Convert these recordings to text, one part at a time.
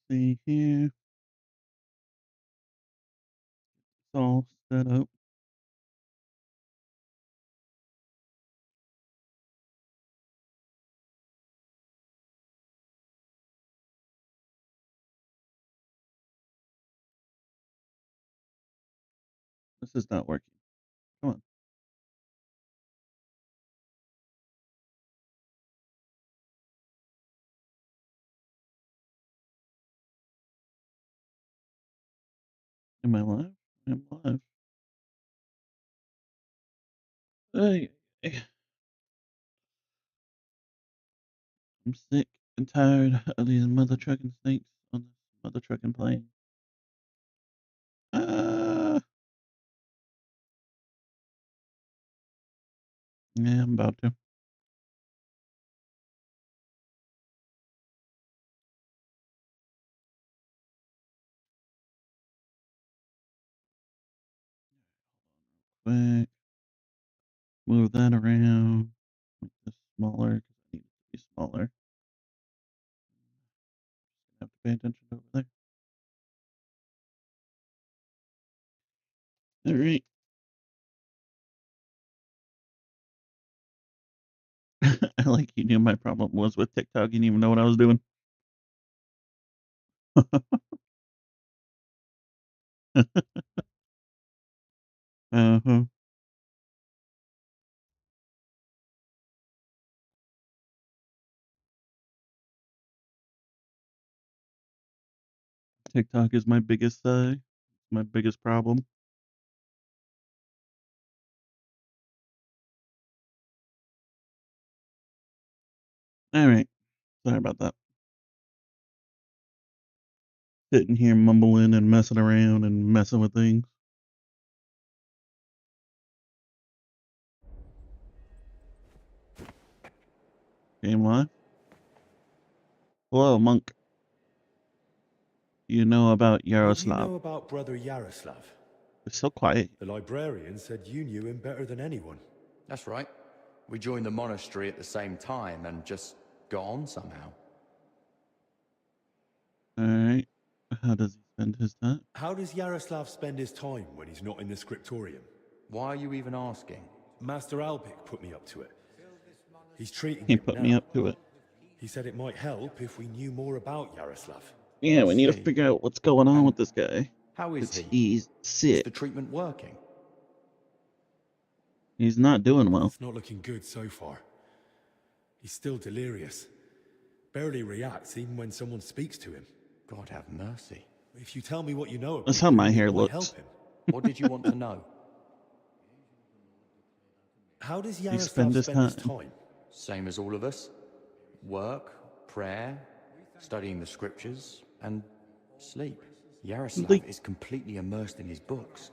See here. It's all set up. This is not working. Come on. Am I live? I'm live. Hey, hey, I'm sick and tired of these mother trucking snakes on this mother trucking plane. Ah, yeah, I'm about to. Quick, move that around. Make this smaller because I need it to be smaller. Have to pay attention over there. All right. I like you knew my problem was with TikTok. You didn't even know what I was doing. Uh-huh. TikTok is my biggest problem. All right. Sorry about that. Sitting here mumbling and messing around and messing with things. Game live. Hello, monk. You know about What do you Yaroslav? know about Brother Yaroslav? It's so quiet. The librarian said you knew him better than anyone. That's right. We joined the monastery at the same time and just got on somehow. All right. How does he spend his time? How does Yaroslav spend his time when he's not in the scriptorium? Why are you even asking? Master Alpic put me up to it. He's treating He him put me now. up to it. He said it might help if we knew more about Yaroslav. Yeah, I we need to see. figure out what's going on And with this guy. how is 'Cause he? he's Is sick. the treatment working? He's not doing well. It's not looking good so far. He's still delirious. Barely reacts even when someone speaks to him. God have mercy. If you tell me what you know about That's how him, my it hair might help looks. him. What did you want to know? How does He spend Yaroslav his spend his time. time? Same as all of us. Work, prayer, studying the scriptures, and sleep. Yaroslav Like, is completely immersed in his books.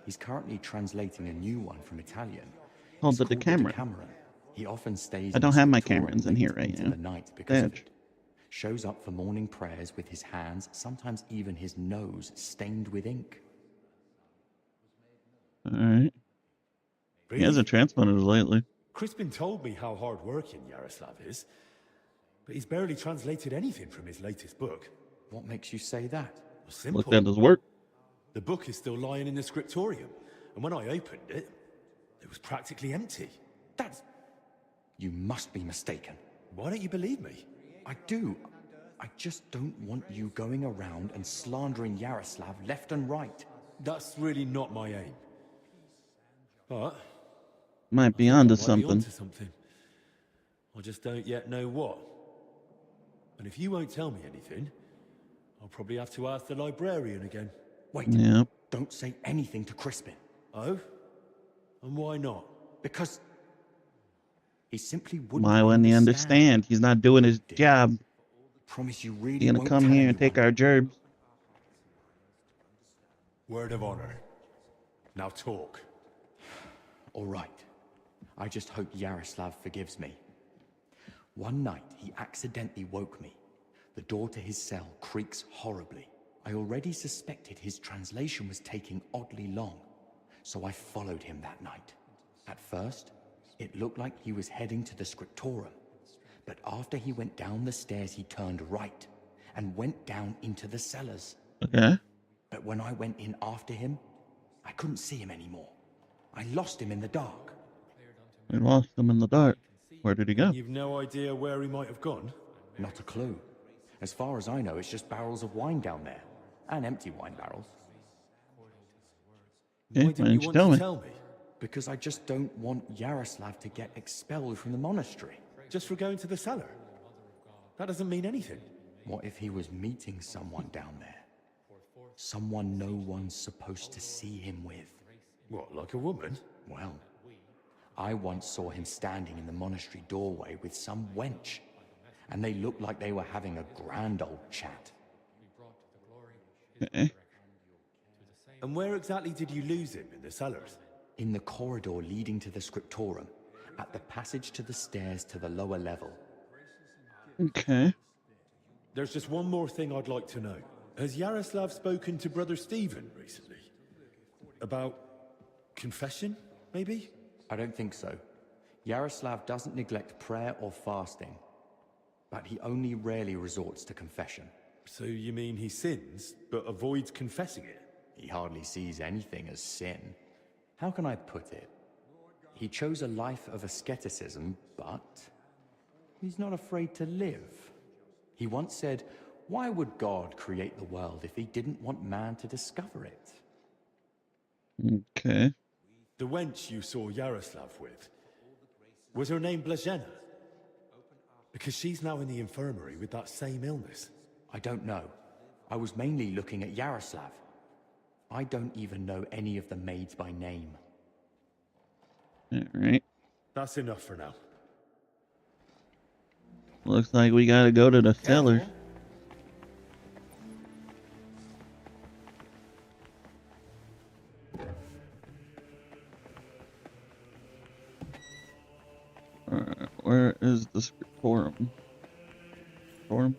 He's currently translating a new one from Italian. called It's the called the Decameron. Decameron. He often stays I in the don't have my scriptorium Camerons in here late right into now. the night because of Badge. it. Shows up for morning prayers with his hands, sometimes even his nose stained with ink. All right. He Really? hasn't transplanted lately. Crispin told me how hard-working Yaroslav is, but he's barely translated anything from his latest book. What makes you say that? Looked Simple. at his work. The book is still lying in the scriptorium, and when I opened it, it was practically empty. That's... You must be mistaken. Why don't you believe me? I do. I just don't want you going around and slandering Yaroslav left and right. That's really not my aim. But Might I be think I onto might be something. onto something. I just don't yet know what. And if you won't tell me anything, I'll probably have to ask the librarian again. Wait, Yeah. don't say anything to Crispin. Oh? And why not? Because he simply wouldn't Why wouldn't he understand? He's not doing his job. Promise you really He's gonna won't come tell here anyone. and take our gerbs. Word of honor. Now talk. All right. I just hope Yaroslav forgives me. One night, he accidentally woke me. The door to his cell creaks horribly. I already suspected his translation was taking oddly long, so I followed him that night. At first, it looked like he was heading to the scriptorium, but after he went down the stairs, he turned right, and went down into the cellars. Okay. But when I went in after him, I couldn't see him anymore. I lost him in the dark. We lost him in the dark. Where did he go? You've no idea where he might have gone? Not a clue. As far as I know, it's just barrels of wine down there. And empty wine barrels. Okay, Why didn't you want to tell me? Because I just don't want Yaroslav to get expelled from the monastery. Just for going to the cellar? That doesn't mean anything. What if he was meeting someone down there? Someone no one's supposed to see him with. What, like a woman? Well, I once saw him standing in the monastery doorway with some wench, and they looked like they were having a grand old chat. Okay. And where exactly did you lose him? In the cellars? In the corridor leading to the scriptorum, at the passage to the stairs to the lower level. Okay. There's just one more thing I'd like to know. Has Yaroslav spoken to Brother Stephen recently? About confession, maybe? I don't think so. Yaroslav doesn't neglect prayer or fasting, but he only rarely resorts to confession. So you mean he sins, but avoids confessing it? He hardly sees anything as sin. How can I put it? He chose a life of asceticism, but he's not afraid to live. He once said, "Why would God create the world if he didn't want man to discover it?" Okay. The wench you saw Yaroslav with, was her name Blazhena? Because she's now in the infirmary with that same illness. I don't know. I was mainly looking at Yaroslav. I don't even know any of the maids by name. All right. That's enough for now. Looks like we gotta go to the cellar. Where is the scriptorum? Forum?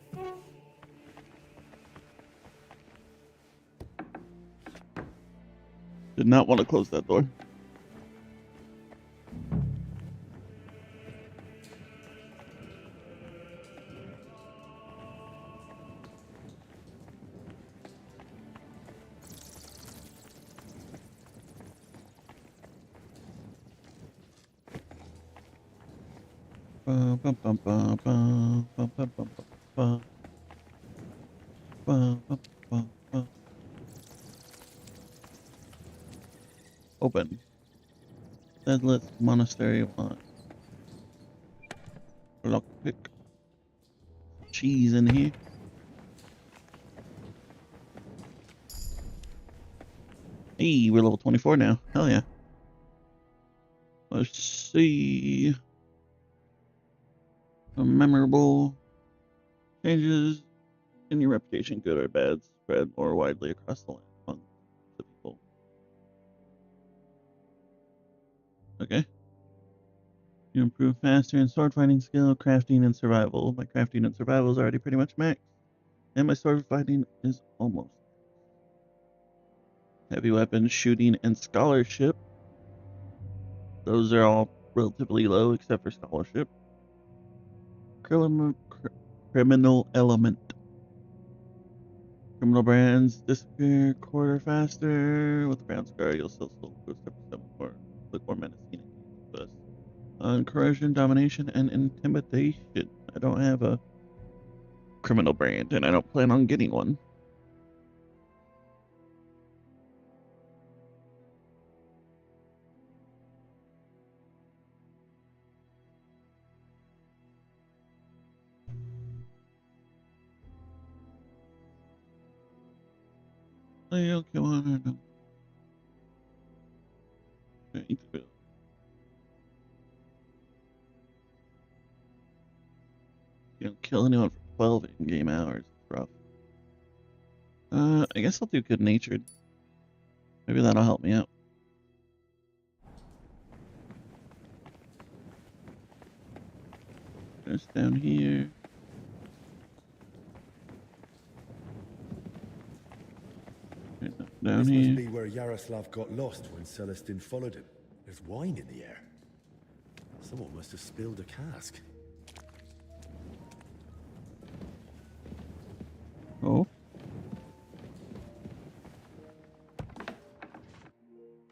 Did not want to close that door. Bum, bum, bum, bum, bum, bum, bum, bum, bum, bum, bum, bum, bum. Open. Deadlift Monastery 1. Lockpick. Cheese in here. Hey, we're level 24 now. Hell yeah. Let's see. Memorable changes in your reputation, good or bad, spread more widely across the land among the people. Okay. You improve faster in sword fighting skill, crafting, and survival. My crafting and survival is already pretty much maxed. And my sword fighting is almost. Heavy weapons, shooting, and scholarship. Those are all relatively low except for scholarship. Criminal element. Criminal brands disappear quarter faster. With the brown scar, you'll still boost up to 7 more. Look more menacing and us. Corrosion, domination, and intimidation. I don't have a criminal brand, and I don't plan on getting one. I'll go on or no. You don't kill anyone for 12 in-game hours. It's rough. I guess I'll do good-natured. Maybe that'll help me out. Just down here. Down This here. must be where Yaroslav got lost when Celestin followed him. There's wine in the air. Someone must have spilled a cask. Oh,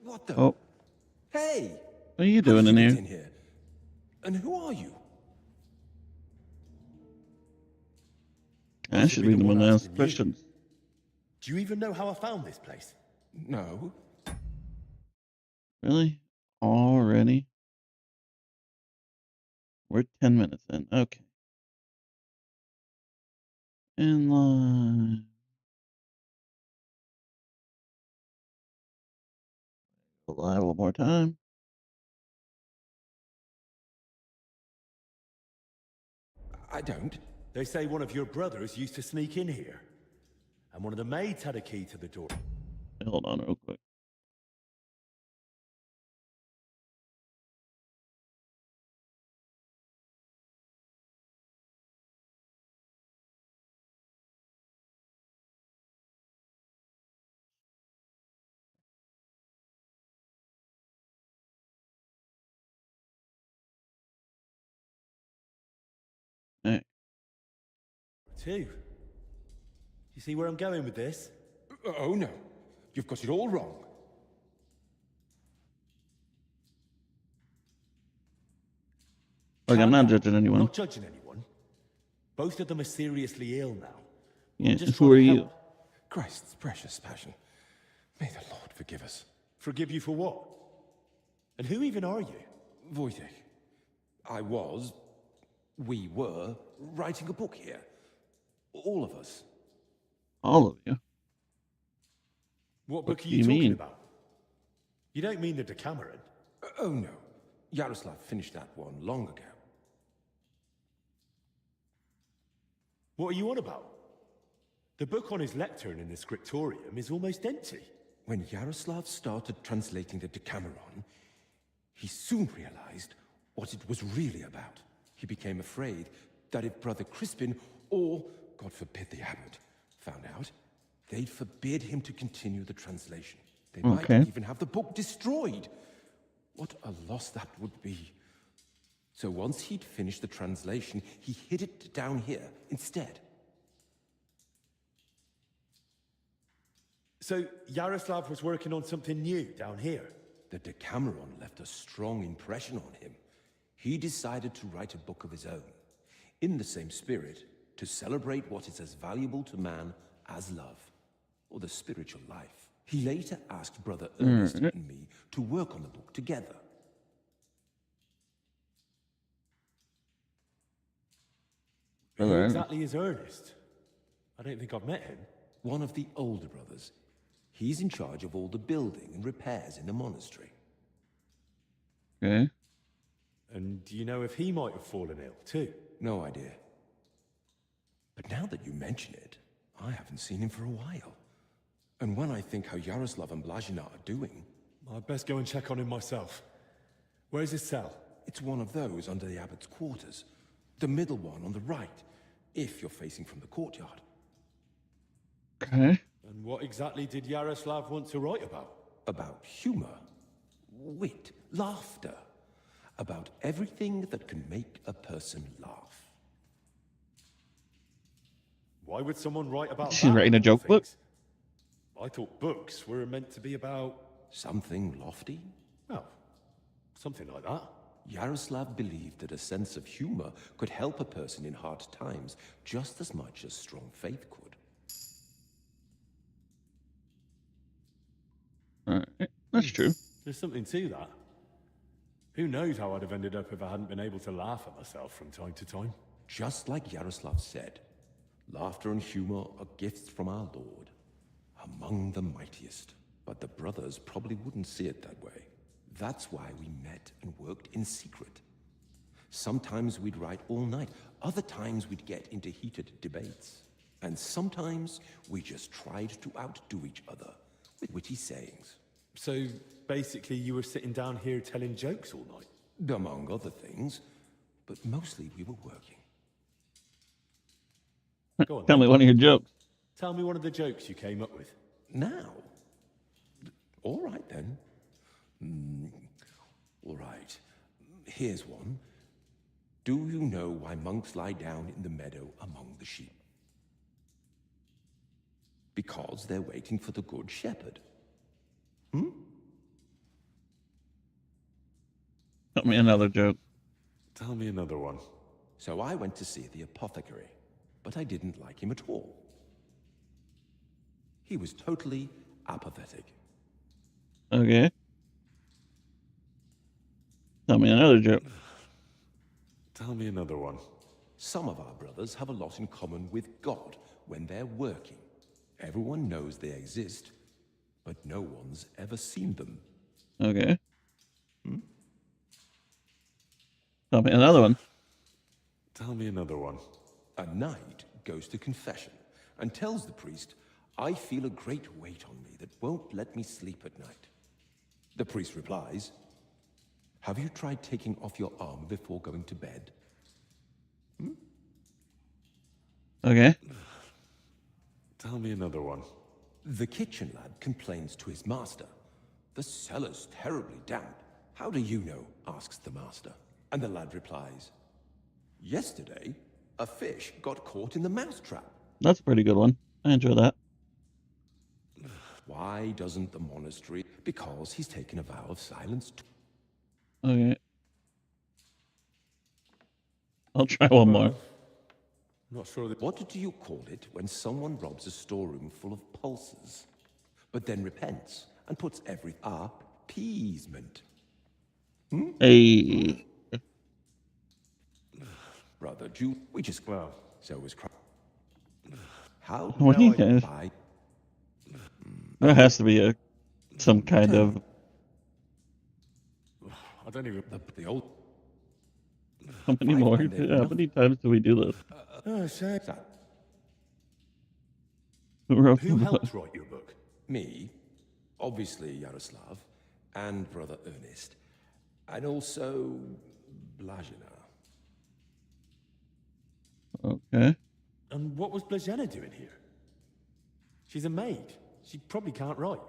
What the? oh, Hey! what are you How doing did in you get here? in here? And who are you? I should be the one to ask asking you. questions. Do you even know how I found this place? No. Really? Already? We're 10 minutes in. Okay. In line. Lie a little more time. I don't. They say one of your brothers used to sneak in here. And one of the maids had a key to the door. Hold on real quick. Hey, Two. You see where I'm going with this? Oh no. You've got it all wrong. look, I'm Calm not down. judging I'm anyone. not judging anyone. Both of them are seriously ill now. Yeah, I'm just who trying are to you? help. Christ's precious passion. May the Lord forgive us. Forgive you for what? And who even are you? Wojtek, we were writing a book here. All of us. All of you. What What book are do you you talking mean? about? You don't mean the Decameron? Oh no. Yaroslav finished that one long ago. What are you on about? The book on his lectern in the scriptorium is almost empty. When Yaroslav started translating the Decameron, he soon realized what it was really about. He became afraid that if Brother Crispin, or, God forbid, the abbot, found out, they'd forbid him to continue the translation. They might Okay. even have the book destroyed. What a loss that would be. So once he'd finished the translation, he hid it down here instead. So Yaroslav was working on something new down here. The Decameron left a strong impression on him. He decided to write a book of his own, in the same spirit, to celebrate what is as valuable to man as love, or the spiritual life. He later asked Brother Ernest and me to work on the book together. Who Brother exactly is Ernest? I don't think I've met him. One of the older brothers. He's in charge of all the building and repairs in the monastery. Okay. And do you know if he might have fallen ill too? No idea. But now that you mention it, I haven't seen him for a while. And when I think how Yaroslav and Blazina are doing, I'd best go and check on him myself. Where's his cell? it's one of those under the abbot's quarters. The middle one on the right, if you're facing from the courtyard. Okay. And what exactly did Yaroslav want to write about? About humor, wit, laughter. About everything that can make a person laugh. Why would someone write about She's that? writing a of all joke book? things? I thought books were meant to be about, Something lofty? well, something like that. Yaroslav believed that a sense of humor could help a person in hard times just as much as strong faith could. Alright. That's true. There's something to that. Who knows how I'd have ended up if I hadn't been able to laugh at myself from time to time. Just like Yaroslav said, laughter and humor are gifts from our Lord, among the mightiest. But the brothers probably wouldn't see it that way. That's why we met and worked in secret. Sometimes we'd write all night, other times we'd get into heated debates. And sometimes we just tried to outdo each other with witty sayings. So basically you were sitting down here telling jokes all night? Among other things, but mostly we were working. Go on Tell then. me one of your jokes. Tell me one of the jokes you came up with. Now? All right then. All right. Here's one. Do you know why monks lie down in the meadow among the sheep? Because they're waiting for the Good Shepherd. Tell me another joke. Tell me another one. So I went to see the apothecary, but I didn't like him at all. He was totally apathetic. Okay. Tell me another joke. Tell me another one. Some of our brothers have a lot in common with God when they're working. Everyone knows they exist, but no one's ever seen them. Okay. Tell me another one. Tell me another one. A knight goes to confession and tells the priest, "I feel a great weight on me that won't let me sleep at night." The priest replies, "Have you tried taking off your armor before going to bed?" Okay. Tell me another one. The kitchen lad complains to his master. "The cellar's terribly damp." "How do you know?" asks the master. And the lad replies, "Yesterday, a fish got caught in the mousetrap." That's a pretty good one. I enjoy that. Why doesn't the monastery? Because he's taken a vow of silence. Okay. I'll try one more. Not sure that. What do you call it when someone robs a storeroom full of pulses, but then repents and puts every appeasement? Hey. Brother Jew, we just Well, so was Christ. How What do you I- guys? by There has to be some kind of. I don't even. the old How many Five more? men, they've How many times do we do this? Oh, say. Who wrote Who the helped write your book? me, obviously Yaroslav, and Brother Ernest, and also Blazina. Okay. And what was Blazena doing here? She's a maid. She probably can't write.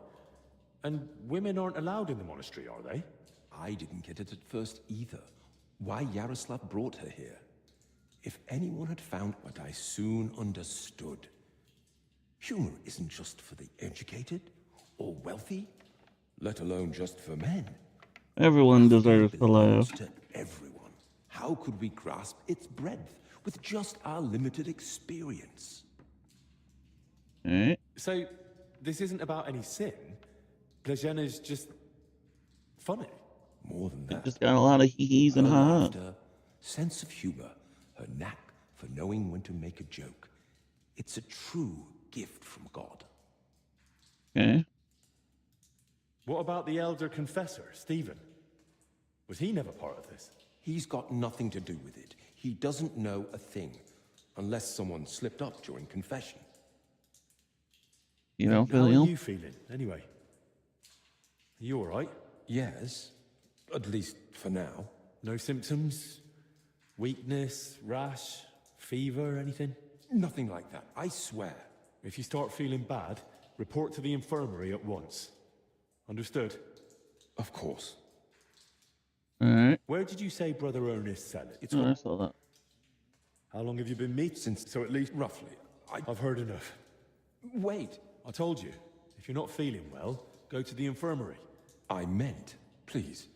And women aren't allowed in the monastery, are they? I didn't get it at first either. Why Yaroslav brought her here. If anyone had found what I soon understood. Humor isn't just for the educated or wealthy, let alone just for men. Everyone Laughter deserves to belongs laugh. to everyone. How could we grasp its breadth with just our limited experience? Alright. So, this isn't about any sin. Blazena's just funny. More than that. Just got a lot of hee-hees and Her ha-has. laughter, sense of humor, her knack for knowing when to make a joke. It's a true gift from God. Okay. What about the elder confessor, Stephen? Was he never part of this? He's got nothing to do with it. He doesn't know a thing, unless someone slipped up during confession. You don't How feel are ill? you feeling, anyway? Are you alright? Yes, at least for now. No symptoms? Weakness, rash, fever, anything? Nothing like that, I swear. If you start feeling bad, report to the infirmary at once. Understood? Of course. Alright. Where did you say Brother Ernest sell it? It's Oh, I what, saw that. How long have you been meeting? since So at least... roughly. I've heard enough. Wait, I told you, if you're not feeling well, go to the infirmary. I meant, please,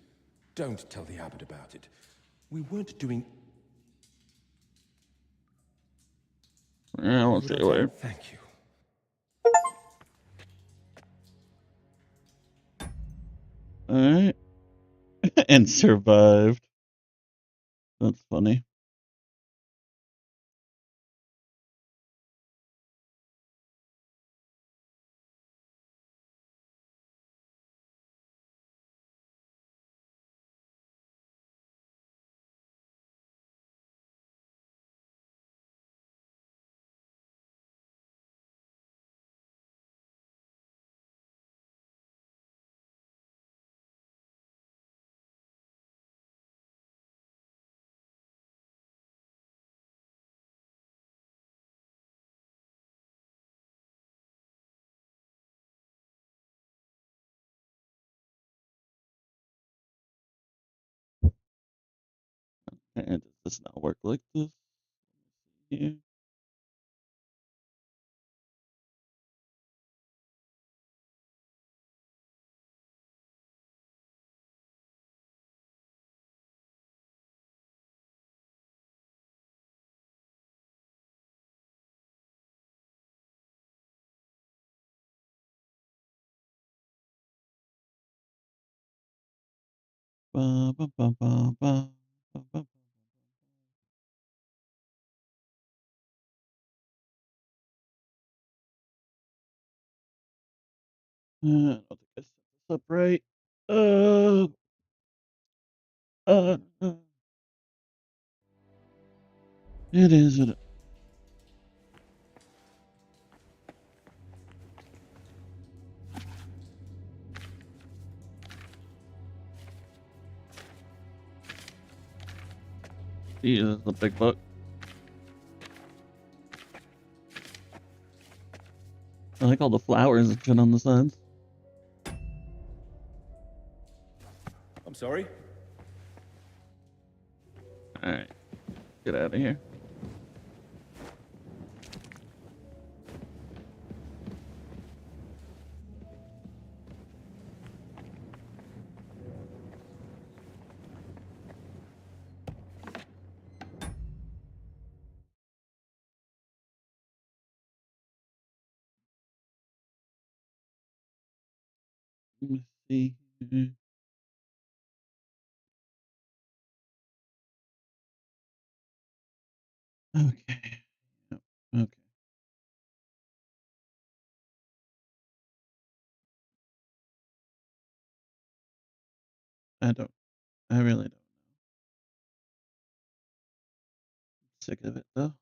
don't tell the abbot about it. We weren't doing. Yeah, I won't say a word. Thank you. Alright. And survived. That's funny. And does this not work like this? Here. Ba, ba, ba, ba, ba, ba, ba. I don't think I set this up right. Uh, uh, uh. It is. Jesus, the big book. I like all the flowers and shit on the sides. I'm sorry? Alright, get out of here. Let me see. Okay. Yep, okay. I don't. I really don't. Sick of it though.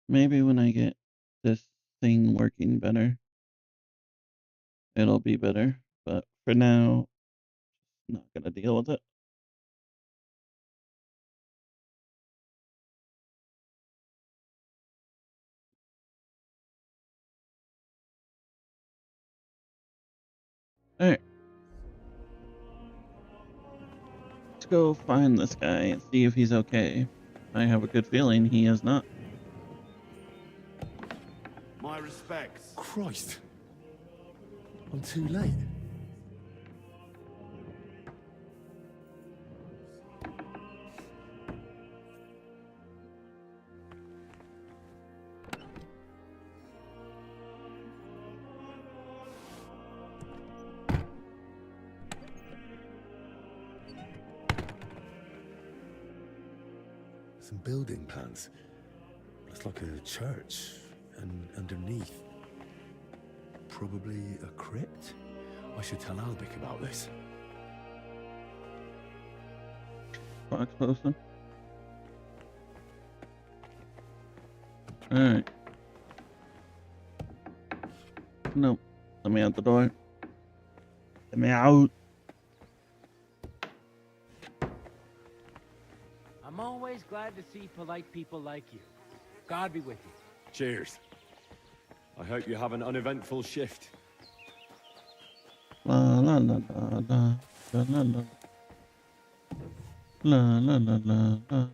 Maybe when I get this thing working better, it'll be better. But for now, not gonna deal with it. Alright, let's go find this guy and see if he's okay. I have a good feeling he is not. My respects. Christ. I'm too late. Some building plans. Looks like a church. And underneath, probably a crypt? I should tell Albic about this. Fox posting. Alright. Nope. Let me out the door. Let me out. I'm always glad to see polite people like you. God be with you. Cheers. I hope you have an uneventful shift. La la la la la la la la la la la la la.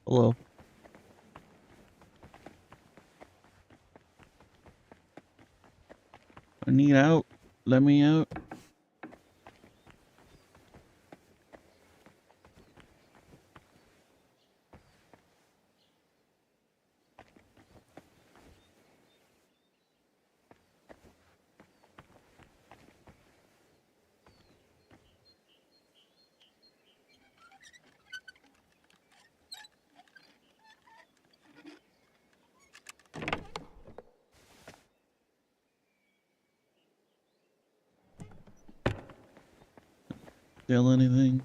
Hello. I need out. Let me out. Steal anything?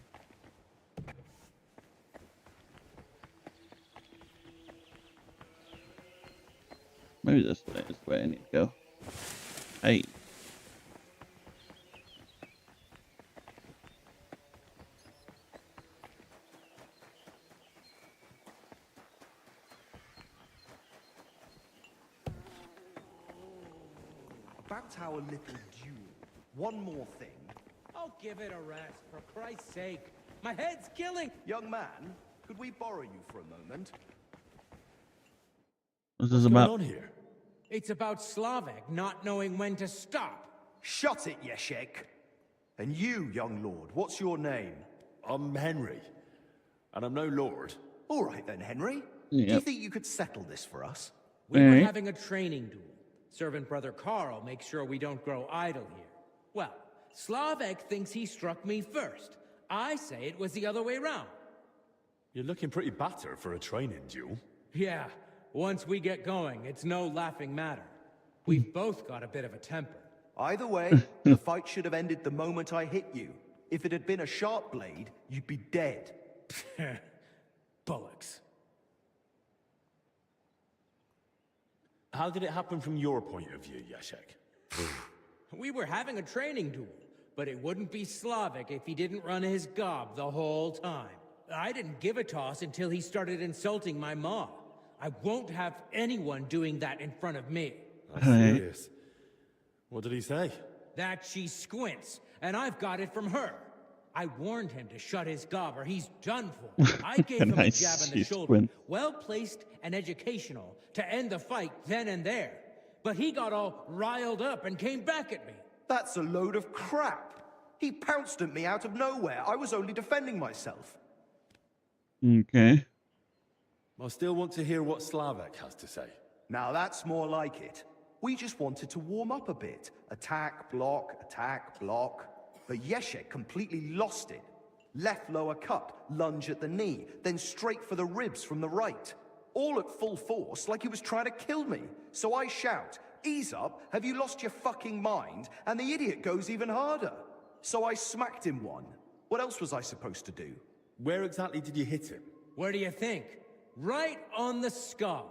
Maybe this way is the way I need to go. Hey. About our little duel. One more thing. Oh, give it a rest, for Christ's sake. My head's killing. Young man, could we borrow you for a moment? What's this What's going about? on here? It's about Slavek not knowing when to stop. Shut it, Yeshek. And you, young lord, what's your name? I'm Henry, and I'm no lord. All right then, Henry. Do you Yep. think you could settle this for us? We were Alright. having a training duel. Servant Brother Carl makes sure we don't grow idle here. Well, Slavek thinks he struck me first. I say it was the other way round. You're looking pretty battered for a training duel. Yeah, once we get going, it's no laughing matter. We've both got a bit of a temper. Either way, the fight should have ended the moment I hit you. If it had been a sharp blade, you'd be dead. Bullocks. How did it happen from your point of view, Yashek? We were having a training duel, but it wouldn't be Slavik if he didn't run his gob the whole time. I didn't give a toss until he started insulting my ma. I won't have anyone doing that in front of me. I'm serious. What did he say? That she squints, and I've got it from her. I warned him to shut his gob or he's done for. I gave him a Nice, jab in she the shoulder, squints. well-placed and educational, to end the fight then and there. But he got all riled up and came back at me. That's a load of crap. He pounced at me out of nowhere. I was only defending myself. Okay. I still want to hear what Slavek has to say. Now that's more like it. We just wanted to warm up a bit. Attack, block, attack, block. But Yeshek completely lost it. Left lower cut, lunge at the knee, then straight for the ribs from the right. All at full force, like he was trying to kill me. So I shout, "Ease up, have you lost your fucking mind?" And the idiot goes even harder. So I smacked him one. What else was I supposed to do? Where exactly did you hit him? Where do you think? Right on the skull.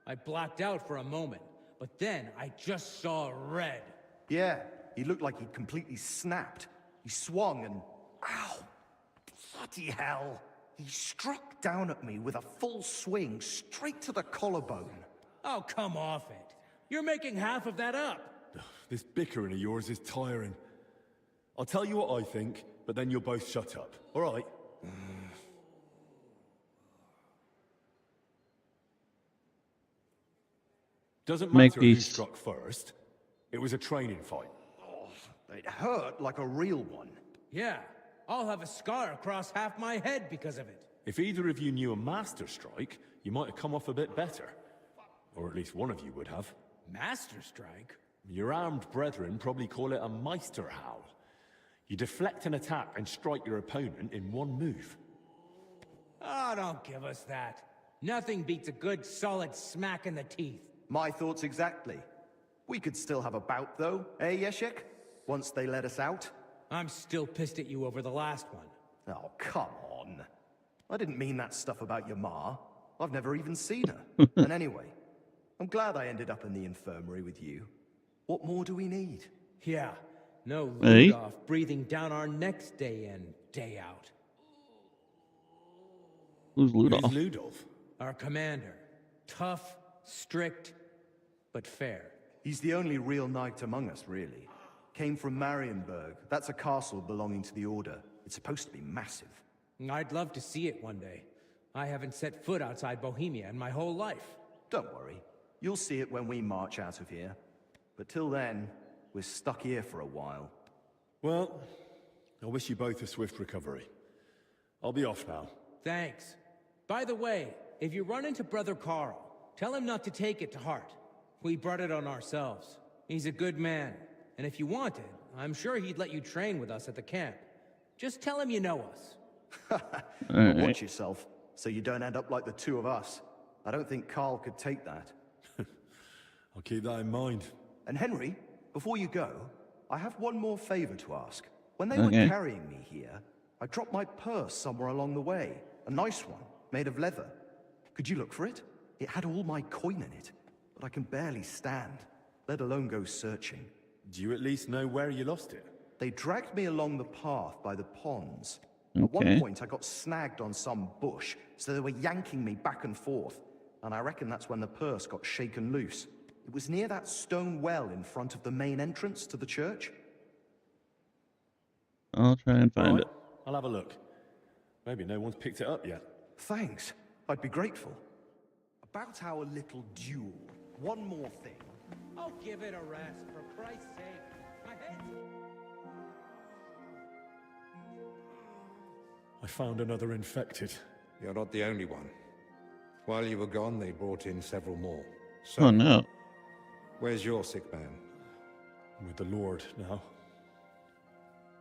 I blacked out for a moment, but then I just saw red. Yeah, he looked like he'd completely snapped. He swung and... Ow! Bloody hell! He struck down at me with a full swing straight to the collarbone. Oh, come off it. You're making half of that up. This bickering of yours is tiring. I'll tell you what I think, but then you'll both shut up. All right? Doesn't Make matter who peace. struck first. It was a training fight. It hurt like a real one. Yeah, I'll have a scar across half my head because of it. If either of you knew a master strike, you might have come off a bit better. Or at least one of you would have. Master strike? Your armed brethren probably call it a Meister howl. You deflect an attack and strike your opponent in one move. Oh, don't give us that. Nothing beats a good solid smack in the teeth. My thoughts exactly. We could still have a bout though, eh, Yeshek? Once they let us out. I'm still pissed at you over the last one. Oh, come on. I didn't mean that stuff about your ma. I've never even seen her. And anyway, I'm glad I ended up in the infirmary with you. What more do we need? Yeah, no Hey? Rudolph breathing down our necks day in, day out. Who's Who's Ludolf? Ludolf? Our commander. Tough, strict, but fair. He's the only real knight among us, really. Came from Marienburg. That's a castle belonging to the Order. It's supposed to be massive. I'd love to see it one day. I haven't set foot outside Bohemia in my whole life. Don't worry. You'll see it when we march out of here. But till then, we're stuck here for a while. Well, I wish you both a swift recovery. I'll be off now. Thanks. By the way, if you run into Brother Carl, tell him not to take it to heart. We brought it on ourselves. He's a good man. And if you wanted, I'm sure he'd let you train with us at the camp. Just tell him you know us. Alright. Watch yourself, so you don't end up like the two of us. I don't think Carl could take that. I'll keep that in mind. And Henry, before you go, I have one more favor to ask. When they Okay. were carrying me here, I dropped my purse somewhere along the way. A nice one, made of leather. Could you look for it? It had all my coin in it, but I can barely stand, let alone go searching. Do you at least know where you lost it? They dragged me along the path by the ponds. At one Okay. point, I got snagged on some bush, so they were yanking me back and forth. And I reckon that's when the purse got shaken loose. It was near that stone well in front of the main entrance to the church. I'll try and find Alright, it. I'll have a look. Maybe no one's picked it up yet. Thanks. I'd be grateful. About our little duel. One more thing. Oh, give it a rest, for Christ's sake. My head's... I found another infected. You're not the only one. While you were gone, they brought in several more. So, Oh no. where's your sick man? I'm with the Lord now.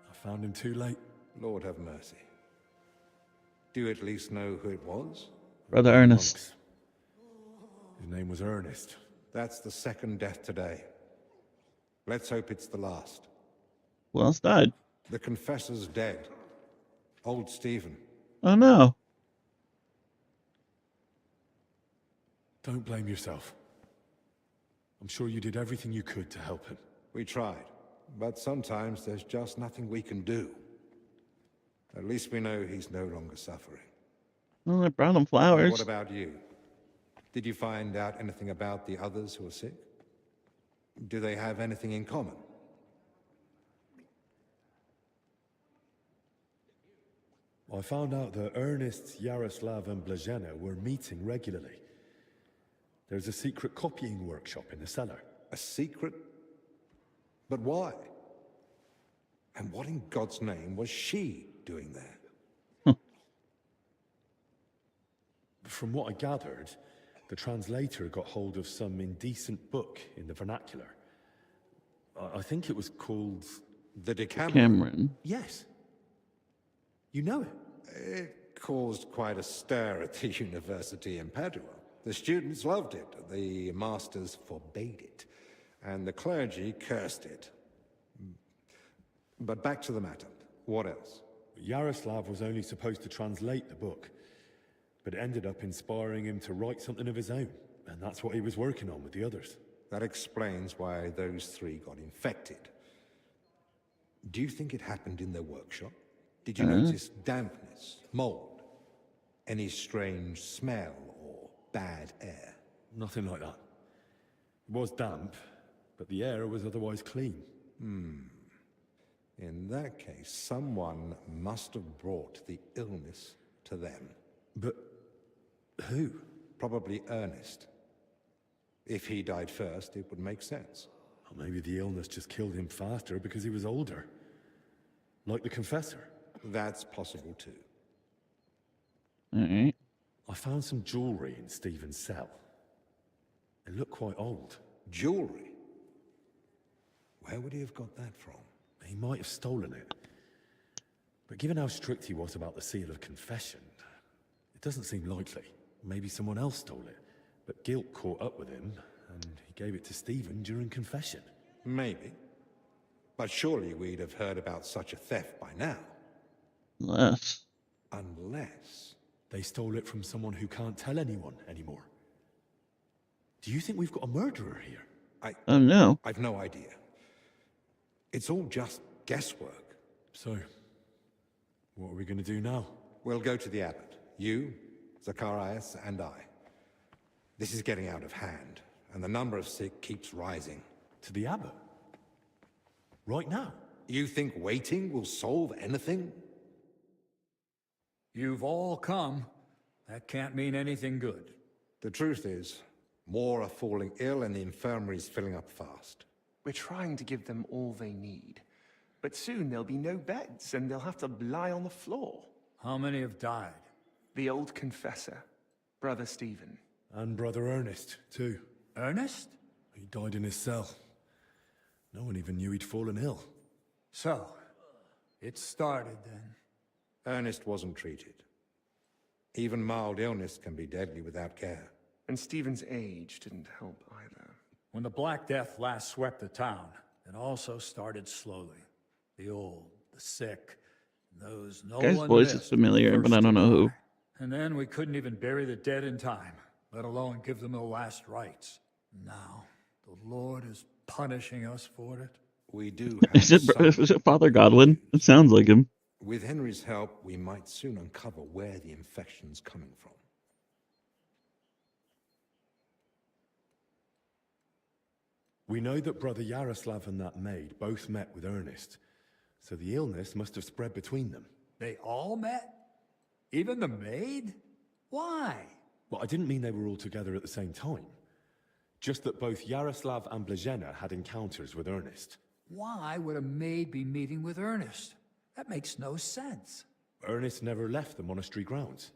I found him too late. Lord have mercy. Do you at least know who it was? Brother Ernest. Monks. His name was Ernest. That's the second death today. Let's hope it's the last. Who else died? The confessor's dead. Old Stephen. Oh no. Don't blame yourself. I'm sure you did everything you could to help him. We tried, but sometimes there's just nothing we can do. At least we know he's no longer suffering. Well, I brought him And flowers. what about you? Did you find out anything about the others who are sick? Do they have anything in common? I found out that Ernest, Yaroslav, and Blazena were meeting regularly. There's a secret copying workshop in the cellar. A secret? But why? And what in God's name was she doing there? From what I gathered, the translator got hold of some indecent book in the vernacular. I think it was called... The Decameron. Cameron. Yes. You know it? It caused quite a stir at the university in Padua. The students loved it, the masters forbade it, and the clergy cursed it. But back to the matter. What else? Yaroslav was only supposed to translate the book, but it ended up inspiring him to write something of his own, and that's what he was working on with the others. That explains why those three got infected. Do you think it happened in their workshop? Did you notice dampness, mold, any strange smell or bad air? Nothing like that. It was damp, but the air was otherwise clean. In that case, someone must have brought the illness to them. But who? Probably Ernest. If he died first, it would make sense. Or maybe the illness just killed him faster because he was older. Like the confessor. That's possible too. Alright. I found some jewelry in Stephen's cell. It looked quite old. Jewelry? Where would he have got that from? He might have stolen it. But given how strict he was about the seal of confession, it doesn't seem likely. Maybe someone else stole it. But guilt caught up with him, and he gave it to Stephen during confession. Maybe. But surely we'd have heard about such a theft by now. Less. Unless... They stole it from someone who can't tell anyone anymore. Do you think we've got a murderer here? Oh no. I've no idea. It's all just guesswork. So, what are we going to do now? We'll go to the abbot. You, Zacharias, and I. This is getting out of hand, and the number of sick keeps rising. To the abbot? Right now? You think waiting will solve anything? You've all come. That can't mean anything good. The truth is, more are falling ill and the infirmary's filling up fast. We're trying to give them all they need. But soon there'll be no beds, and they'll have to lie on the floor. How many have died? The old confessor, Brother Stephen. And Brother Ernest, too. Ernest? He died in his cell. No one even knew he'd fallen ill. So, it started then. Ernest wasn't treated. Even mild illness can be deadly without care. And Stephen's age didn't help either. When the Black Death last swept the town, it also started slowly. The old, the sick, those no Guy's one voice is missed familiar, were but I first don't to know who. die. And then we couldn't even bury the dead in time, let alone give them the last rites. Now, the Lord is punishing us for it. We do have Is it Father Godwin? It sounds like him. With Henry's help, we might soon uncover where the infection's coming from. We know that Brother Yaroslav and that maid both met with Ernest, so the illness must have spread between them. They all met? Even the maid? Why? Well, I didn't mean they were all together at the same time. Just that both Yaroslav and Blazhena had encounters with Ernest. Why would a maid be meeting with Ernest? That makes no sense. Ernest never left the monastery grounds.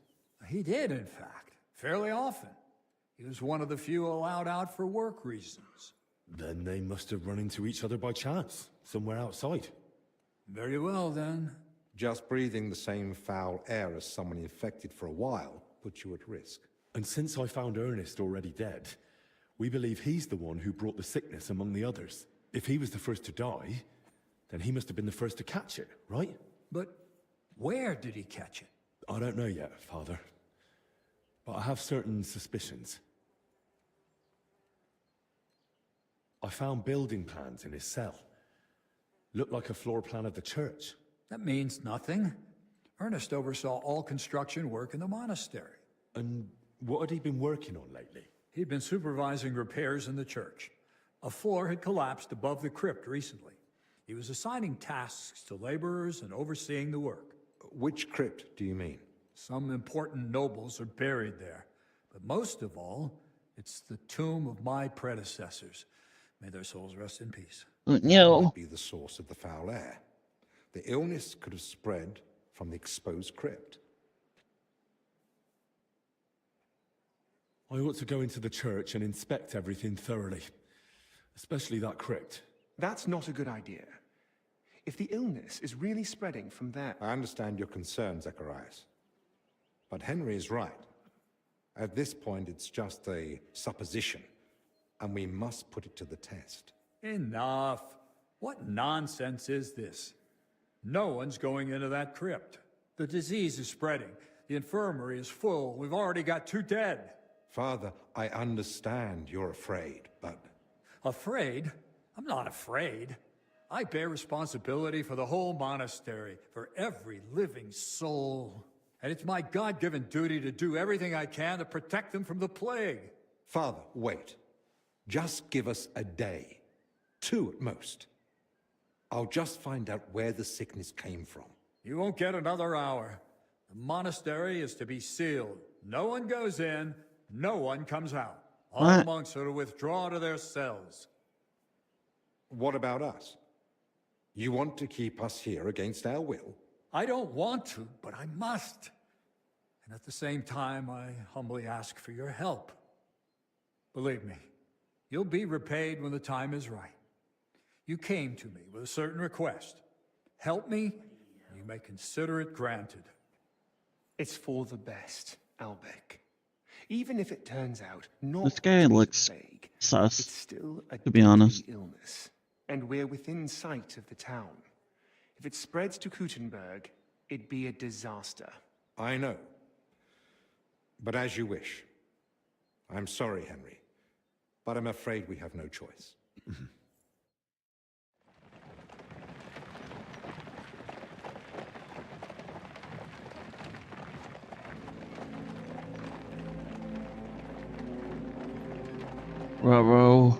He did, in fact, fairly often. He was one of the few allowed out for work reasons. Then they must have run into each other by chance, somewhere outside. Very well, then. Just breathing the same foul air as someone infected for a while puts you at risk. And since I found Ernest already dead, we believe he's the one who brought the sickness among the others. If he was the first to die, then he must have been the first to catch it, right? But where did he catch it? I don't know yet, Father. But I have certain suspicions. I found building plans in his cell. Looked like a floor plan of the church. That means nothing. Ernest oversaw all construction work in the monastery. And what had he been working on lately? He'd been supervising repairs in the church. A floor had collapsed above the crypt recently. He was assigning tasks to laborers and overseeing the work. Which crypt do you mean? Some important nobles are buried there. But most of all, it's the tomb of my predecessors. May their souls rest in peace. No. Might be the source of the foul air. The illness could have spread from the exposed crypt. I ought to go into the church and inspect everything thoroughly. Especially that crypt. That's not a good idea. If the illness is really spreading from there... I understand your concern, Zacharias. But Henry is right. At this point, it's just a supposition, and we must put it to the test. Enough. What nonsense is this? No one's going into that crypt. The disease is spreading. The infirmary is full. We've already got 2 dead. Father, I understand you're afraid, but... Afraid? I'm not afraid. I bear responsibility for the whole monastery, for every living soul. And it's my God-given duty to do everything I can to protect them from the plague. Father, wait. Just give us a day. 2 at most. I'll just find out where the sickness came from. You won't get another hour. The monastery is to be sealed. No one goes in, no one comes out. All What? monks are to withdraw to their cells. What about us? You want to keep us here against our will? I don't want to, but I must. And at the same time, I humbly ask for your help. Believe me, you'll be repaid when the time is right. You came to me with a certain request. Help me, and you may consider it granted. It's for the best, Albec. Even if it turns out not This guy to be looks plague, sus, it's still a to be honest. deadly illness, and we're within sight of the town. If it spreads to Kuttenberg, it'd be a disaster. I know. But as you wish. I'm sorry, Henry. But I'm afraid we have no choice. Bravo.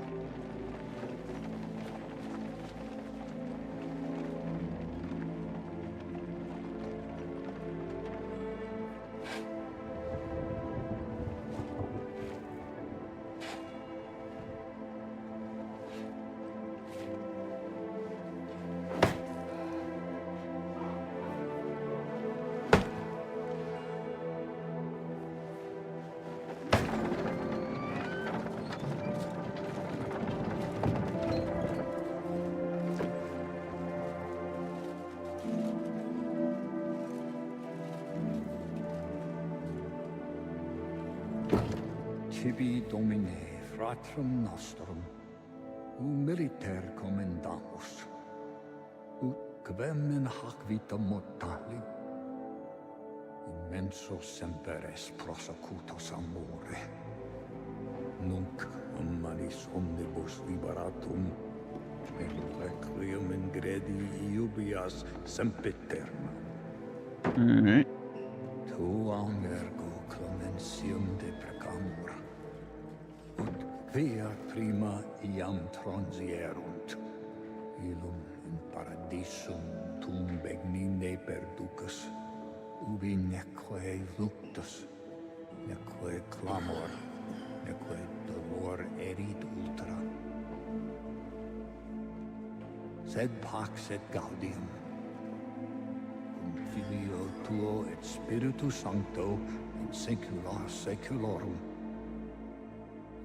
Tibi Domine, fratrum nostrum, militer commendamus, ut quem in hac vita mortali, immenso semper es prosecutus amore, nunc manis omnibus liberatum, in requiem ingredi iubias sempiterna. Alright. Tuam ergo clementium de precamur, ut via prima iam transierunt, illum in paradisum tum begnine perducas, ubi neque luctus, neque clamor, neque dolor erit ultra. Sed pax et gaudium, cum Filio tuo et Spiritus Sancto, in saecula saeculorum.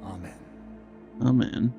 Amen. Amen.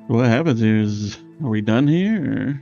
What happens here is, are we done here? Or?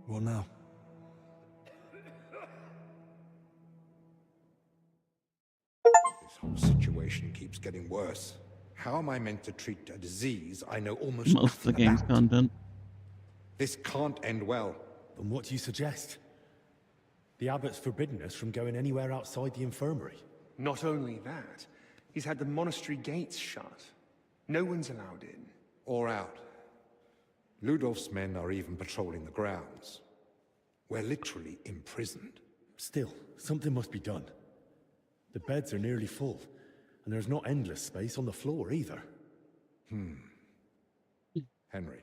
What now? This whole situation keeps getting worse. How am I meant to treat a disease I know almost Most of the nothing game's about? content. This can't end well. Then what do you suggest? The abbot's forbidden us from going anywhere outside the infirmary. Not only that, he's had the monastery gates shut. No one's allowed in. Or out. Ludolf's men are even patrolling the grounds. We're literally imprisoned. Still, something must be done. The beds are nearly full, and there's not endless space on the floor either. Henry,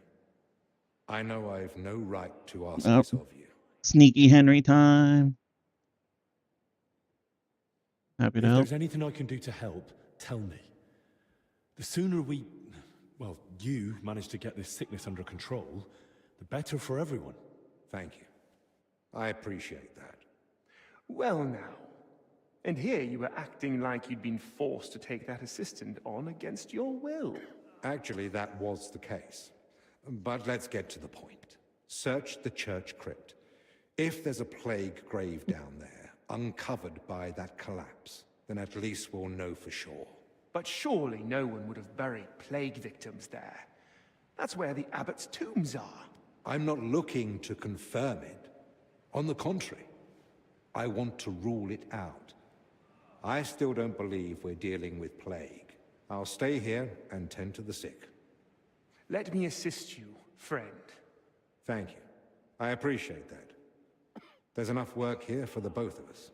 I know I've no right to ask Oh. this of you. Sneaky Henry time. Happy to If help. there's anything I can do to help, tell me. The sooner we, well, you manage to get this sickness under control, the better for everyone. Thank you. I appreciate that. Well now. And here you were acting like you'd been forced to take that assistant on against your will. Actually, that was the case. But let's get to the point. Search the church crypt. If there's a plague grave down there, uncovered by that collapse, then at least we'll know for sure. But surely no one would have buried plague victims there. That's where the abbot's tombs are. I'm not looking to confirm it. On the contrary, I want to rule it out. I still don't believe we're dealing with plague. I'll stay here and tend to the sick. Let me assist you, friend. Thank you. I appreciate that. There's enough work here for the both of us.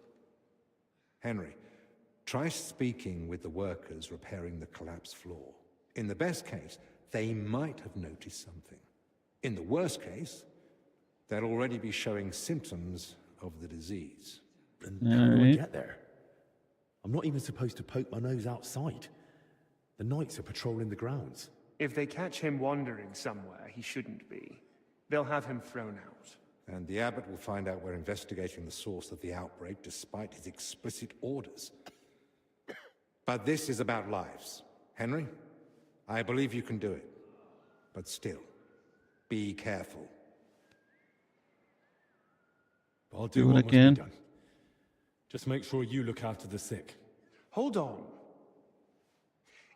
Henry, try speaking with the workers repairing the collapsed floor. In the best case, they might have noticed something. In the worst case, they'll already be showing symptoms of the disease. And how do I get there? I'm not even supposed to poke my nose outside. The knights are patrolling the grounds. If they catch him wandering somewhere he shouldn't be, they'll have him thrown out. And the abbot will find out we're investigating the source of the outbreak despite his explicit orders. But this is about lives. Henry, I believe you can do it. But still, be careful. I'll do what I what must can. be done. Just make sure you look after the sick. Hold on.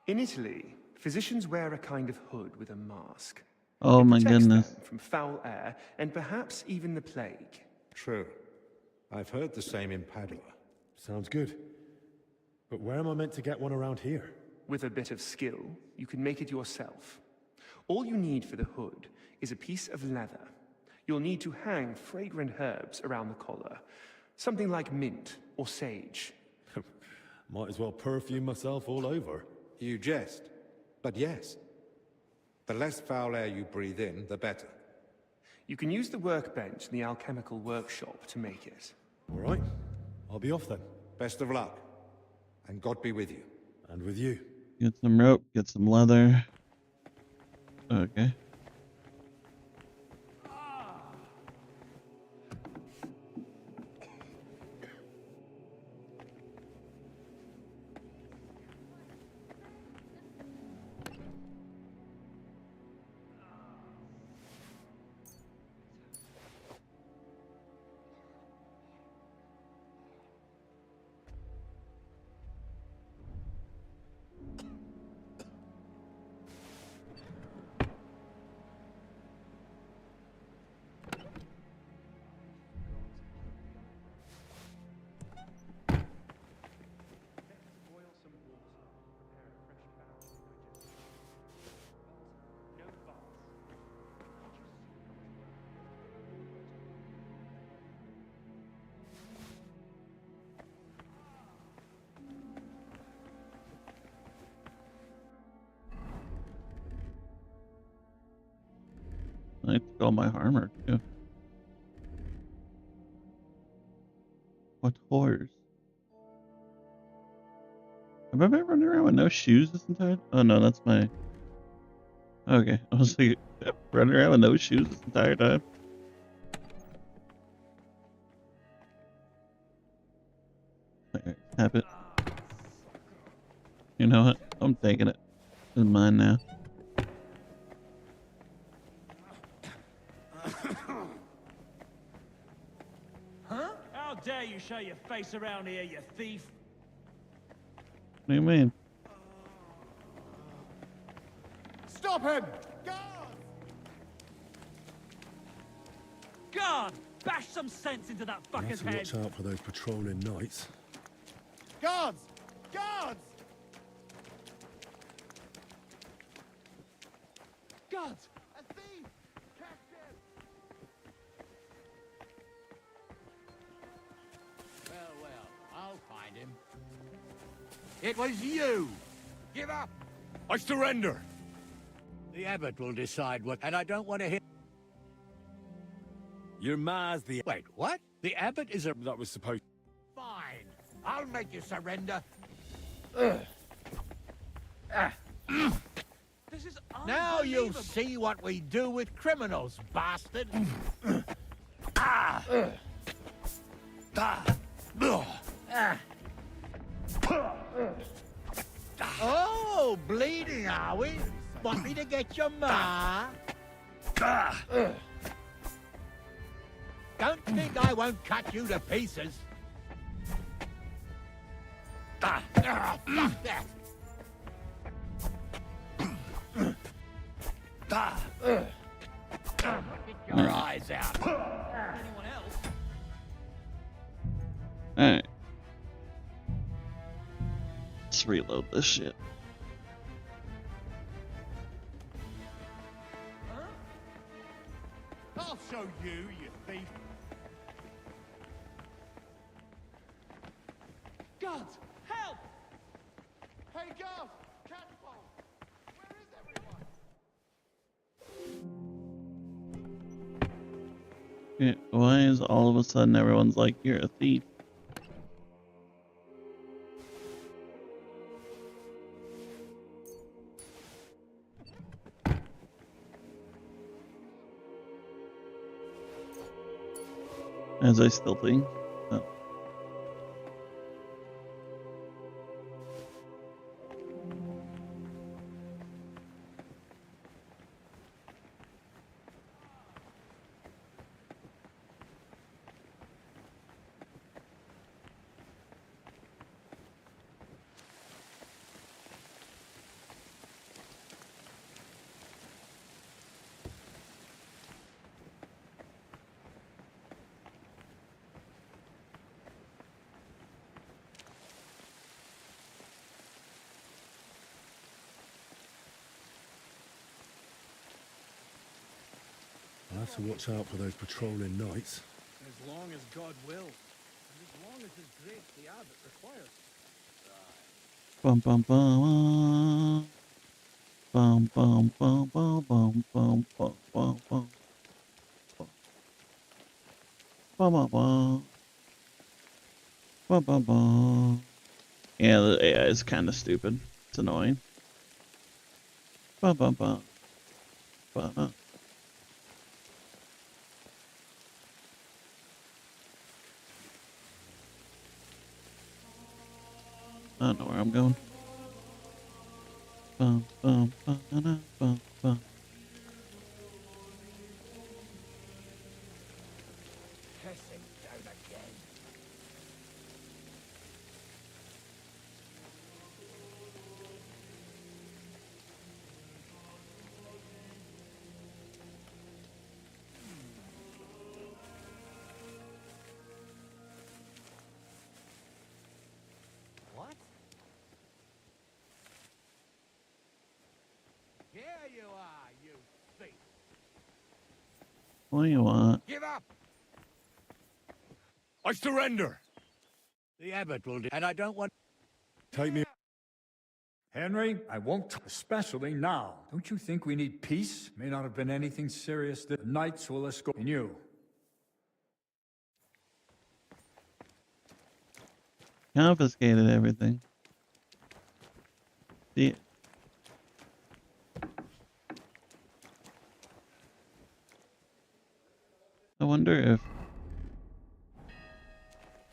In Italy, physicians wear a kind of hood with a mask. Oh It my protects goodness. them from foul air and perhaps even the plague. True. I've heard the same in Padua. Sounds good. But where am I meant to get one around here? With a bit of skill, you can make it yourself. All you need for the hood is a piece of leather. You'll need to hang fragrant herbs around the collar. Something like mint or sage. Might as well perfume myself all over. You jest. But yes. The less foul air you breathe in, the better. You can use the workbench in the alchemical workshop to make it. All right. I'll be off then. Best of luck. And God be with you. And with you. Get some rope, get some leather. Okay. I took all my armor too. What horrors? Have I ever run around with no shoes this entire? Oh no, that's my. Okay, I was like running around with no shoes this entire time. Alright, have it. You know what? I'm taking it. It's mine now. Huh? How dare you show your face around here, you thief? What do you mean? Stop him! Guard! Bash some sense into that You have fucker's to head! watch out for those patrolling knights. Guards! Guards! Guards! A thief! Catch him! Well, I'll find him. It was you! Give up! I surrender! The abbot will decide what, and I don't want to hear. Your ma's the... Wait, what? The abbot is a... That was supposed... Fine. I'll make you surrender. This is Now you'll unbelievable. see what we do with criminals, bastard. Oh, bleeding, are we? Want me to get your ma? Don't think I won't cut you to pieces. Fuck that. Get your eyes out. Anyone else? Alright. Let's reload this shit. I'll show you, you thief. Guards! Help! Hey, guards! Catapult! Where is everyone? Okay, why is all of a sudden everyone's like, you're a thief? As I still think. Oh. I'll have to watch out for those patrolling knights. As long as God will. And as long as His grace the abbot requires. Bum bum bum. Bum bum bum bum bum bum bum bum bum. Bum bum bum. Bum bum bum. Yeah, the AI is kind of stupid. It's annoying. Bum, bum, bum. Bum. I don't know where I'm going. Bum, bum, bum, bum, bum, bum. What? Here you are, you thief. What do you want? Give up! I surrender! The abbot will do, and I don't want... Take me. Henry, I won't, especially now. Don't you think we need peace? May not have been anything serious. The knights will escort you. Confiscated everything. See, I wonder if...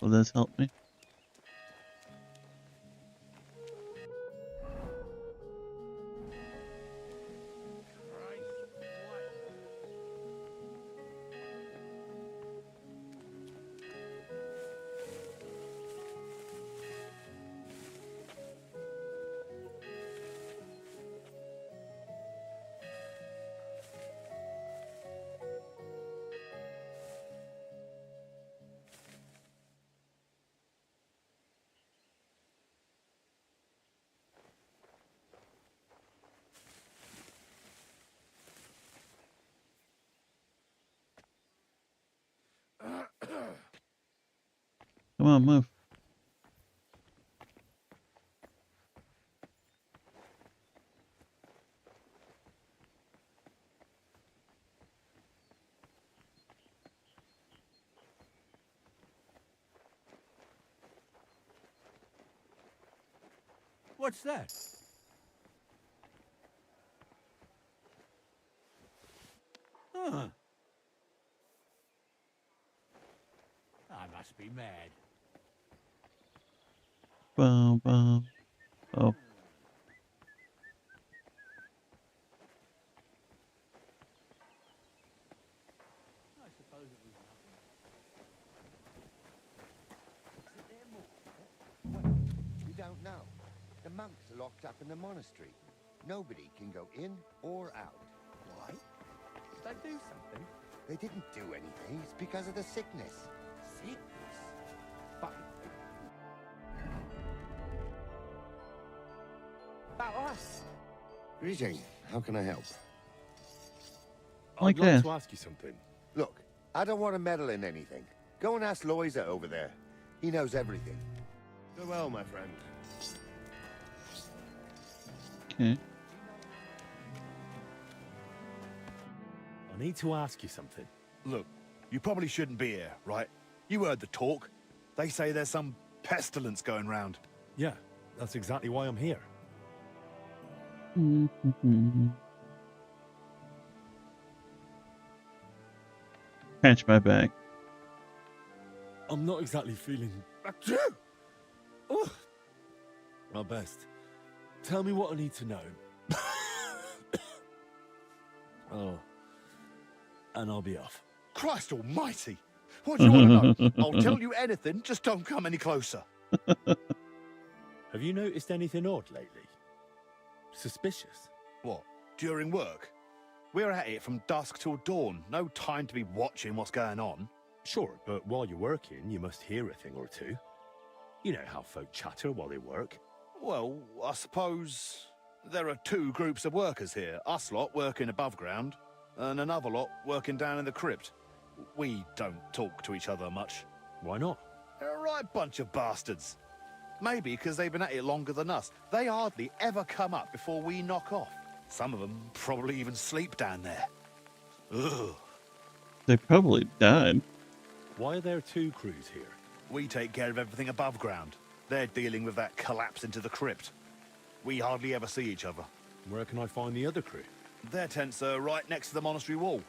Will this help me? Come on, move. What's that? Huh. I must be mad. Bum, bum. Oh. I suppose it was nothing. Is there more? Well, you don't know. The monks are locked up in the monastery. Nobody can go in or out. Why? Did I do something? They didn't do anything. It's because of the sickness. Sickness? But... About us? Greeting. How can I help? Like I'd like this. to ask you something. Look, I don't want to meddle in anything. Go and ask Loiza over there. He knows everything. Farewell, my friend. Okay. I need to ask you something. Look, you probably shouldn't be here, right? You heard the talk. They say there's some pestilence going round. Yeah, that's exactly why I'm here. Catch my back. I'm not exactly feeling... My best. Tell me what I need to know. Oh. And I'll be off. Christ almighty! What do you want to know? I'll tell you anything, just don't come any closer. Have you noticed anything odd lately? Suspicious? What, during work? We're at it from dusk till dawn. No time to be watching what's going on. Sure, but while you're working, you must hear a thing or two. You know how folk chatter while they work. Well, I suppose there are two groups of workers here. Us lot working above ground, and another lot working down in the crypt. We don't talk to each other much. Why not? They're a right bunch of bastards. Maybe because they've been at it longer than us. They hardly ever come up before we knock off. Some of them probably even sleep down there. Ugh. They probably died. Why are there two crews here? We take care of everything above ground. They're dealing with that collapse into the crypt. We hardly ever see each other. Where can I find the other crew? Their tents are right next to the monastery wall.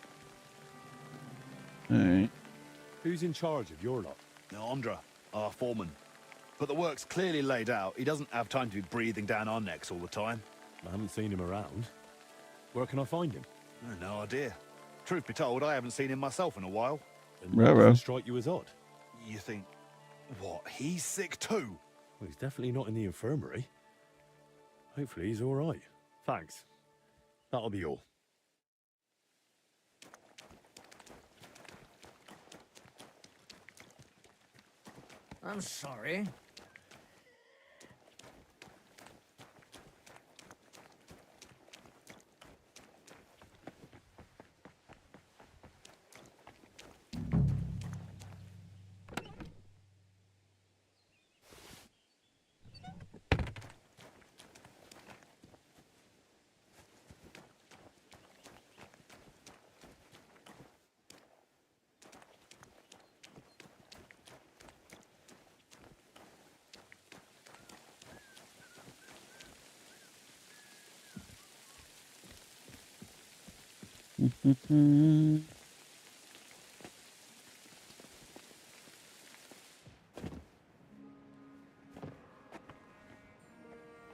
Alright. Who's in charge of your lot? Andra, our foreman. But the work's clearly laid out. He doesn't have time to be breathing down our necks all the time. I haven't seen him around. Where can I find him? No idea. Truth be told, I haven't seen him myself in a while. And that doesn't strike you as odd? You think, what, he's sick too? Well, he's definitely not in the infirmary. Hopefully he's all right. Thanks. That'll be all. I'm sorry.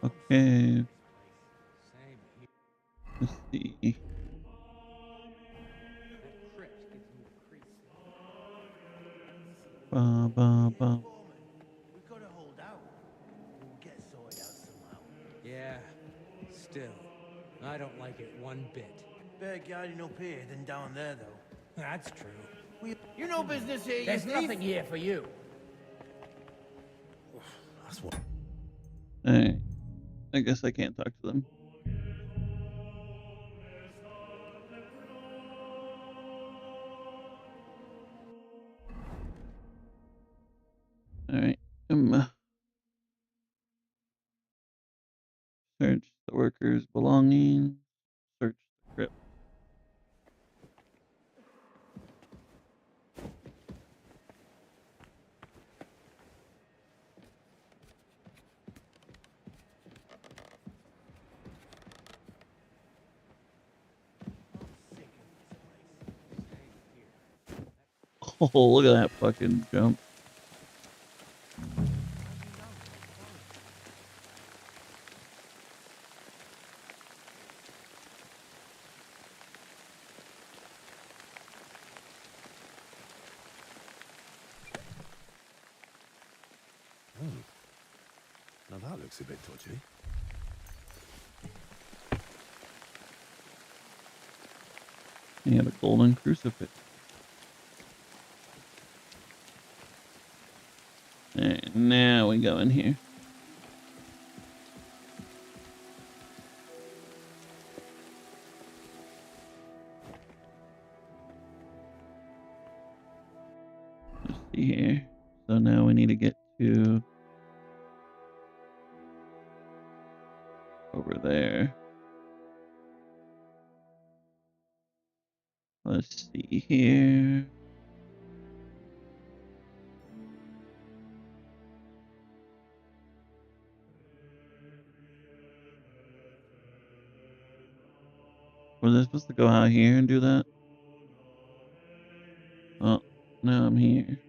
Okay. Let's see. Ba ba ba. We've got to hold out. We'll get sorted out somehow. Yeah, still, I don't like it one bit. Better guarding up here than down there, though. That's true. You know business here, There's you nothing here for you. That's what... Alright. I guess I can't talk to them. Alright. Search the workers' belongings. Search the crypt. Oh, look at that fucking jump. Now that looks a bit dodgy. He had a golden crucifix. Alright, now we go in here. Let's see here. So now we need to get to over there. Let's see here. Was I supposed to go out here and do that? Oh, now I'm here.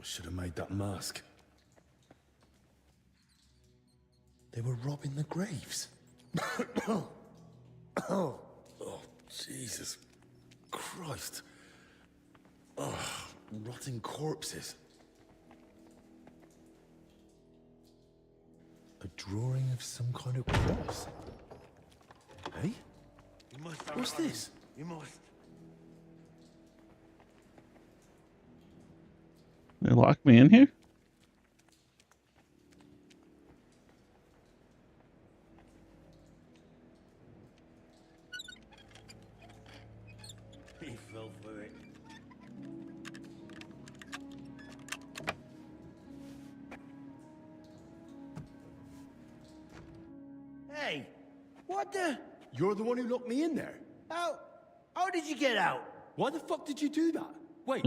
Should have made that mask. They were robbing the graves. Oh, Jesus Christ. Oh, rotting corpses. A drawing of some kind of cross. Hey? What's this? You must. They locked me in here? He fell for it. Hey, what the? You're the one who locked me in there. How did you get out? Why the fuck did you do that? Wait,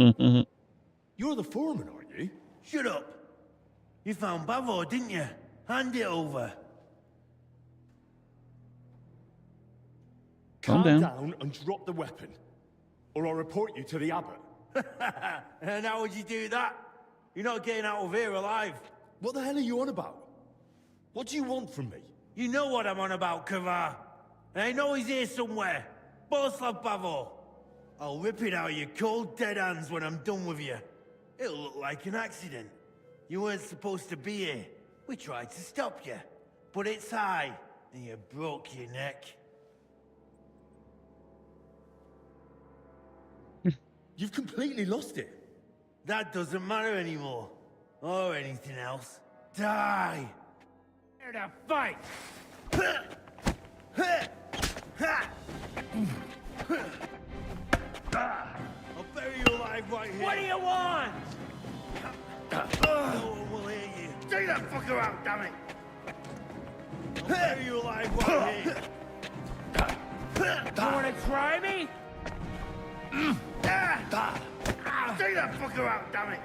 you're the foreman, aren't you? Shut up. You found Bavo, didn't you? Hand it over. Calm Calm down. down and drop the weapon, or I'll report you to the abbot. And how would you do that? You're not getting out of here alive. What the hell are you on about? What do you want from me? You know what I'm on about, Kavar. And I know he's here somewhere. Boslav Bavo. I'll rip it out of your cold, dead hands when I'm done with you. It'll look like an accident. You weren't supposed to be here. We tried to stop you. But it's high, and you broke your neck. You've completely lost it. That doesn't matter anymore. Or anything else. Die! Here to fight! I'll bury you alive right here. What do you want? No one will hear you. Take that fucker out, damn it! I'll bury you alive right here. You wanna try me? Take that fucker out, damn it.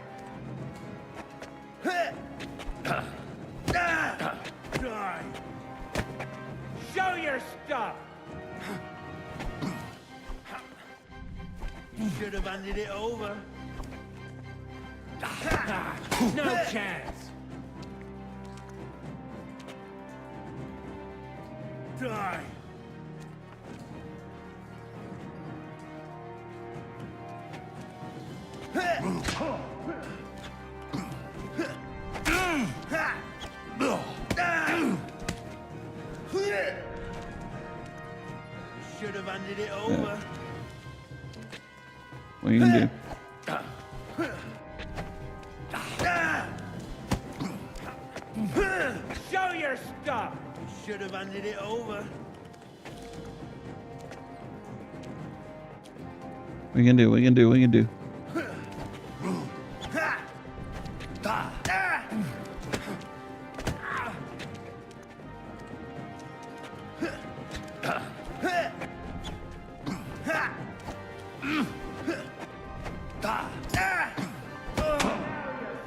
Die. Show your stuff! You should have handed it over. No chance! Die. Should have handed it over. What are you gonna do? Show your stuff! Should have handed it over. What are you gonna do? What are you gonna do? What are you gonna do?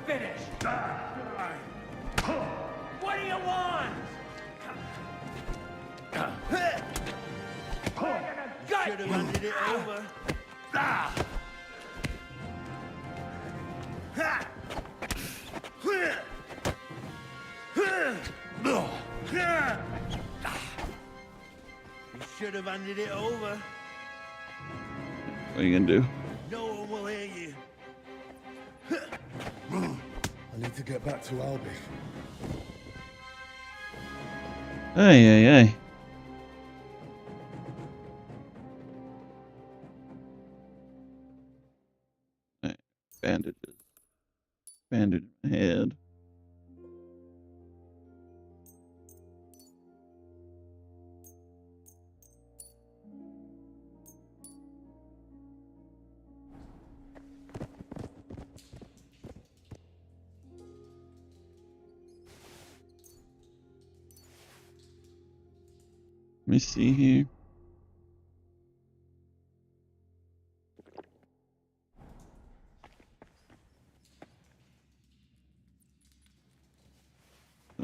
Finished! What do you want? Should have handed it over. You should have handed it over. What are you gonna do? No one will hear you. I need to get back to Albi. Hey, hey, hey. Alright, bandages. Bandage my head. Let me see here.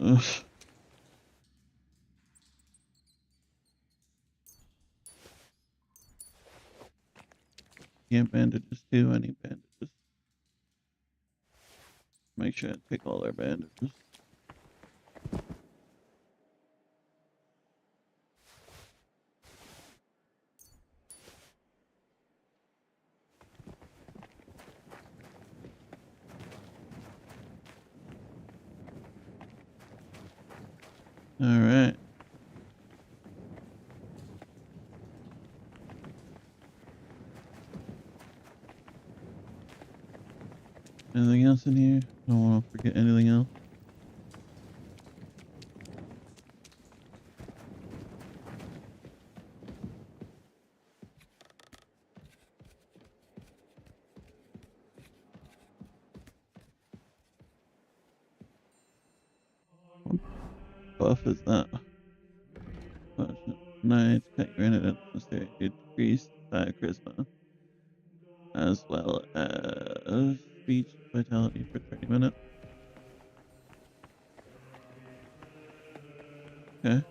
Ugh. Yeah, bandages too. I need bandages. Make sure I take all our bandages. All right. Anything else in here? I don't want to forget anything else. What buff is that? Knights cut granted at monastery. Increased charisma, as well as speech vitality for 30 minutes. Okay.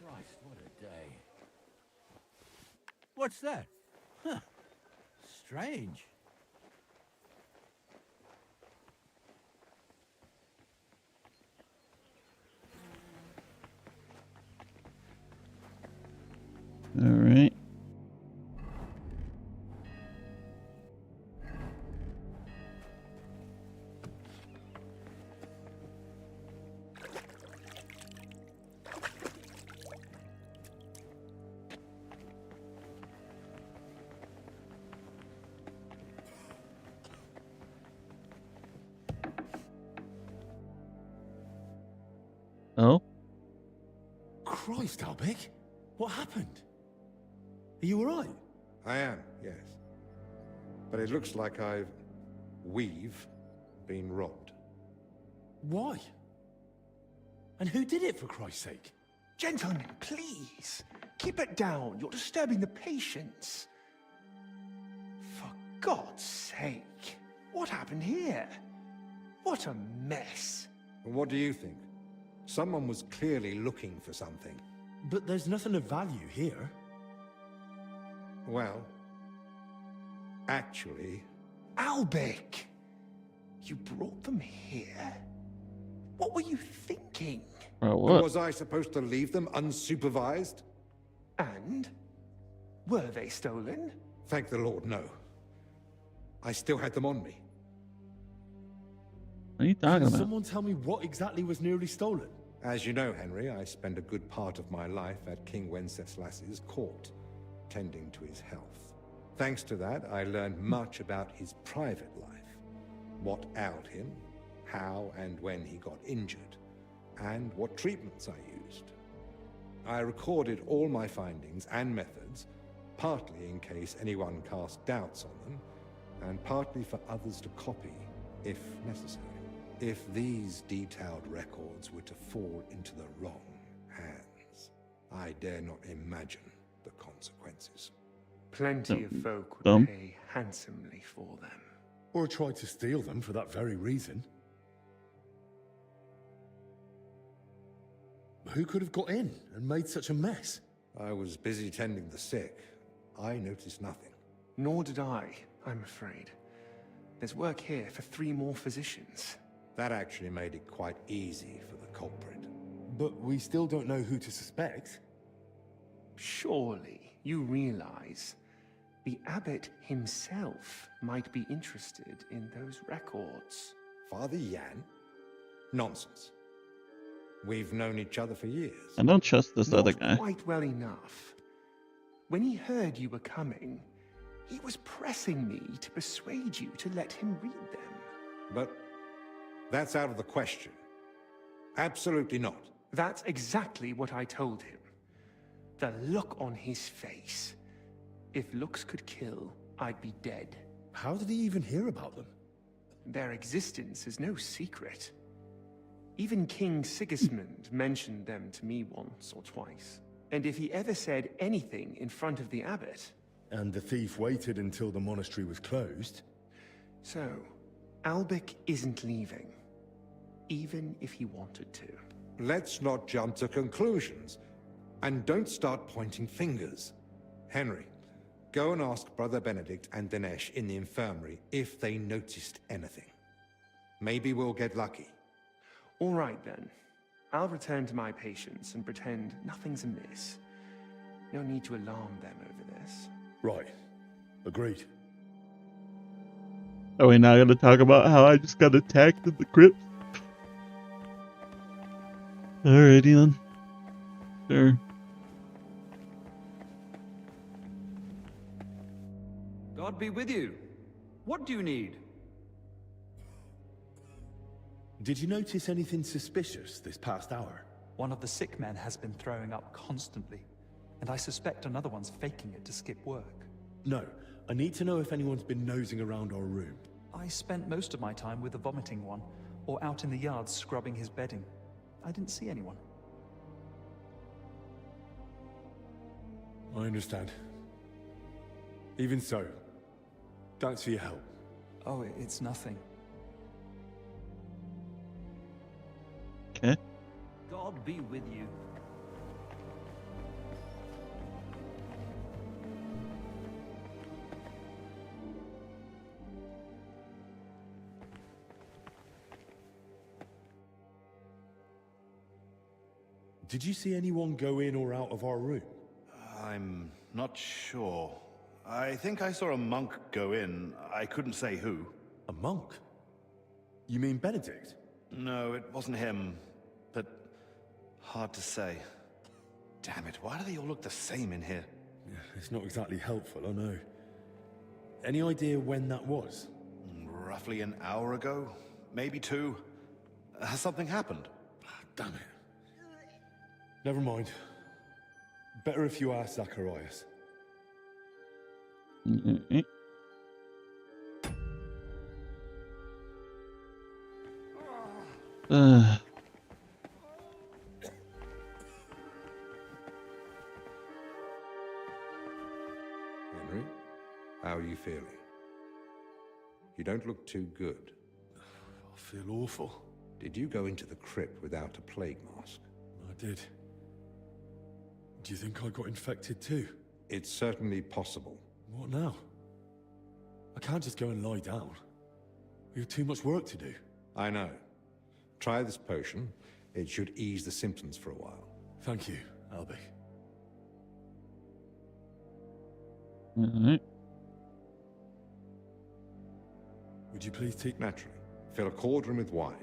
Christ, what a day. What's that? Huh. Strange. All right. Oh? Christ, Albic! What happened? Are you alright? I am, yes. But it looks like we've been robbed. Why? And who did it, for Christ's sake? Gentlemen, please. Keep it down. You're disturbing the patients. For God's sake. What happened here? What a mess. What do you think? Someone was clearly looking for something. But there's nothing of value here. Well, actually... Albic! You brought them here? What were you thinking? What? Was I supposed to leave them unsupervised? And? Were they stolen? Thank the Lord, no. I still had them on me. What are you talking Can about? someone tell me what exactly was nearly stolen? As you know, Henry, I spend a good part of my life at King Wenceslas's court, tending to his health. Thanks to that, I learned much about his private life, what ailed him, how and when he got injured, and what treatments I used. I recorded all my findings and methods, partly in case anyone cast doubts on them, and partly for others to copy, if necessary. If these detailed records were to fall into the wrong hands, I dare not imagine the consequences. Plenty of folk would Dumb. pay handsomely for them. Or tried to steal them for that very reason. Who could have got in and made such a mess? I was busy tending the sick. I noticed nothing. Nor did I, I'm afraid. There's work here for 3 more physicians. That actually made it quite easy for the culprit. But we still don't know who to suspect. Surely you realize the abbot himself might be interested in those records. Father Yan? Nonsense. We've known each other for years. I don't trust this other guy. Not quite well enough. When he heard you were coming, he was pressing me to persuade you to let him read them. But that's out of the question. Absolutely not. That's exactly what I told him. The look on his face. If looks could kill, I'd be dead. How did he even hear about them? Their existence is no secret. Even King Sigismund mentioned them to me once or twice. And if he ever said anything in front of the abbot... And the thief waited until the monastery was closed? So, Albic isn't leaving. Even if he wanted to. Let's not jump to conclusions. And don't start pointing fingers. Henry, Go and ask Brother Benedict and Dinesh in the infirmary if they noticed anything. Maybe we'll get lucky. All right, then. I'll return to my patients and pretend nothing's amiss. No need to alarm them over this. Right. Agreed. Are we now going to talk about how I just got attacked in the crypt? Alrighty then. Sure. God be with you. What do you need? Did you notice anything suspicious this past hour? One of the sick men has been throwing up constantly, and I suspect another one's faking it to skip work. No. I need to know if anyone's been nosing around our room. I spent most of my time with the vomiting one, or out in the yard scrubbing his bedding. I didn't see anyone. I understand. Even so, thanks for your help. Oh, it's nothing. Okay. God be with you. Did you see anyone go in or out of our room? I'm not sure. I think I saw a monk go in. I couldn't say who. A monk? You mean Benedict? No, it wasn't him. But hard to say. Damn it, why do they all look the same in here? Yeah, it's not exactly helpful, I know. Any idea when that was? Roughly an hour ago? Maybe 2. Has something happened? Damn it. Never mind. Better if you ask Zacharias. Mm-hmm. Henry, how are you feeling? You don't look too good. I feel awful. Did you go into the crypt without a plague mask? I did. Do you think I got infected too? It's certainly possible. What now? I can't just go and lie down. We have too much work to do. I know. Try this potion. It should ease the symptoms for a while. Thank you, Albie. Alright. Would you please take... Naturally. Fill a cauldron with wine.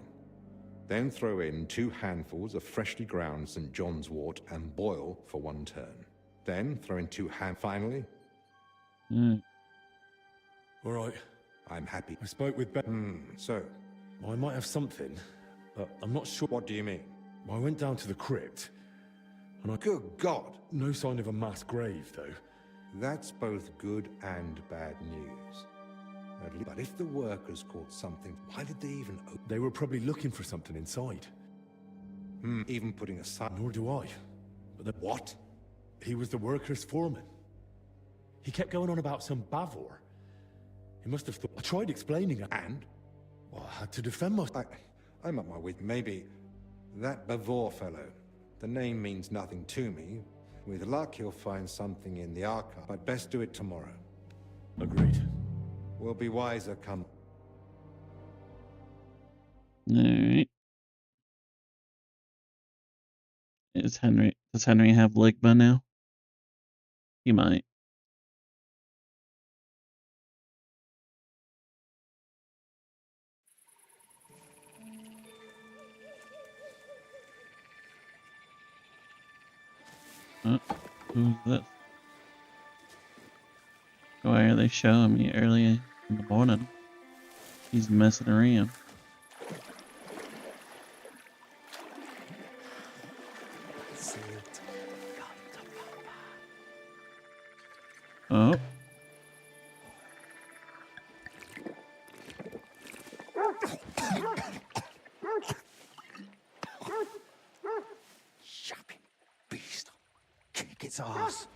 Then throw in 2 handfuls of freshly ground St. John's wort and boil for 1 turn. Then throw in 2 Finally? All right. I'm happy. I spoke with Ben. So? I might have something, but I'm not sure. What do you mean? I went down to the crypt, and Good God! No sign of a mass grave, though. That's both good and bad news. But if the workers caught something, why did they even open? They were probably looking for something inside. Even putting aside... Nor do I. But what? He was the workers' foreman. He kept going on about some Bavor. He must have thought... I tried explaining it. And? Well, I had to defend myself. I'm up my wit. Maybe that Bavor fellow. The name means nothing to me. With luck, he'll find something in the archive. But best do it tomorrow. Agreed. We'll be wiser come. Alright. Does Henry have Ligma now? He might. Who's this? Why are they showing me early in the morning? He's messing around. Oh. Shopping beast. Kick its ass.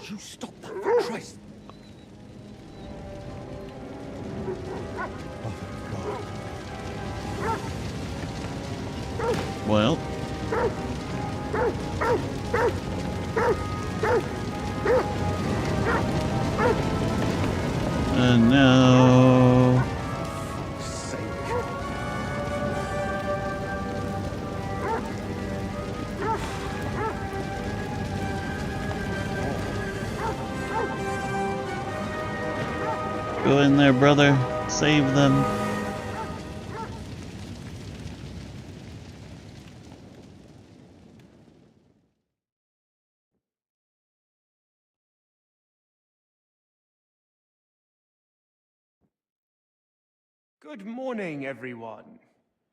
You stop that, for Christ! Well. No. Go in there, brother. Save them. Good morning, everyone.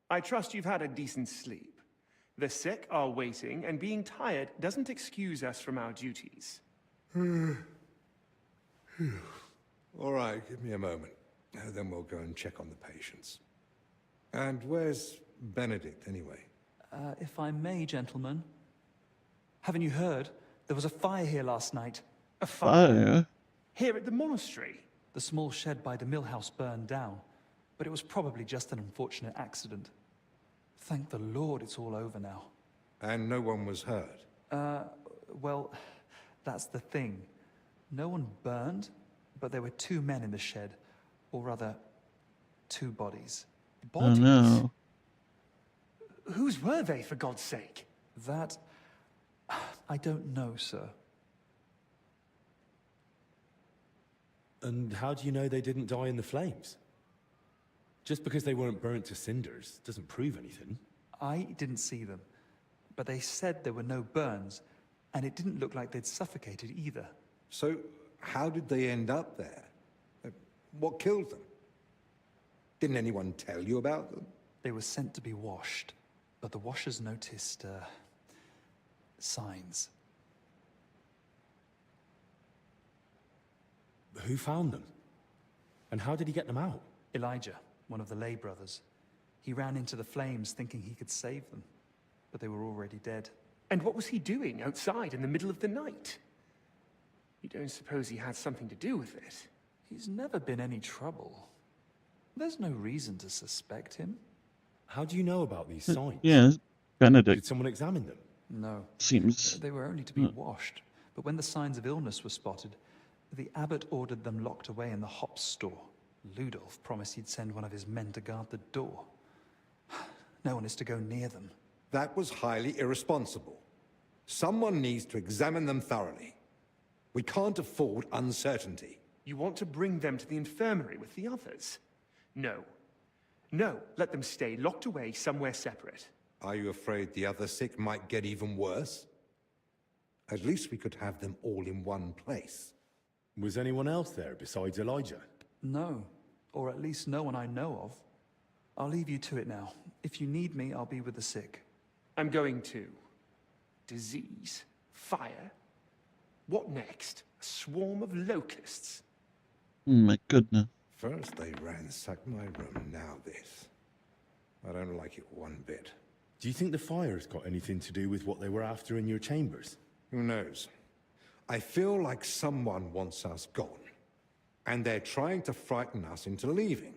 I trust you've had a decent sleep. The sick are waiting, and being tired doesn't excuse us from our duties. All right, give me a moment. Then we'll go and check on the patients. And where's Benedict, anyway? If I may, gentlemen. Haven't you heard? There was a fire here last night. A fire? Fire? Here at the monastery? The small shed by the mill house burned down, but it was probably just an unfortunate accident. Thank the Lord it's all over now. And no one was hurt? Well, that's the thing. No one burned, but there were 2 men in the shed. Or rather, 2 bodies. Bodies? Oh no. Whose were they, for God's sake? That... I don't know, sir. And how do you know they didn't die in the flames? Just because they weren't burnt to cinders doesn't prove anything. I didn't see them, but they said there were no burns, and it didn't look like they'd suffocated either. So, how did they end up there? What killed them? Didn't anyone tell you about them? They were sent to be washed, but the washers noticed, signs. Who found them? And how did he get them out? Elijah, one of the lay brothers. He ran into the flames thinking he could save them, but they were already dead. And what was he doing outside in the middle of the night? You don't suppose he had something to do with it? He's never been any trouble. There's no reason to suspect him. How do you know about these signs? Yeah, Benedict. Did someone examine them? No. Seems... They were only to be washed, but when the signs of illness were spotted, the abbot ordered them locked away in the hop store. Ludolf promised he'd send one of his men to guard the door. No one is to go near them. That was highly irresponsible. Someone needs to examine them thoroughly. We can't afford uncertainty. You want to bring them to the infirmary with the others? No. No, let them stay locked away somewhere separate. Are you afraid the other sick might get even worse? At least we could have them all in one place. Was anyone else there besides Elijah? No, or at least no one I know of. I'll leave you to it now. If you need me, I'll be with the sick. I'm going to. Disease? Fire? What next? A swarm of locusts? My goodness. First they ransacked my room, now this. I don't like it one bit. Do you think the fire's got anything to do with what they were after in your chambers? Who knows? I feel like someone wants us gone. And they're trying to frighten us into leaving.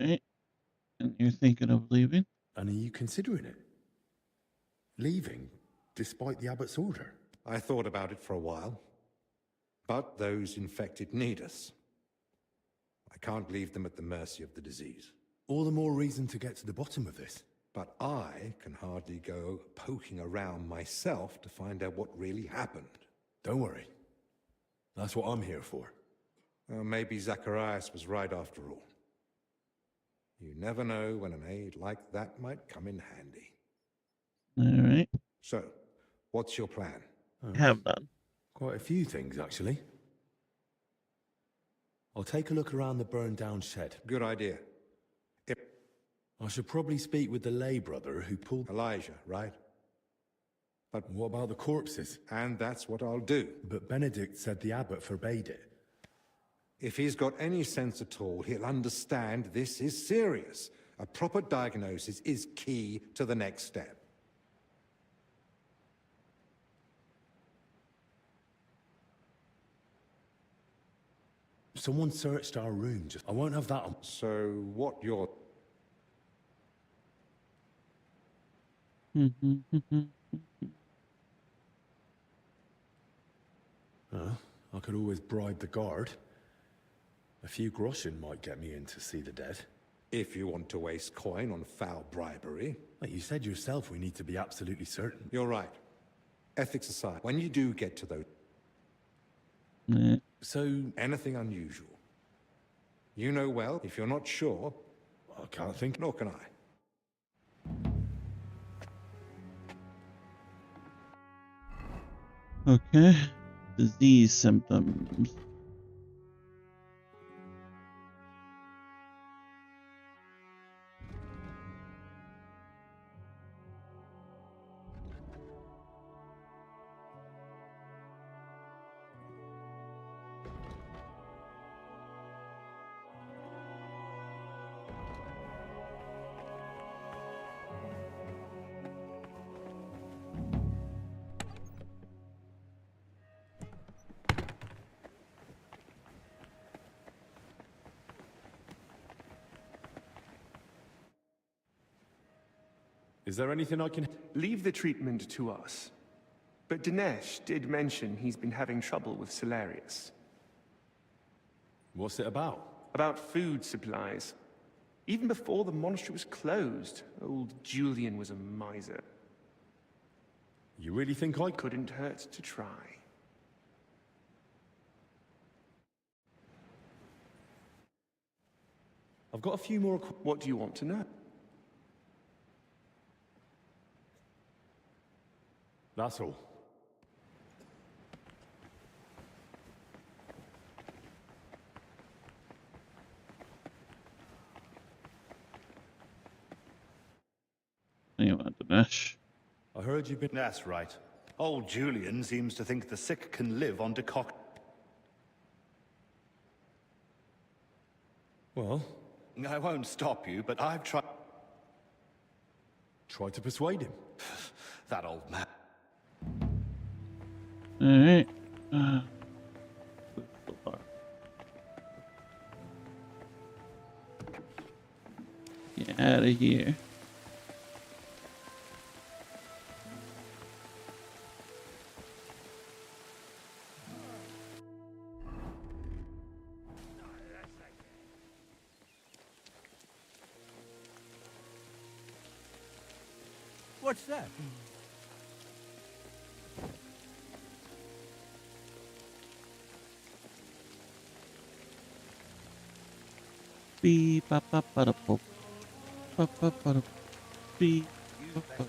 Okay. And you're thinking of leaving? And are you considering it? Leaving, despite the abbot's order? I thought about it for a while. But those infected need us. I can't leave them at the mercy of the disease. All the more reason to get to the bottom of this. But I can hardly go poking around myself to find out what really happened. Don't worry. That's what I'm here for. Well, maybe Zacharias was right after all. You never know when an aid like that might come in handy. All right. So, what's your plan? Have none. Quite a few things, actually. I'll take a look around the burned-down shed. Good idea. I should probably speak with the lay brother who pulled... Elijah, right? But what about the corpses? And that's what I'll do. But Benedict said the abbot forbade it. If he's got any sense at all, he'll understand this is serious. A proper diagnosis is key to the next step. Someone searched our room. I won't have that on. So what you're... I could always bribe the guard. A few groschen might get me in to see the dead. If you want to waste coin on foul bribery. Like you said yourself, we need to be absolutely certain. You're right. Ethics aside, when you do get to those... So... anything unusual. You know well, if you're not sure... I can't think. Nor can I. Okay. Disease symptoms. Is there anything I can... Leave the treatment to us. But Dinesh did mention he's been having trouble with Salarius. What's it about? About food supplies. Even before the monastery was closed, old Julian was a miser. You really think I... Couldn't hurt to try. I've got a few more... What do you want to know? That's all. You want Dinesh? I heard you've been... That's right. Old Julian seems to think the sick can live on decoction. Well? I won't stop you, but I've tried... Try to persuade him. That old man. Alright. Get out of here. What's that? Beep, ba, ba, ba, da, bo. Ba, ba, ba, da, beep, ba, ba.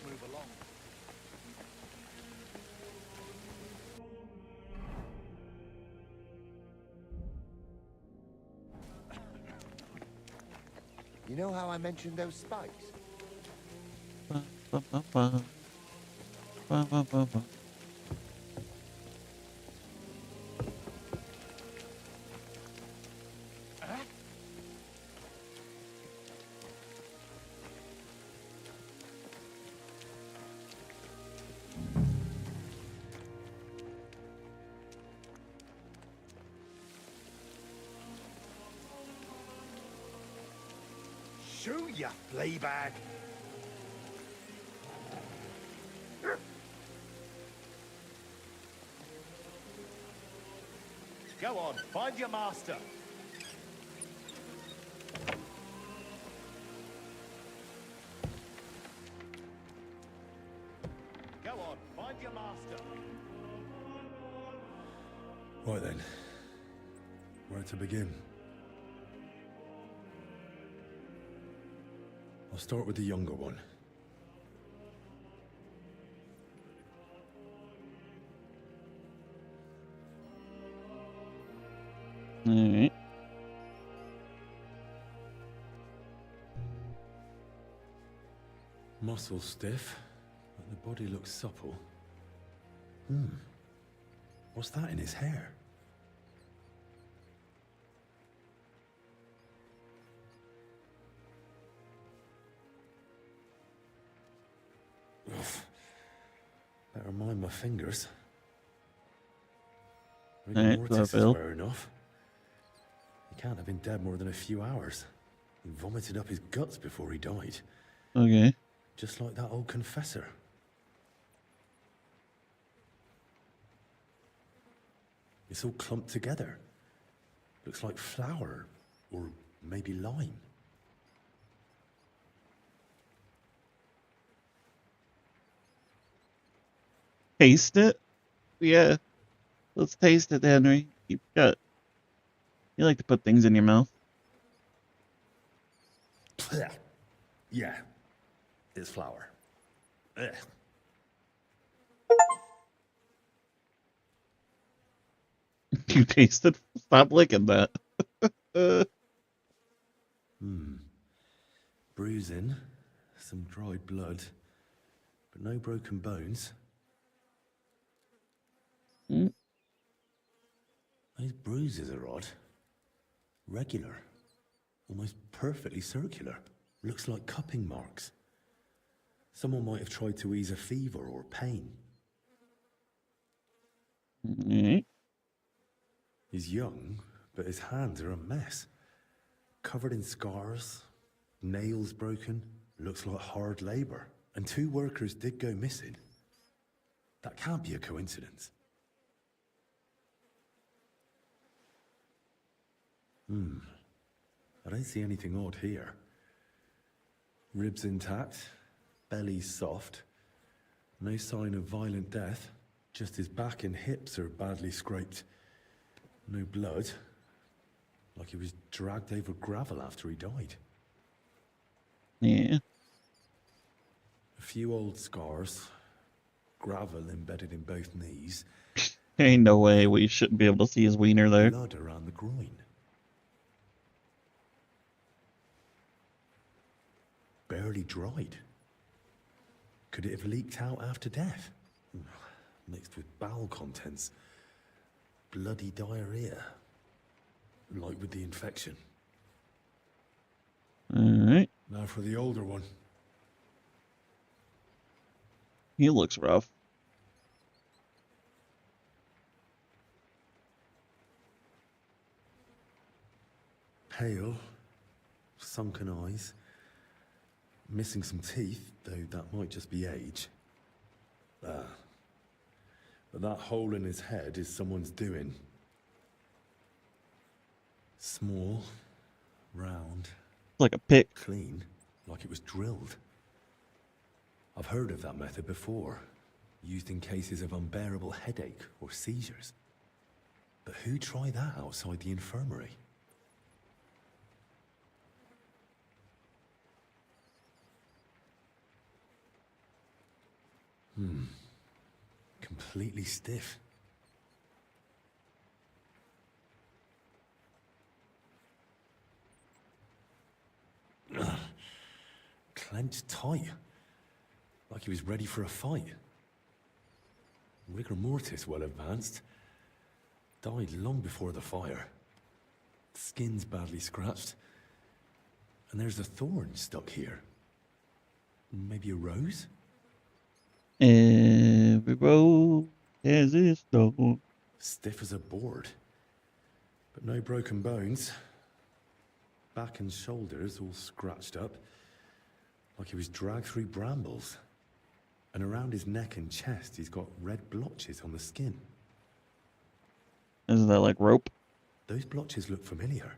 You know how I mentioned those spikes? Ba, ba, ba, ba. Ba, ba, ba, ba. Shoot, you flea bag! Go on, find your master. Go on, find your master. Right then. Where to begin? I'll start with the younger one. Alright. Muscle stiff, but the body looks supple. What's that in his hair? Oof. Better mind my fingers. Rigor mortis is wearing off. He can't have been dead more than a few hours. He vomited up his guts before he died. Okay. Just like that old confessor. It's all clumped together. Looks like flour, or maybe lime. Taste it? Yeah. Let's taste it, Henry. You like to put things in your mouth. Yeah. It's flour. Ugh. You tasted? Stop licking that. Bruising, some dried blood, but no broken bones. Mm. Those bruises are odd. Regular. Almost perfectly circular. Looks like cupping marks. Someone might have tried to ease a fever or pain. Mm. He's young, but his hands are a mess. Covered in scars, nails broken, looks like hard labor. And 2 workers did go missing. That can't be a coincidence. I don't see anything odd here. Ribs intact, belly soft. No sign of violent death. Just his back and hips are badly scraped. No blood. Like he was dragged over gravel after he died. Yeah. A few old scars. Gravel embedded in both knees. Ain't no way we shouldn't be able to see his wiener there. Blood around the groin. Barely dried. Could it have leaked out after death? Mixed with bowel contents. Bloody diarrhea. Like with the infection. Alright. Now for the older one. He looks rough. Pale. Sunken eyes. Missing some teeth, though that might just be age. But that hole in his head is someone's doing. Small, round. Like a pick. Clean, like it was drilled. I've heard of that method before, used in cases of unbearable headache or seizures. But who tried that outside the infirmary? Completely stiff. Clenched tight. Like he was ready for a fight. Rigor mortis well advanced. Died long before the fire. Skin's badly scratched. And there's a thorn stuck here. Maybe a rose? Every road has its thorn. Stiff as a board. But no broken bones. Back and shoulders all scratched up. Like he was dragged through brambles. And around his neck and chest, he's got red blotches on the skin. Isn't that like rope? Those blotches look familiar.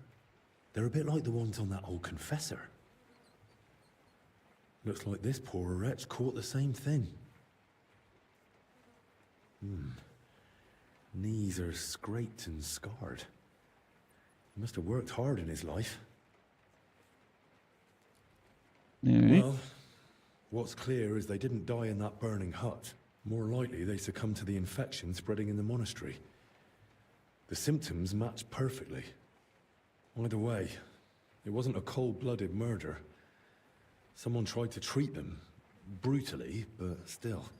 They're a bit like the ones on that old confessor. Looks like this poor wretch caught the same thing. Knees are scraped and scarred. He must have worked hard in his life. Right. Well, what's clear is they didn't die in that burning hut. More likely, they succumbed to the infection spreading in the monastery. The symptoms match perfectly. Either way, it wasn't a cold-blooded murder. Someone tried to treat them, brutally, but still.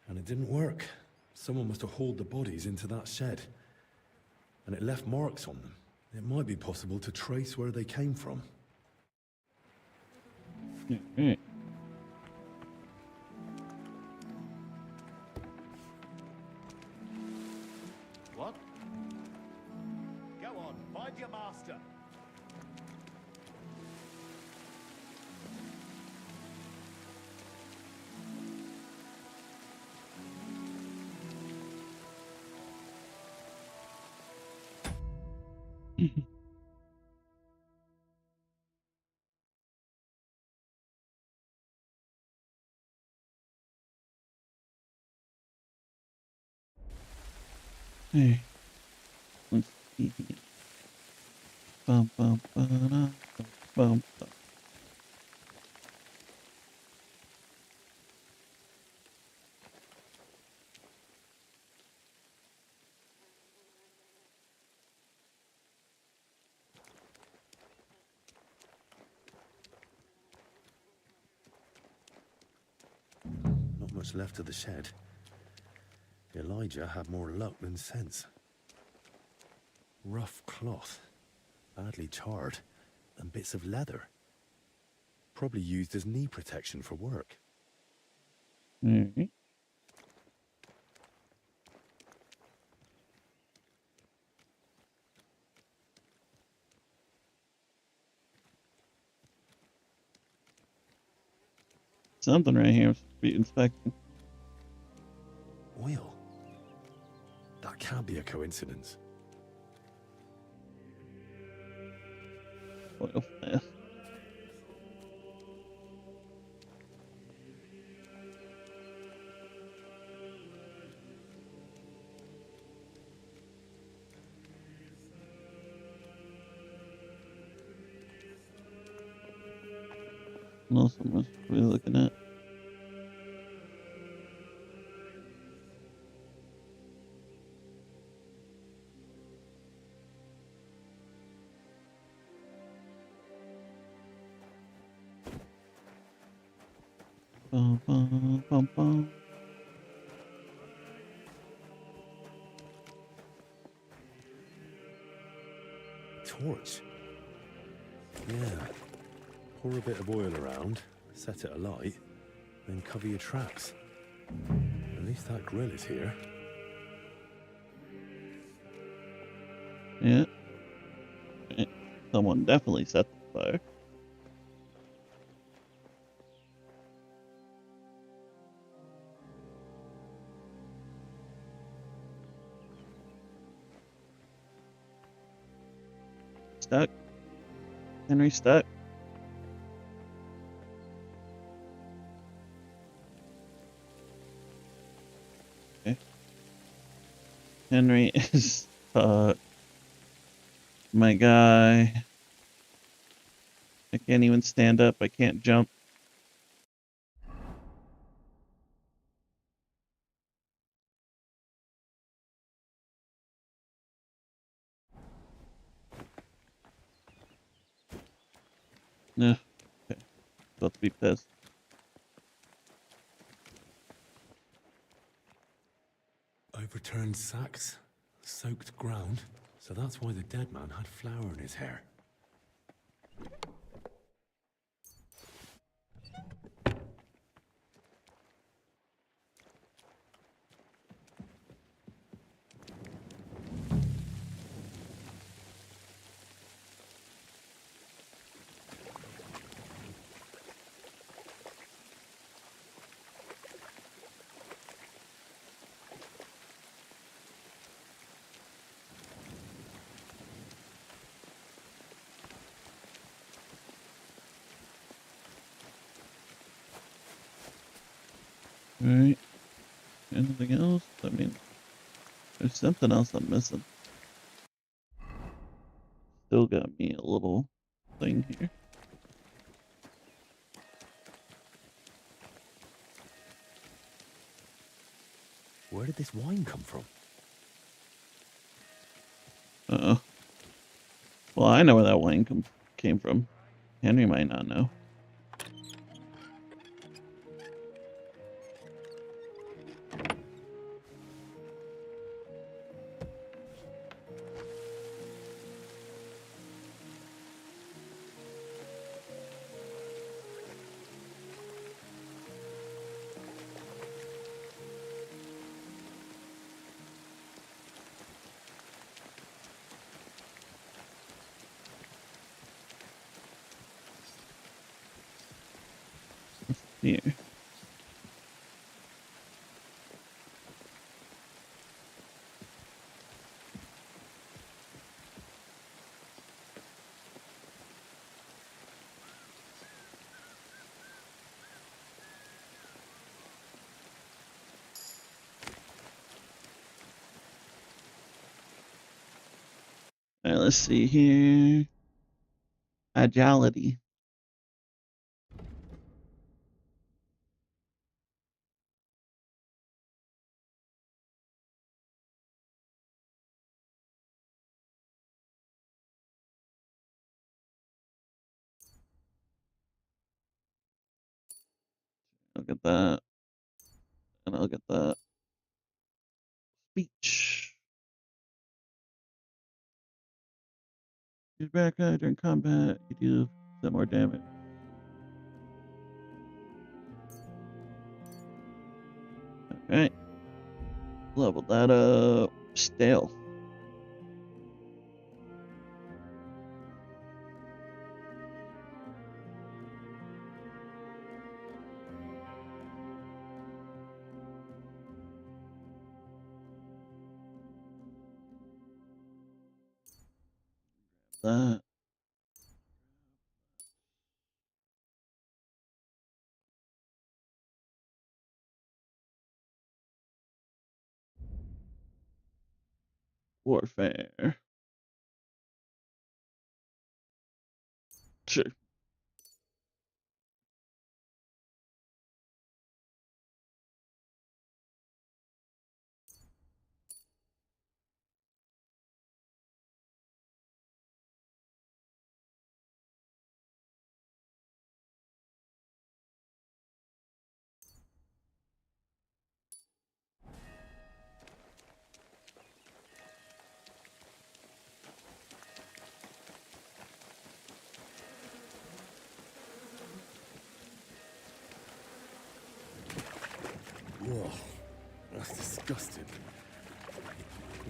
And it didn't work. Someone must have hauled the bodies into that shed. And it left marks on them. It might be possible to trace where they came from. Right. What? Go on, find your master. Hey, let's see. Bum, bum, ba-da, bum, bum. Not much left of the shed. Elijah had more luck than sense. Rough cloth, badly charred, and bits of leather. Probably used as knee protection for work. Alright. Something right here to be inspecting. Oil? That can't be a coincidence. Oil flask. What else am I supposed to be looking at? Bum, bum, bum, bum. Torch? Yeah. Pour a bit of oil around, set it alight, then cover your tracks. At least that grill is here. Yeah. Okay. Someone definitely set the fire. Stuck. Henry stuck. Okay. Henry is stuck. My guy. I can't even stand up. I can't jump. No. Okay. About to be pissed. Overturned sacks, soaked ground. So that's why the dead man had flour in his hair. Alright. Anything else? I mean, there's something else I'm missing. Still got me a little thing here. Where did this wine come from? Uh-oh. Well, I know where that wine came from. Henry might not know. Here. All right, let's see here. Agility. I'll get that. And I'll get that. Speech. Use back during combat. You deal some more damage. Okay. Level that up. Stealth. That. Warfare. Sure. Whoa, that's disgusting.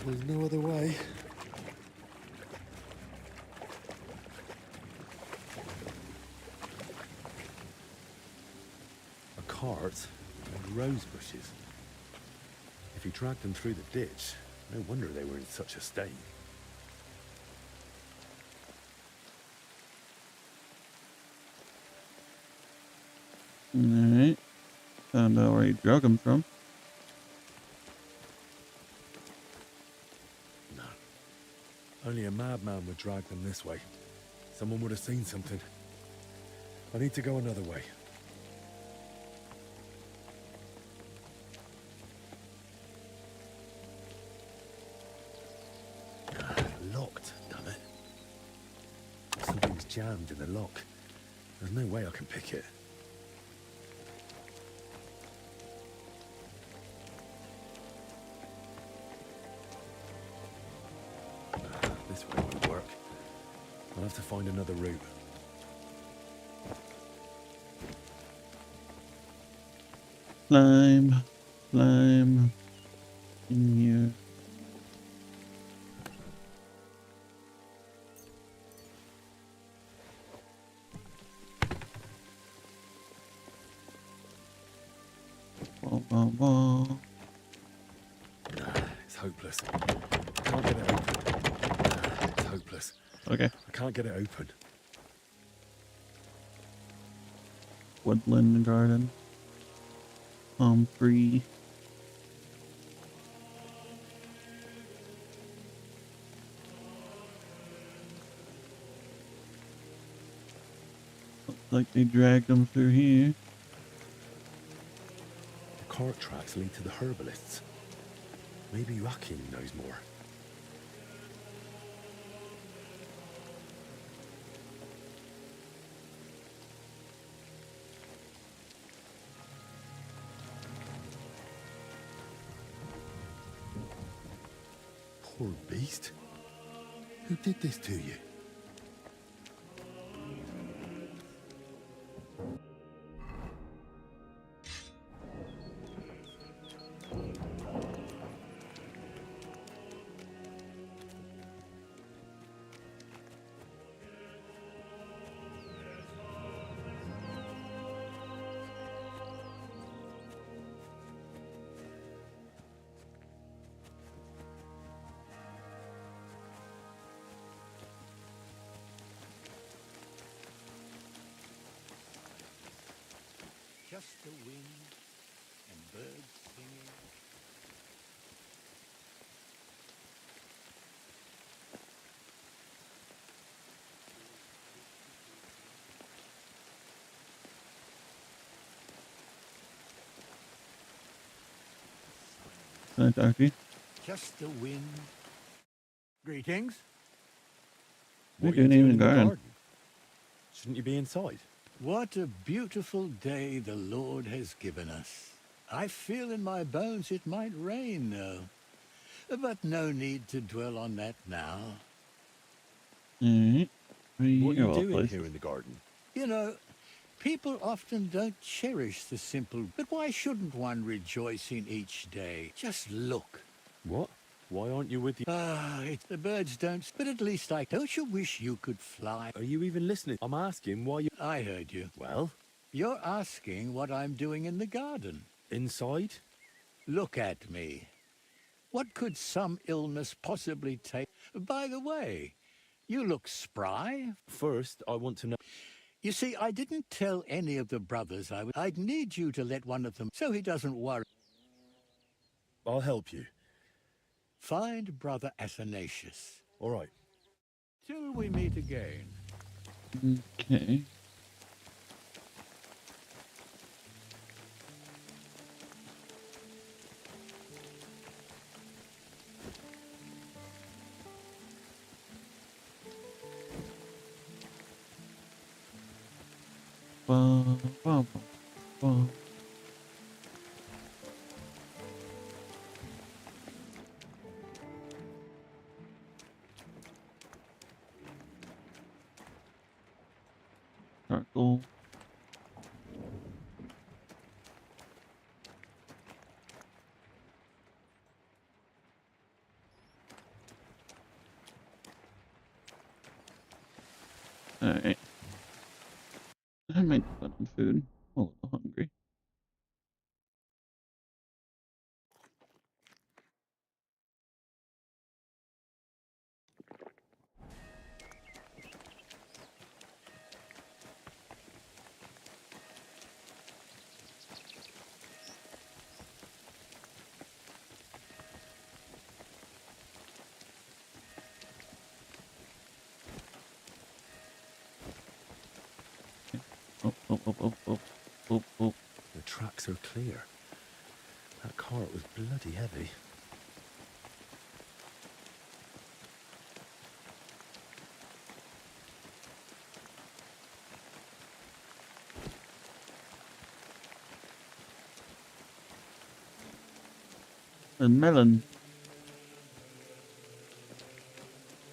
There's no other way. A cart and rose bushes. If he dragged them through the ditch, no wonder they were in such a state. Alright. Found out where he drug him from. No. Only a madman would drag them this way. Someone would have seen something. I need to go another way. Locked, damn it. Something's jammed in the lock. There's no way I can pick it. This way won't work. I'll have to find another route. Climb. Climb. In here. It's hopeless. I can't get it open. It's hopeless. Okay. I can't get it open. Woodland garden. Palm tree. Looks like they dragged them through here. The cart tracks lead to the herbalists. Maybe Joachim knows more. Poor beast. Who did this to you? Just the wind and birds singing. Can I talk to you? Just the wind. Greetings. What are you doing in the garden? Shouldn't you be inside? What a beautiful day the Lord has given us. I feel in my bones it might rain, though. But no need to dwell on that now. Alright. What are you Well, doing places. here in the garden? You know, people often don't cherish the simple, but why shouldn't one rejoice in each day? Just look. What? Why aren't you with the... The birds don't, but at least don't you wish you could fly? Are you even listening? I'm asking why you... I heard you. Well? You're asking what I'm doing in the garden. Inside? Look at me. What could some illness possibly take? By the way, you look spry. First, I want to know... You see, I didn't tell any of the brothers I'd need you to let one of them so he doesn't worry. I'll help you. Find Brother Athanasius. All right. Till we meet again. Okay. Bum, bum, bum, bum. Circle. Alright. I might put on food. I'm a little hungry. Oh. The tracks are clear. That cart was bloody heavy. A melon.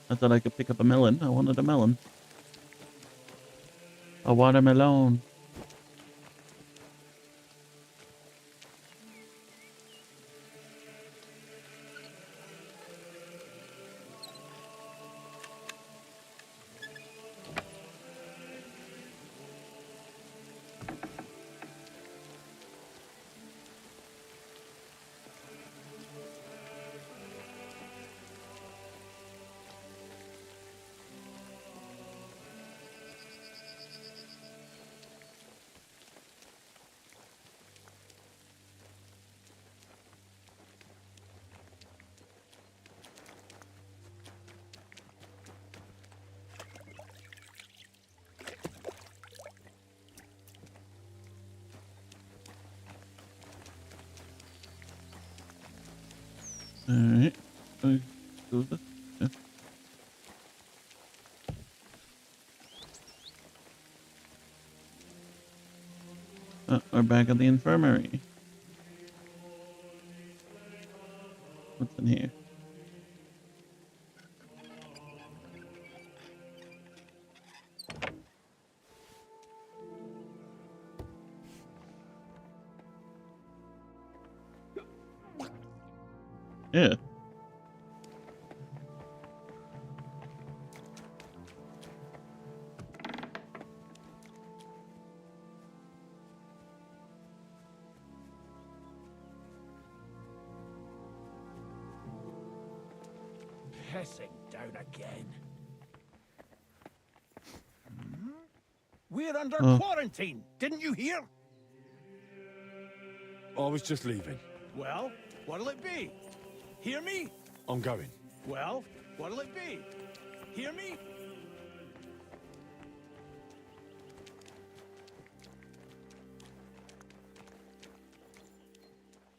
I thought I could pick up a melon. I wanted a melon. A watermelon. Alright. Go this. We're back at the infirmary. What's in here? Yeah. Pissing down again. We're under quarantine, didn't you hear? I was just leaving. Well, what'll it be? Hear me? I'm going. Well, what'll it be? Hear me?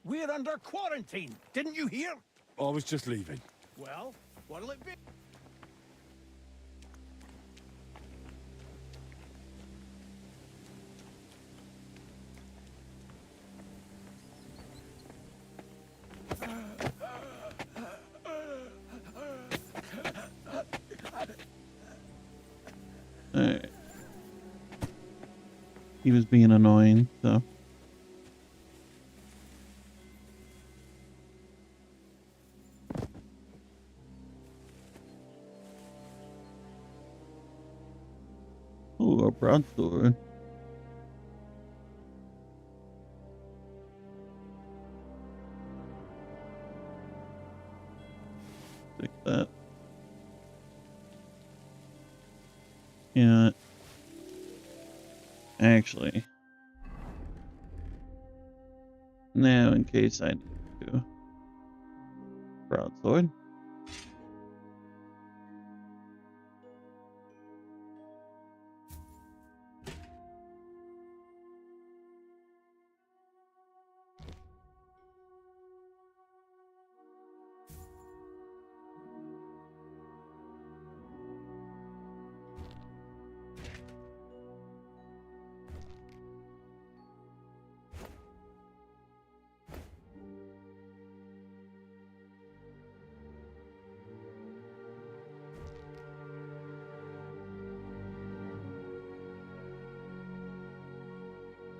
We're under quarantine. Didn't you hear? I was just leaving. Well, what'll it be? Alright. He was being annoying, so. Ooh, a broadsword. Take that. Yeah. Actually. Now, in case I need to. Broadsword.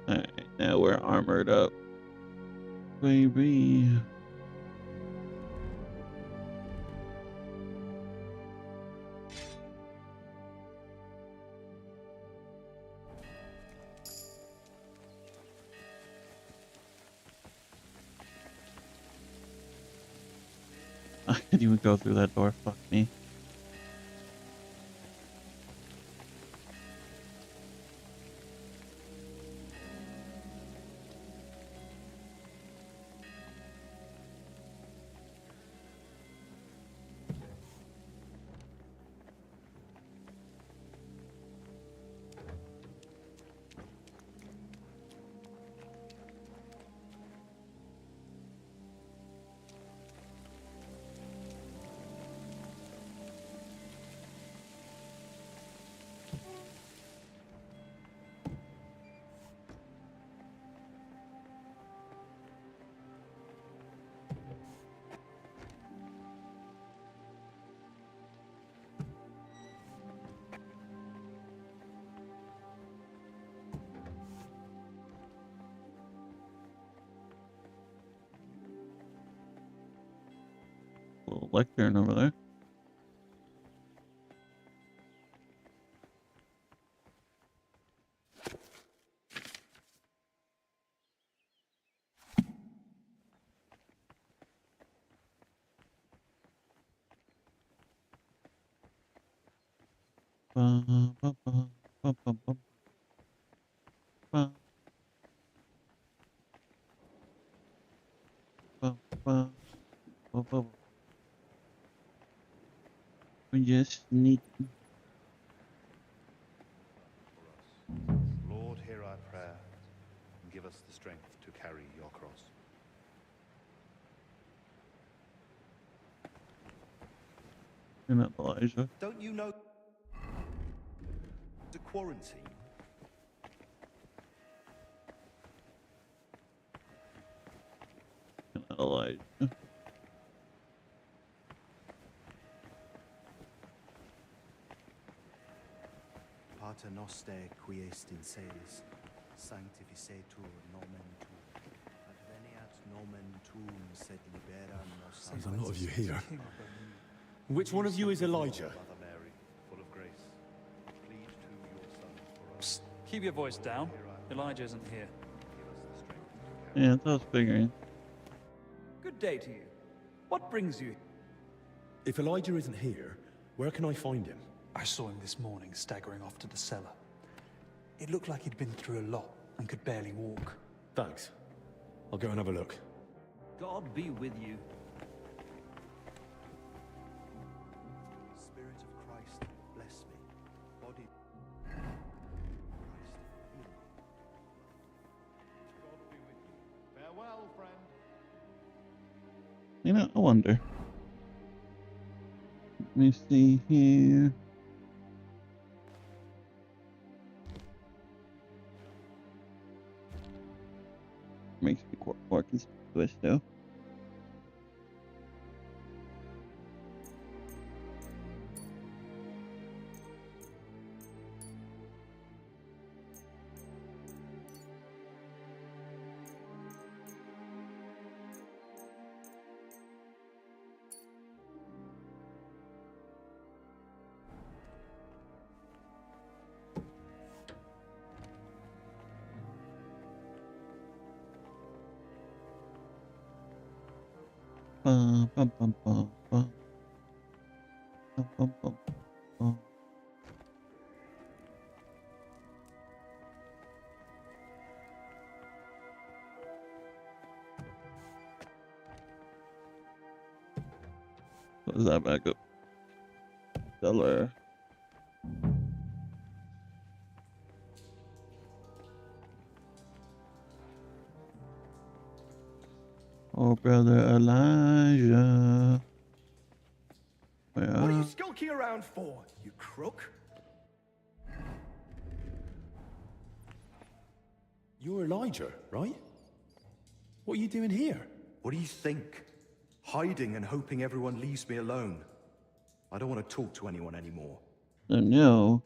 Alright, now we're armored up. Baby. I can't even go through that door, fuck me. Little lectern over there. Bum, bum, bum, bum, bum, bum, bum, bum, bum, bum, bum. We just need. Lord, hear our prayer and give us the strength to carry your cross. You're not Elijah. Don't you know the quarantine? You're not Elijah. Pater noster qui est in celis, sanctificetur nomen tuum. Adveniat nomen tuum, sed libera nos. There's a lot of you here. Which one of you is Elijah? Mother Mary, full of grace, plead to your Son for us. Psst, keep your voice down. Elijah isn't here. Yeah, that's what I was figuring. Good day to you. What brings you? If Elijah isn't here, where can I find him? I saw him this morning staggering off to the cellar. It looked like he'd been through a lot and could barely walk. Thanks. I'll go and have a look. God be with you. Spirit of Christ, bless me. Body. Christ, heal me. God be with you. Farewell, friend. You know, I wonder. Let me see here. Makes me more conspicuous though. Bum, bum, bum, bum, bum. Bum, bum, bum, bum. What is that backup? Cellar. Oh, brother Elijah. What are you skulking around for, you crook? You're Elijah, right? What are you doing here? What do you think? Hiding and hoping everyone leaves me alone. I don't want to talk to anyone anymore. Oh no.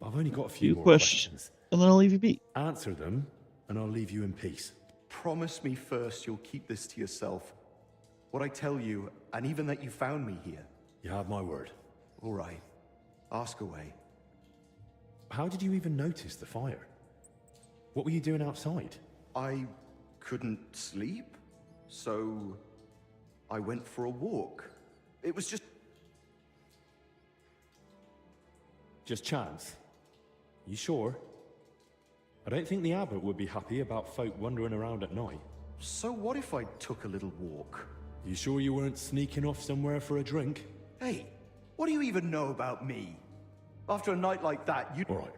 I've only got a few more questions, questions. and then I'll leave you be. Answer them, and I'll leave you in peace. Promise me first you'll keep this to yourself. What I tell you, and even that you found me here. You have my word. All right. Ask away. How did you even notice the fire? What were you doing outside? I couldn't sleep, so I went for a walk. It was just... Just chance? You sure? I don't think the abbot would be happy about folk wandering around at night. So what if I took a little walk? You sure you weren't sneaking off somewhere for a drink? Hey, what do you even know about me? After a night like that, you... All right.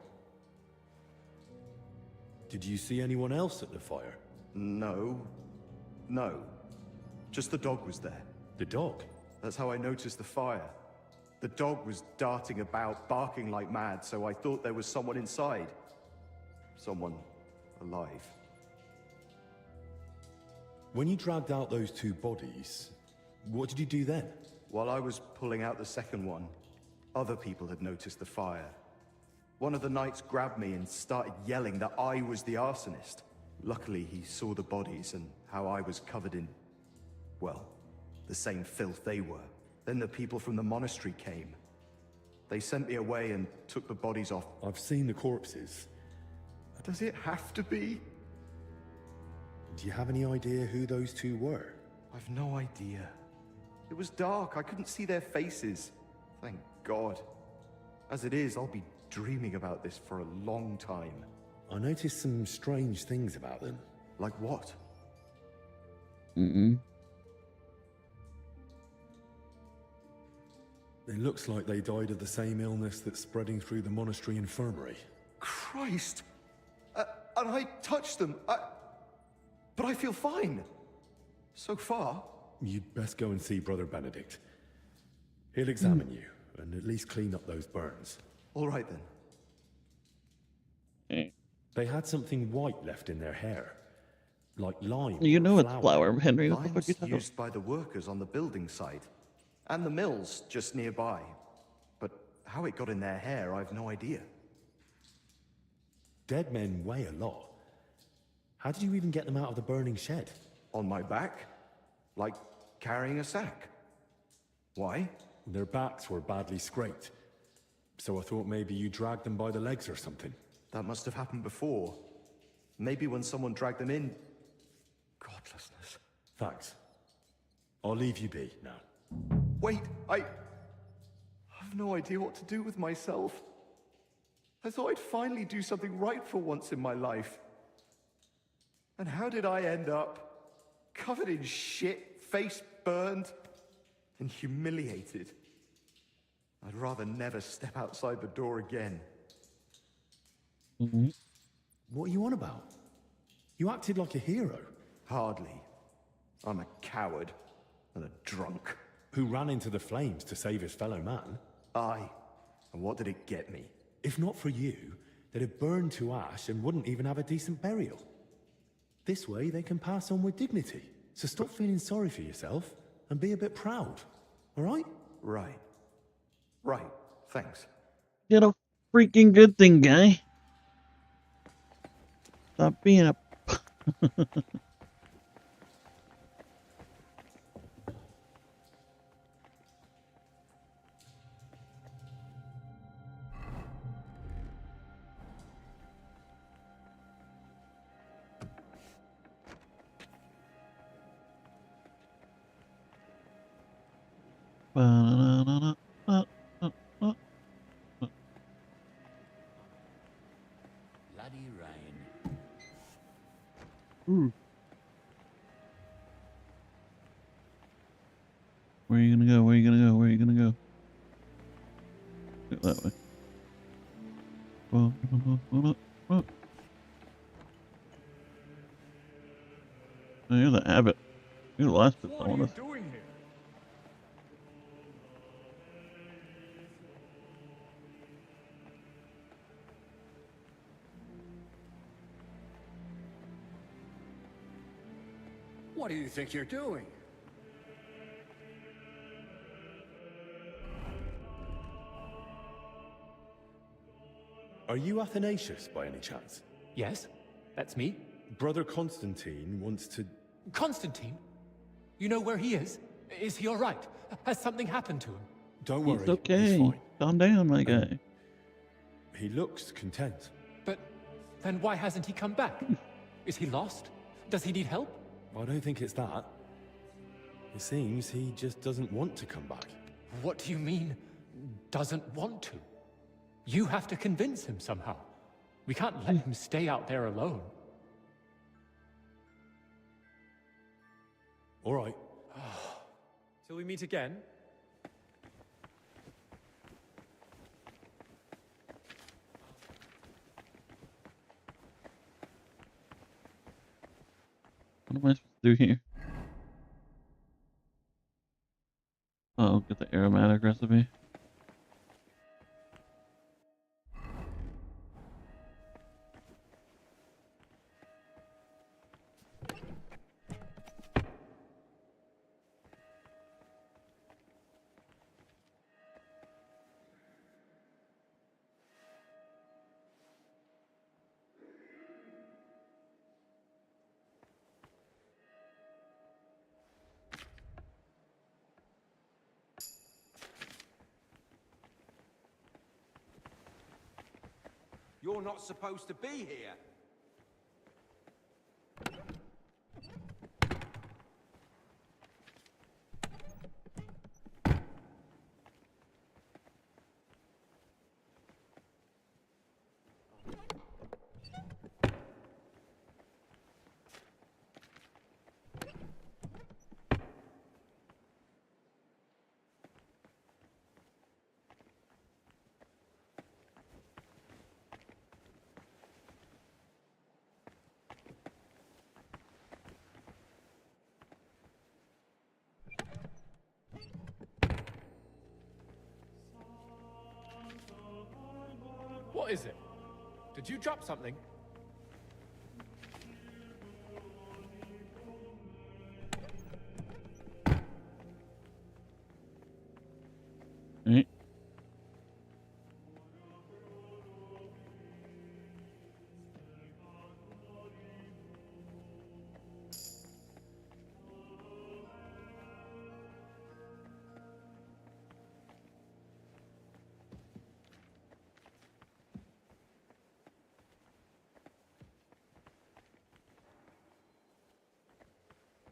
Did you see anyone else at the fire? No. No. Just the dog was there. The dog? That's how I noticed the fire. The dog was darting about, barking like mad, so I thought there was someone inside. Someone alive. When you dragged out those two bodies, what did you do then? While I was pulling out the second one, other people had noticed the fire. One of the knights grabbed me and started yelling that I was the arsonist. Luckily, he saw the bodies and how I was covered in, well, the same filth they were. Then the people from the monastery came. They sent me away and took the bodies off. I've seen the corpses. Does it have to be? Do you have any idea who those two were? I've no idea. It was dark. I couldn't see their faces. Thank God. As it is, I'll be dreaming about this for a long time. I noticed some strange things about them. Like what? Mm-mm. It looks like they died of the same illness that's spreading through the monastery infirmary. Christ! And I touched them. But I feel fine. So far. You'd best go and see Brother Benedict. He'll examine you, and at least clean up those burns. All right, then. They had something white left in their hair. Like lime. You know it's flour. flour, Henry. What the fuck Limes you talking about? used by the workers on the building site. And the mills just nearby. But how it got in their hair, I've no idea. Dead men weigh a lot. How did you even get them out of the burning shed? On my back? Like carrying a sack. Why? Their backs were badly scraped. So I thought maybe you dragged them by the legs or something. That must have happened before. Maybe when someone dragged them in. Godlessness. Thanks. I'll leave you be now. Wait, I have no idea what to do with myself. I thought I'd finally do something right for once in my life. And how did I end up? Covered in shit, face burned, and humiliated. I'd rather never step outside the door again. Mm-hmm. What are you on about? You acted like a hero. Hardly. I'm a coward and a drunk. Who ran into the flames to save his fellow man. Aye. And what did it get me? If not for you, they'd have burned to ash and wouldn't even have a decent burial. This way, they can pass on with dignity. So stop feeling sorry for yourself and be a bit proud. All right? Right. Right. Thanks. Get a freaking good thing, guy. Stop being a... Bloody rain. Ooh. Where are you gonna go? Where are you gonna go? Where are you gonna go? Go that way. Oh, you're the abbot. You're the last person I want to... doing here? What do you think you're doing? Are you Athanasius by any chance? Yes, that's me. Brother Constantine wants to... Constantine? You know where he is? Is he all right? Has something happened to him? Don't worry, He's okay. he's fine. Calm down, my guy. He looks content. But then why hasn't he come back? Is he lost? Does he need help? I don't think it's that. It seems he just doesn't want to come back. What do you mean, doesn't want to? You have to convince him somehow. We can't let him stay out there alone. All right. Till we meet again. What am I supposed to do here? Oh, get the aromatic recipe. You're not supposed to be here. What is it? Did you drop something? Right.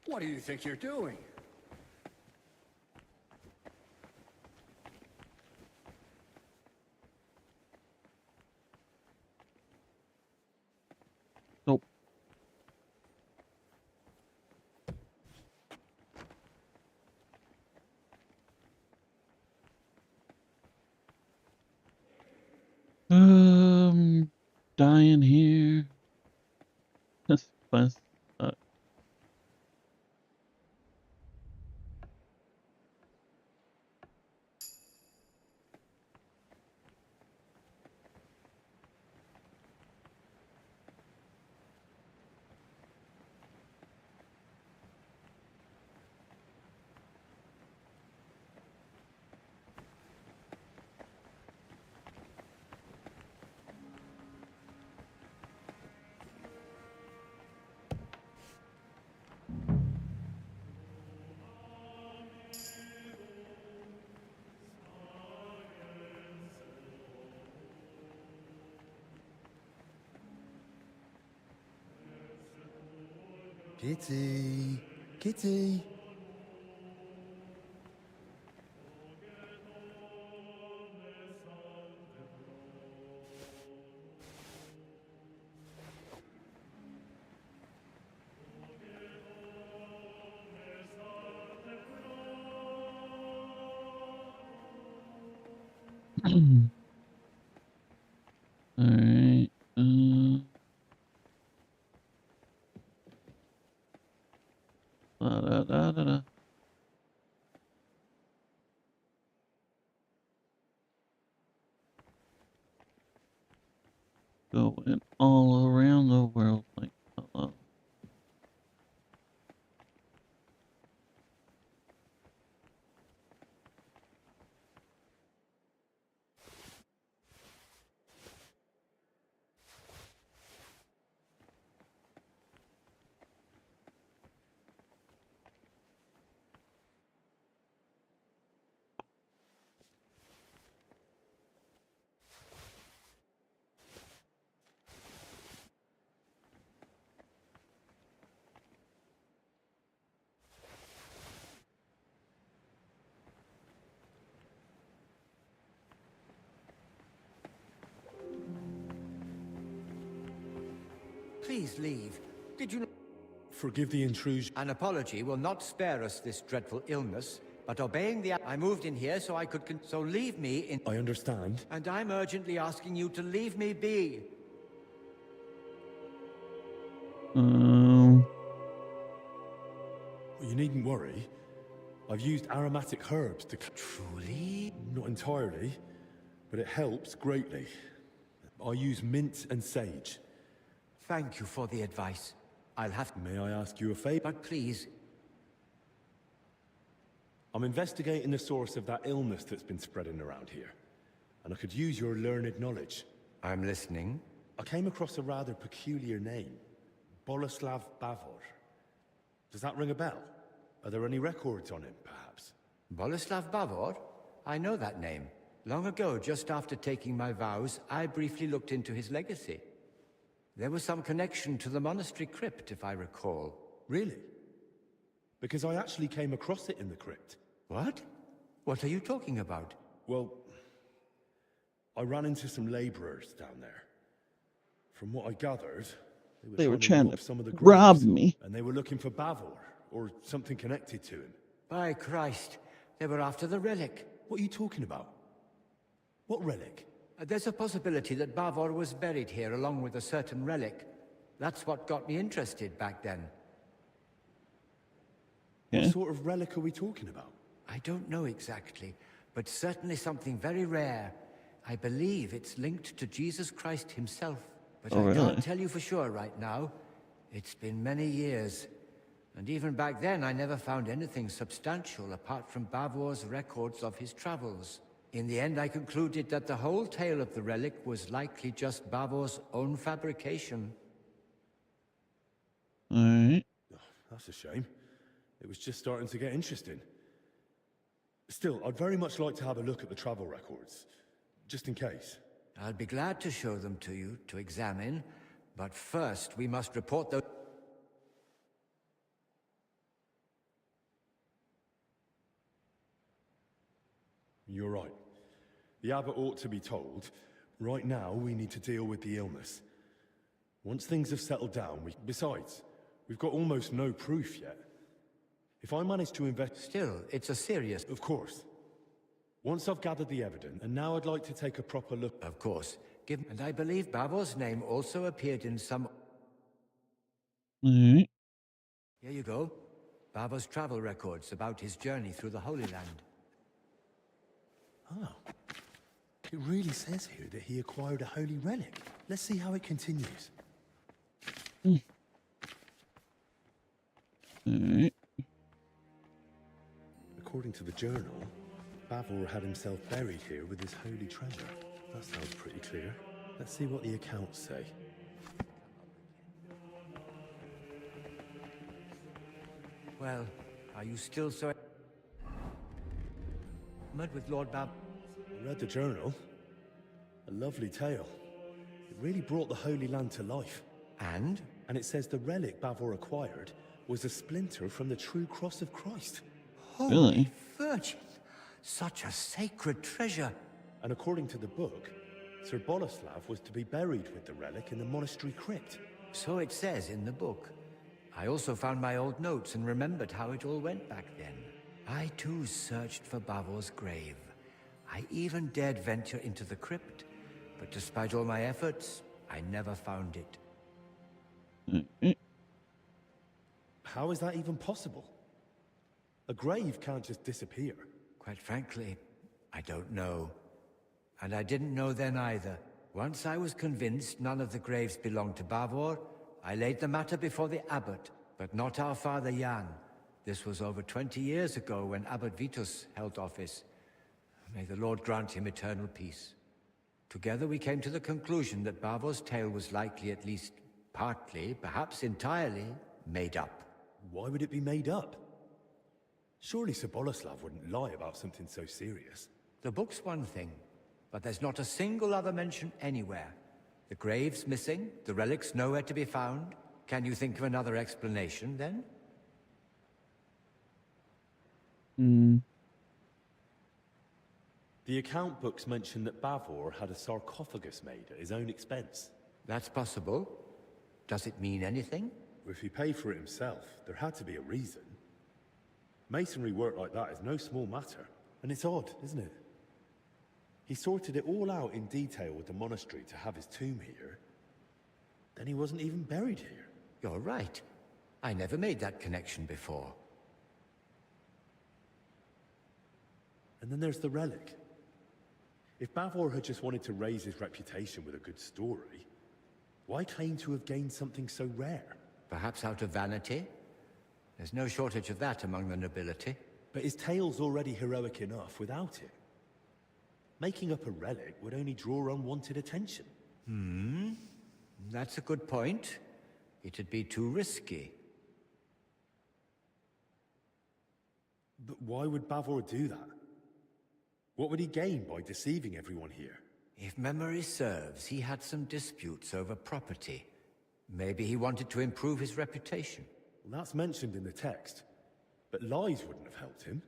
What do you think you're doing? Nope. Dying here. This quest. Kitty, Kitty. Alright. Da, da, da, da, da. Going all around the world like hello. Please leave. Did you not? Forgive the intrusion. An apology will not spare us this dreadful illness, but obeying the... I moved in here so I could... so leave me in... I understand. And I'm urgently asking you to leave me be. Well, you needn't worry. I've used aromatic herbs to... Truly? Not entirely, but it helps greatly. I use mint and sage. Thank you for the advice. I'll have... May I ask you a favor? But please. I'm investigating the source of that illness that's been spreading around here. And I could use your learned knowledge. I'm listening. I came across a rather peculiar name. Boleslav Bavor. Does that ring a bell? Are there any records on him, perhaps? Boleslav Bavor? I know that name. Long ago, just after taking my vows, I briefly looked into his legacy. There was some connection to the monastery crypt, if I recall. Really? Because I actually came across it in the crypt. What? What are you talking about? Well, I ran into some laborers down there. From what I gathered, They were trying trying to some of the to rob graves, me. and they were looking for Bavor, or something connected to him. By Christ, they were after the relic. What are you talking about? What relic? There's a possibility that Bavor was buried here along with a certain relic. That's what got me interested back then. What sort of relic are we talking about? I don't know exactly, but certainly something very rare. I believe it's linked to Jesus Christ himself, but I can't tell you for sure right now. It's been many years, and even back then I never found anything substantial apart from Bavor's records of his travels. In the end, I concluded that the whole tale of the relic was likely just Bavor's own fabrication. Alright. Oh, that's a shame. It was just starting to get interesting. Still, I'd very much like to have a look at the travel records, just in case. I'll be glad to show them to you to examine, but first we must report those... You're right. The abbot ought to be told. Right now, we need to deal with the illness. Once things have settled down, Besides, we've got almost no proof yet. If I manage to Still, it's a serious... Of course. Once I've gathered the evidence, and now I'd like to take a proper look... Of course. And I believe Bavor's name also appeared in some... Alright. Here you go. Bavor's travel records about his journey through the Holy Land. Oh. It really says here that he acquired a holy relic. Let's see how it continues. Alright. According to the journal, Bavor had himself buried here with his holy treasure. That sounds pretty clear. Let's see what the accounts say. Well, are you still so enamored with Lord Bavor? I read the journal. A lovely tale. It really brought the Holy Land to life. And? And it says the relic Bavor acquired was a splinter from the true cross of Christ. Holy Virgin! Such a sacred treasure! And according to the book, Sir Boleslav was to be buried with the relic in the monastery crypt. So it says in the book. I also found my old notes and remembered how it all went back then. I too searched for Bavor's grave. I even dared venture into the crypt, but despite all my efforts, I never found it. How is that even possible? A grave can't just disappear. Quite frankly, I don't know. And I didn't know then either. Once I was convinced none of the graves belonged to Bavor, I laid the matter before the abbot, but not our father Jan. This was over 20 years ago when Abbot Vitus held office. May the Lord grant him eternal peace. Together we came to the conclusion that Bavor's tale was likely at least partly, perhaps entirely, made up. Why would it be made up? Surely Sir Boleslav wouldn't lie about something so serious. The book's one thing, but there's not a single other mention anywhere. The grave's missing, the relic's nowhere to be found. Can you think of another explanation, then? The account books mention that Bavor had a sarcophagus made at his own expense. That's possible. Does it mean anything? If he paid for it himself, there had to be a reason. Masonry work like that is no small matter. And it's odd, isn't it? He sorted it all out in detail with the monastery to have his tomb here. Then he wasn't even buried here. You're right. I never made that connection before. And then there's the relic. If Bavor had just wanted to raise his reputation with a good story, why claim to have gained something so rare? Perhaps out of vanity? There's no shortage of that among the nobility. But his tale's already heroic enough without it. Making up a relic would only draw unwanted attention. That's a good point. It'd be too risky. But why would Bavor do that? What would he gain by deceiving everyone here? If memory serves, he had some disputes over property. Maybe he wanted to improve his reputation. Well, that's mentioned in the text. But lies wouldn't have helped him.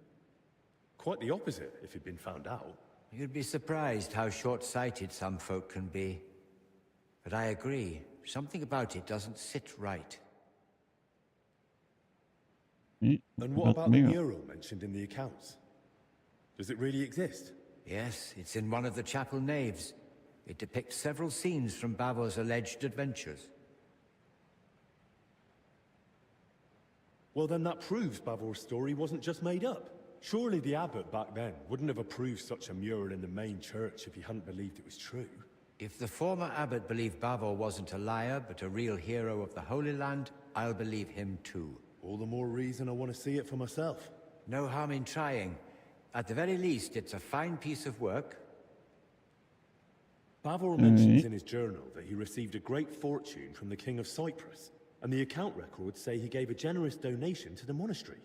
Quite the opposite, if he'd been found out. You'd be surprised how short-sighted some folk can be. But I agree. Something about it doesn't sit right. And what about the mural mentioned in the accounts? Does it really exist? Yes, it's in one of the chapel naves. It depicts several scenes from Bavor's alleged adventures. Well, then that proves Bavor's story wasn't just made up. Surely the abbot back then wouldn't have approved such a mural in the main church if he hadn't believed it was true. If the former abbot believed Bavor wasn't a liar, but a real hero of the Holy Land, I'll believe him too. All the more reason I want to see it for myself. No harm in trying. At the very least, it's a fine piece of work. Bavor mentions in his journal that he received a great fortune from the King of Cyprus, and the account records say he gave a generous donation to the monastery.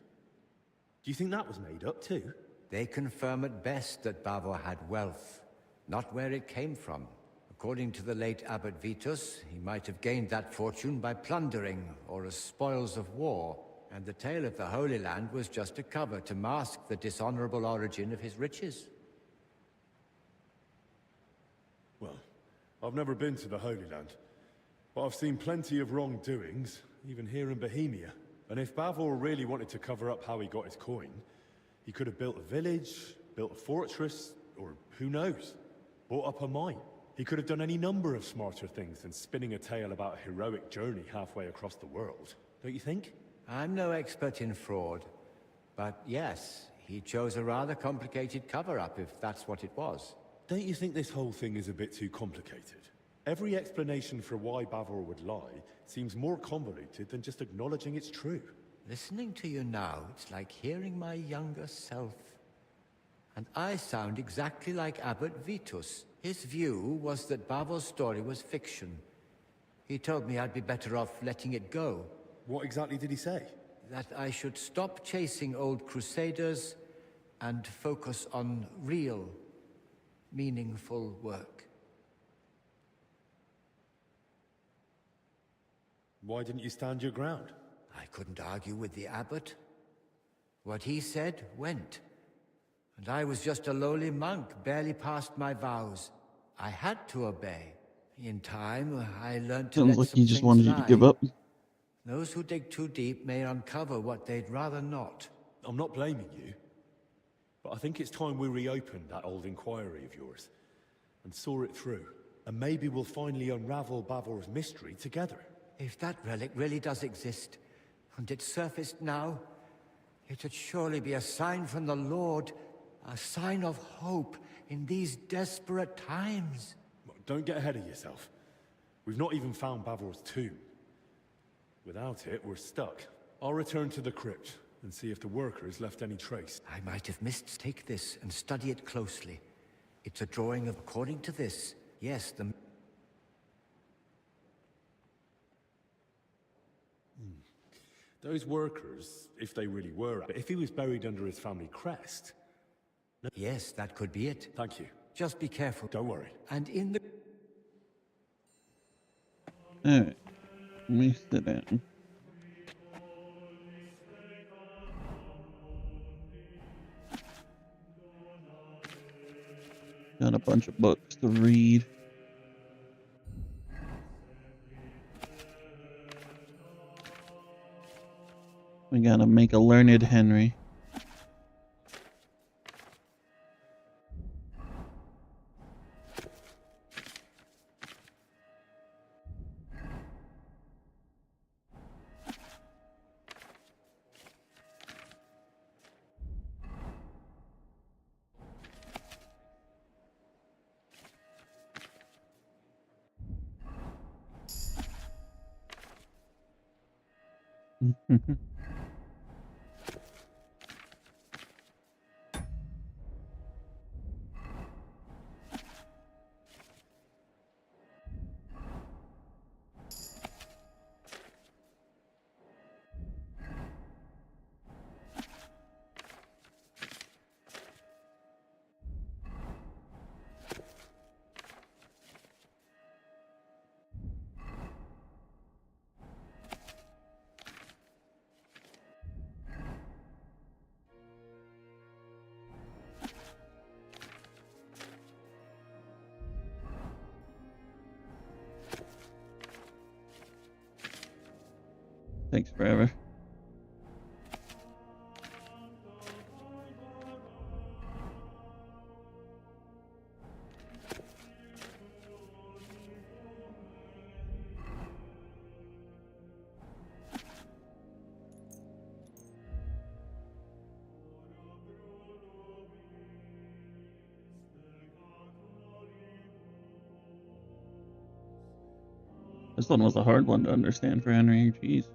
Do you think that was made up too? They confirm at best that Bavor had wealth, not where it came from. According to the late Abbot Vitus, he might have gained that fortune by plundering or as spoils of war, and the tale of the Holy Land was just a cover to mask the dishonorable origin of his riches. Well, I've never been to the Holy Land, but I've seen plenty of wrongdoings, even here in Bohemia. And if Bavor really wanted to cover up how he got his coin, he could have built a village, built a fortress, or who knows, bought up a mine. He could have done any number of smarter things than spinning a tale about a heroic journey halfway across the world. Don't you think? I'm no expert in fraud, but yes, he chose a rather complicated cover-up, if that's what it was. Don't you think this whole thing is a bit too complicated? Every explanation for why Bavor would lie seems more convoluted than just acknowledging it's true. Listening to you now, it's like hearing my younger self. And I sound exactly like Abbot Vitus. His view was that Bavor's story was fiction. He told me I'd be better off letting it go. What exactly did he say? That I should stop chasing old crusaders and focus on real, meaningful work. Why didn't you stand your ground? I couldn't argue with the abbot. What he said went. And I was just a lowly monk, barely past my vows. I had to obey. In time, I learned to Sounds like he just wanted you to give up. Those who dig too deep may uncover what they'd rather not. I'm not blaming you, but I think it's time we reopened that old inquiry of yours and saw it through. And maybe we'll finally unravel Bavor's mystery together. If that relic really does exist, and it surfaced now, it'd surely be a sign from the Lord, a sign of hope in these desperate times. Don't get ahead of yourself. We've not even found Bavor's tomb. Without it, we're stuck. I'll return to the crypt and see if the workers left any trace. I might have missed. Take this and study it closely. It's a drawing of, according to this, yes, the... Those workers, if they really were, if he was buried under his family crest... Yes, that could be it. Thank you. Just be careful. Don't worry. And in the... Alright. Let me sit down. Got a bunch of books to read. We gotta make a learned Henry. Takes forever. This one was a hard one to understand for Henry. Jeez.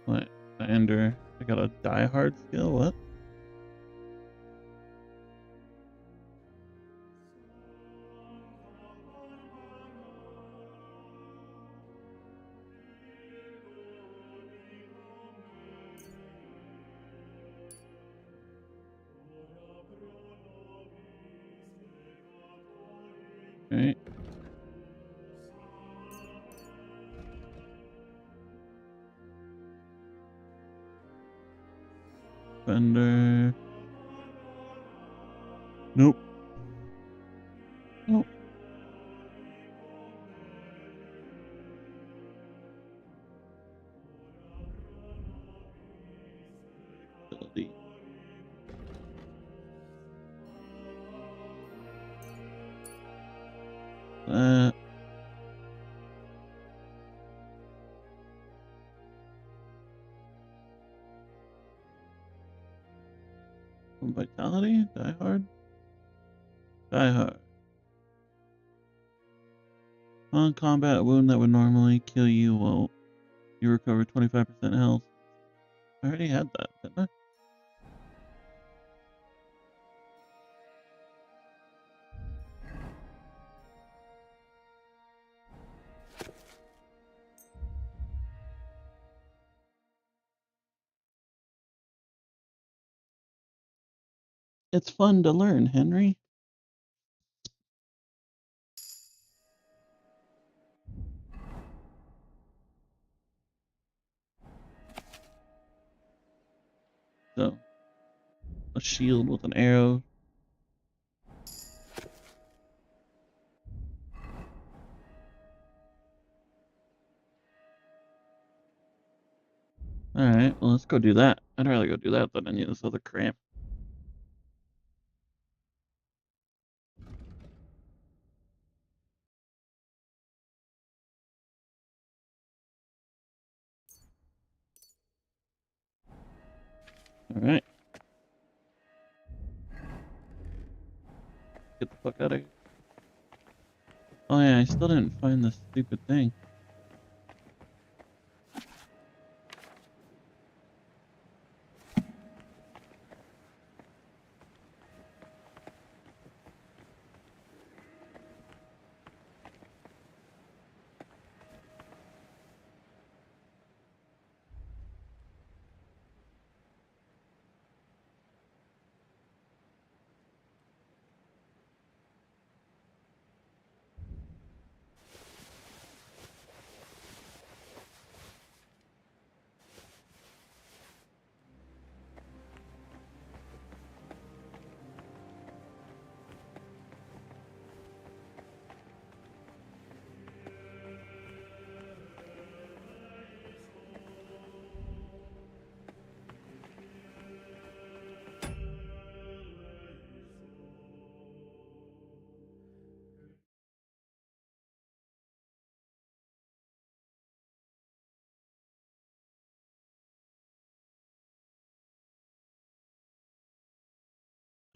What? Ender. I got a die hard skill? What? Right. Fender. Nope. Nope. Ability. Vitality? Die hard? Die hard. On combat, a wound that would normally kill you won't. You recover 25% health. I already had that, didn't I? It's fun to learn, Henry. So, a shield with an arrow. Alright, well, let's go do that. I'd rather go do that than any of this other crap. Alright. Get the fuck out of here. Oh yeah, I still didn't find this stupid thing.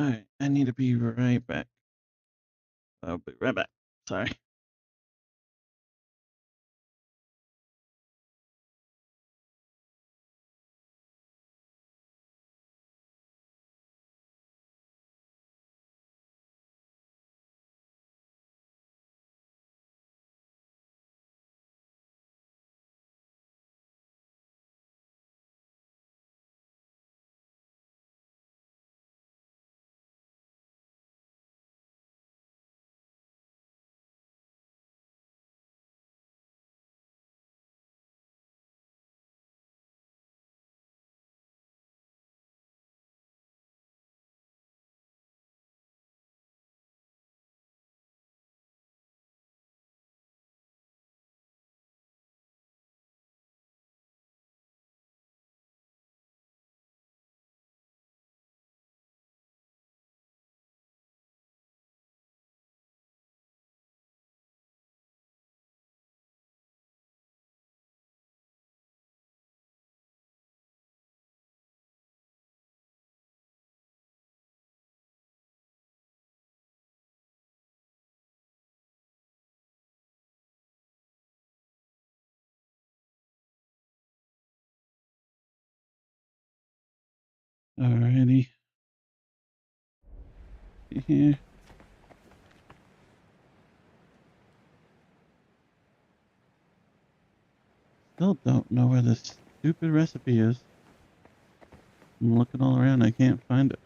Alright, I need to be right back. I'll be right back. Sorry. Alrighty. Here. Still don't know where this stupid recipe is. I'm looking all around, I can't find it.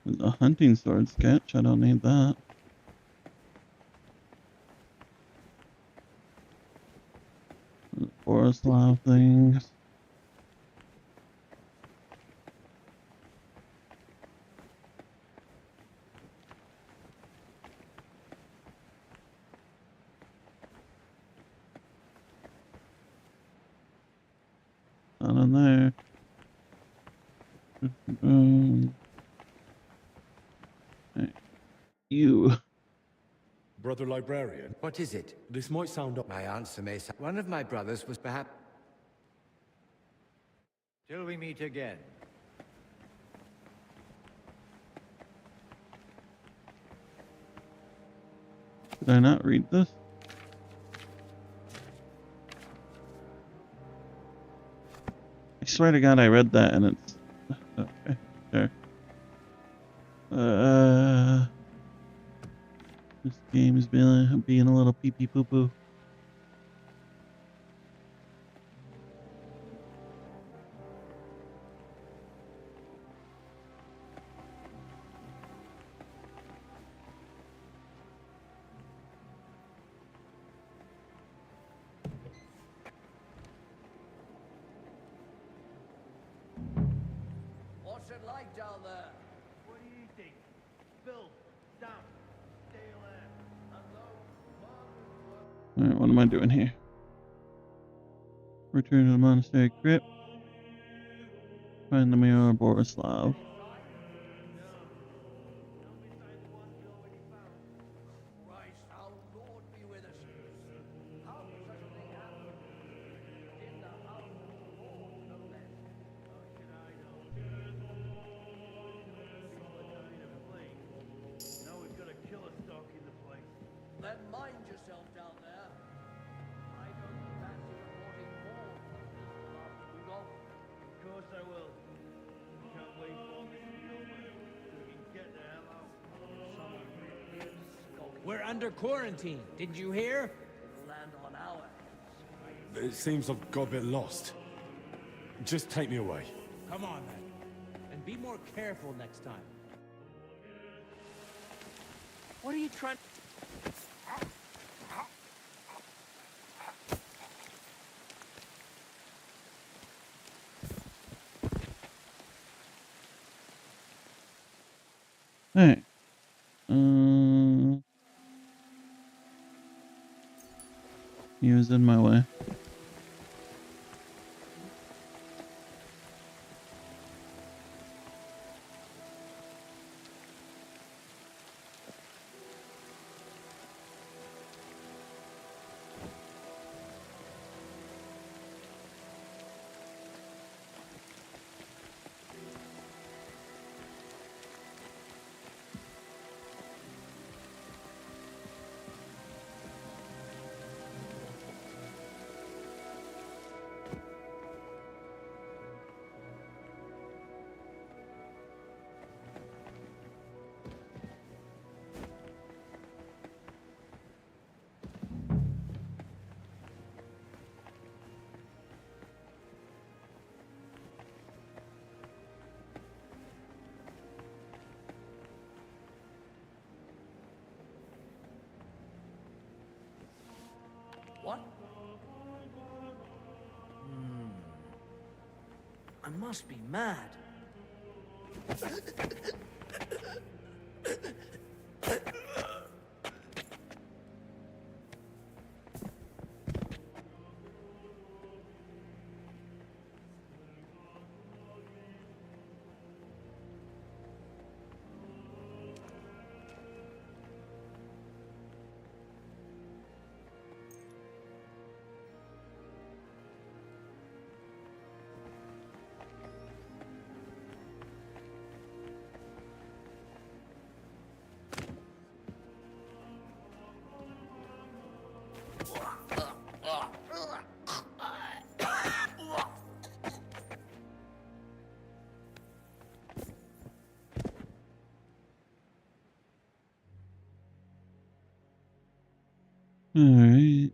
There's a hunting sword sketch, I don't need that. Borislav things. You. Brother Librarian? What is it? This might sound up. My answer may sound... One of my brothers was perhaps... Till we meet again. Did I not read this? I swear to God I read that and it's... Okay, sure. This game is being a little pee-pee poo-poo. What's it like down there? What do you think? Bill, Sam, stale air, and Alright, what am I doing here? Return to the monastery crypt. Find the mirror of Borislav. Christ, our Lord be with us. How could such a thing happen? In the house of the Lord, no less. How should I know? People are dying of plague. Now we've got a killer stock in the place. Then mind yourself down there. I don't fancy reporting more from Master Rudolph. Of course I will. Can't wait for Mr. Gilman so we can get the hell out. We're under quarantine. Did you hear? It'll land on our hands. It seems I've got a bit lost. Just take me away. Come on, then. And be more careful next time. What are you trying... Alright. He was in my way. What? I must be mad. Alright,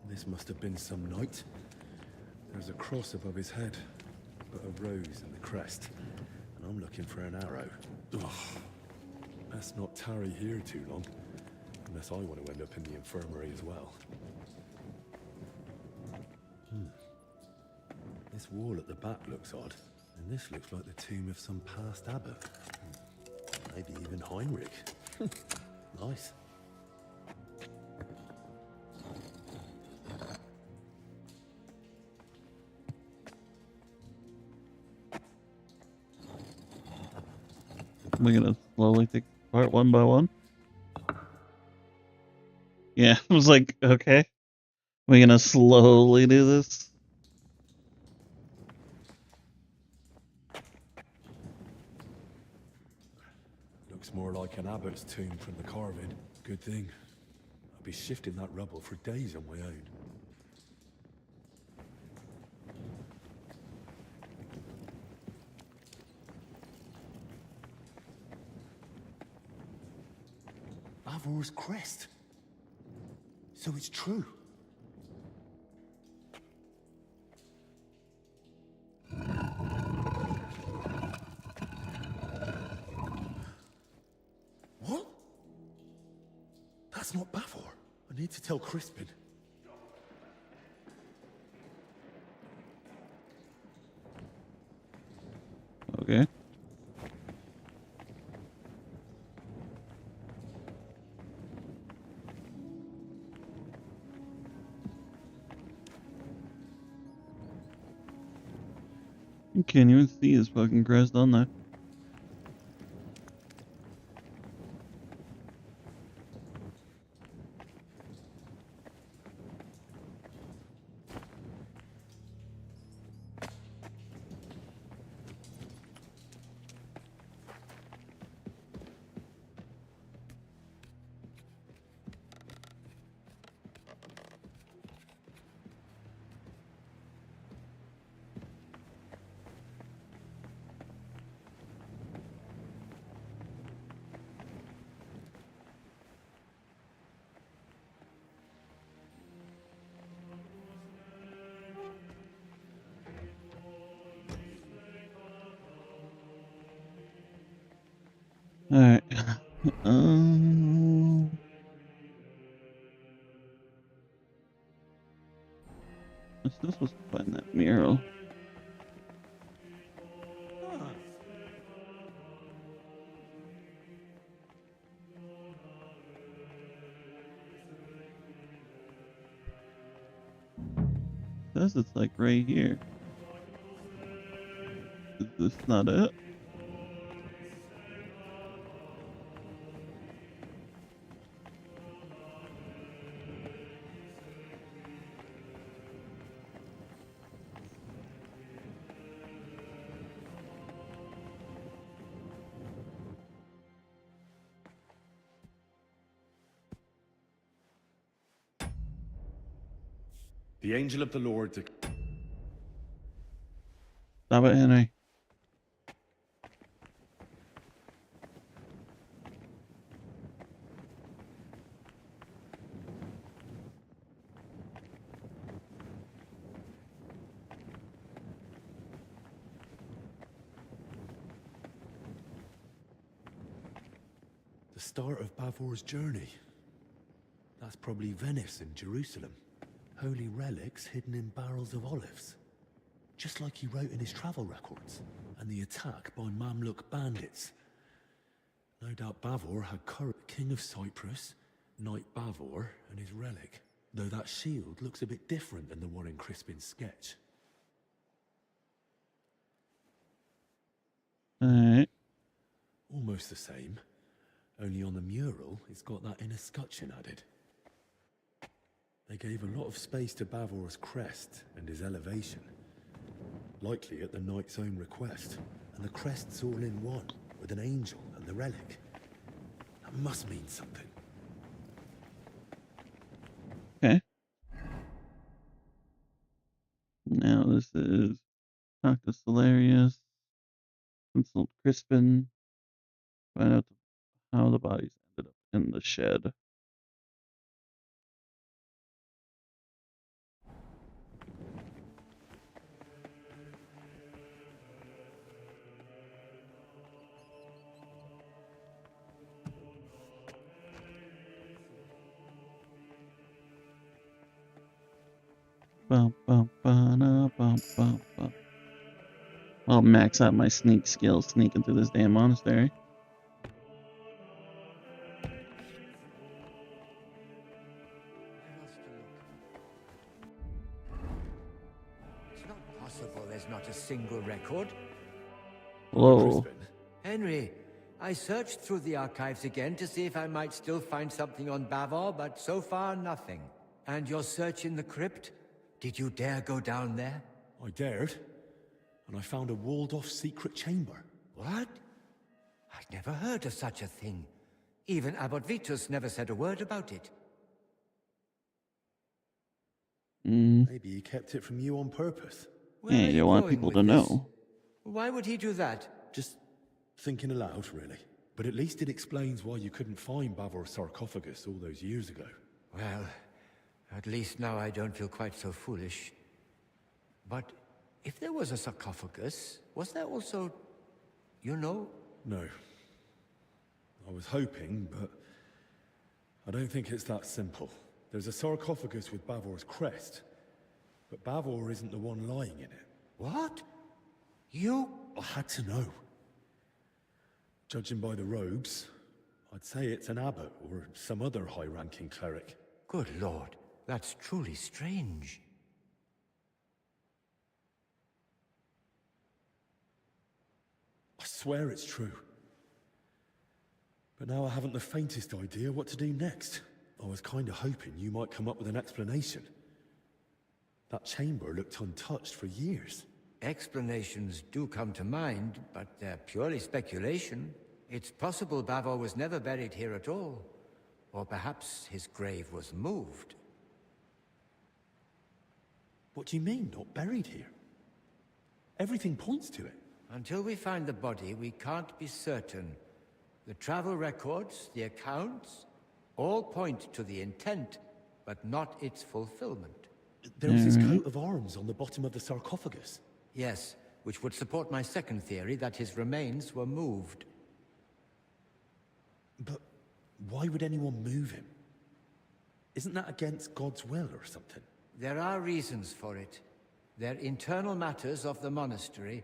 This must have been some night. There's a cross above his head, but a rose in the crest. And I'm looking for an arrow. Ugh. Let's not tarry here too long. Unless I want to end up in the infirmary as well. This wall at the back looks odd, and this looks like the tomb of some past abbot. Maybe even Heinrich. Nice. We're gonna slowly take part one by one. Yeah, I was like, okay. We're gonna slowly do this. Looks more like an abbot's tomb from the carving. Good thing. I'll be shifting that rubble for days on my own. Bavor's crest. So it's true. What? That's not Bavor. I need to tell Crispin. Okay. You can't even see his fucking crest on there. Alright. I'm still supposed to find that mural. It says it's like right here. Is this not it? The angel of the Lord. Stop it, Henry. The start of Bavor's journey. That's probably Venice and Jerusalem. Holy relics hidden in barrels of olives. Just like he wrote in his travel records. And the attack by Mamluk bandits. No doubt Bavor had courage. King of Cyprus, Knight Bavor, and his relic. Though that shield looks a bit different than the one in Crispin's sketch. Alright. Almost the same. Only on the mural, it's got that inner scutcheon added. They gave a lot of space to Bavor's crest and his elevation. Likely at the knight's own request. And the crest's all in one, with an angel and the relic. That must mean something. Okay. Now this is talk to Solarius. Consult Crispin. Find out how the bodies ended up in the shed. Bum, bum, ba-na, bum, bum, bum. I'll max out my sneak skills sneaking through this damn monastery. It's not possible there's not a single record. Whoa. Henry, I searched through the archives again to see if I might still find something on Bavor, but so far nothing. And your search in the crypt? Did you dare go down there? I dared, and I found a walled-off secret chamber. What? I'd never heard of such a thing. Even Abbot Vitus never said a word about it. Maybe he kept it from you on purpose. Yeah, you want people to know. Why would he do that? Just thinking aloud, really. But at least it explains why you couldn't find Bavor's sarcophagus all those years ago. Well, at least now I don't feel quite so foolish. But if there was a sarcophagus, was there also, you know? No. I was hoping, but I don't think it's that simple. There's a sarcophagus with Bavor's crest, but Bavor isn't the one lying in it. What? You? I had to know. Judging by the robes, I'd say it's an abbot or some other high-ranking cleric. Good lord, that's truly strange. I swear it's true. But now I haven't the faintest idea what to do next. I was kind of hoping you might come up with an explanation. That chamber looked untouched for years. Explanations do come to mind, but they're purely speculation. It's possible Bavor was never buried here at all. Or perhaps his grave was moved. What do you mean, not buried here? Everything points to it. Until we find the body, we can't be certain. The travel records, the accounts, all point to the intent, but not its fulfillment. There was his coat of arms on the bottom of the sarcophagus. Yes, which would support my second theory that his remains were moved. But why would anyone move him? Isn't that against God's will or something? There are reasons for it. They're internal matters of the monastery.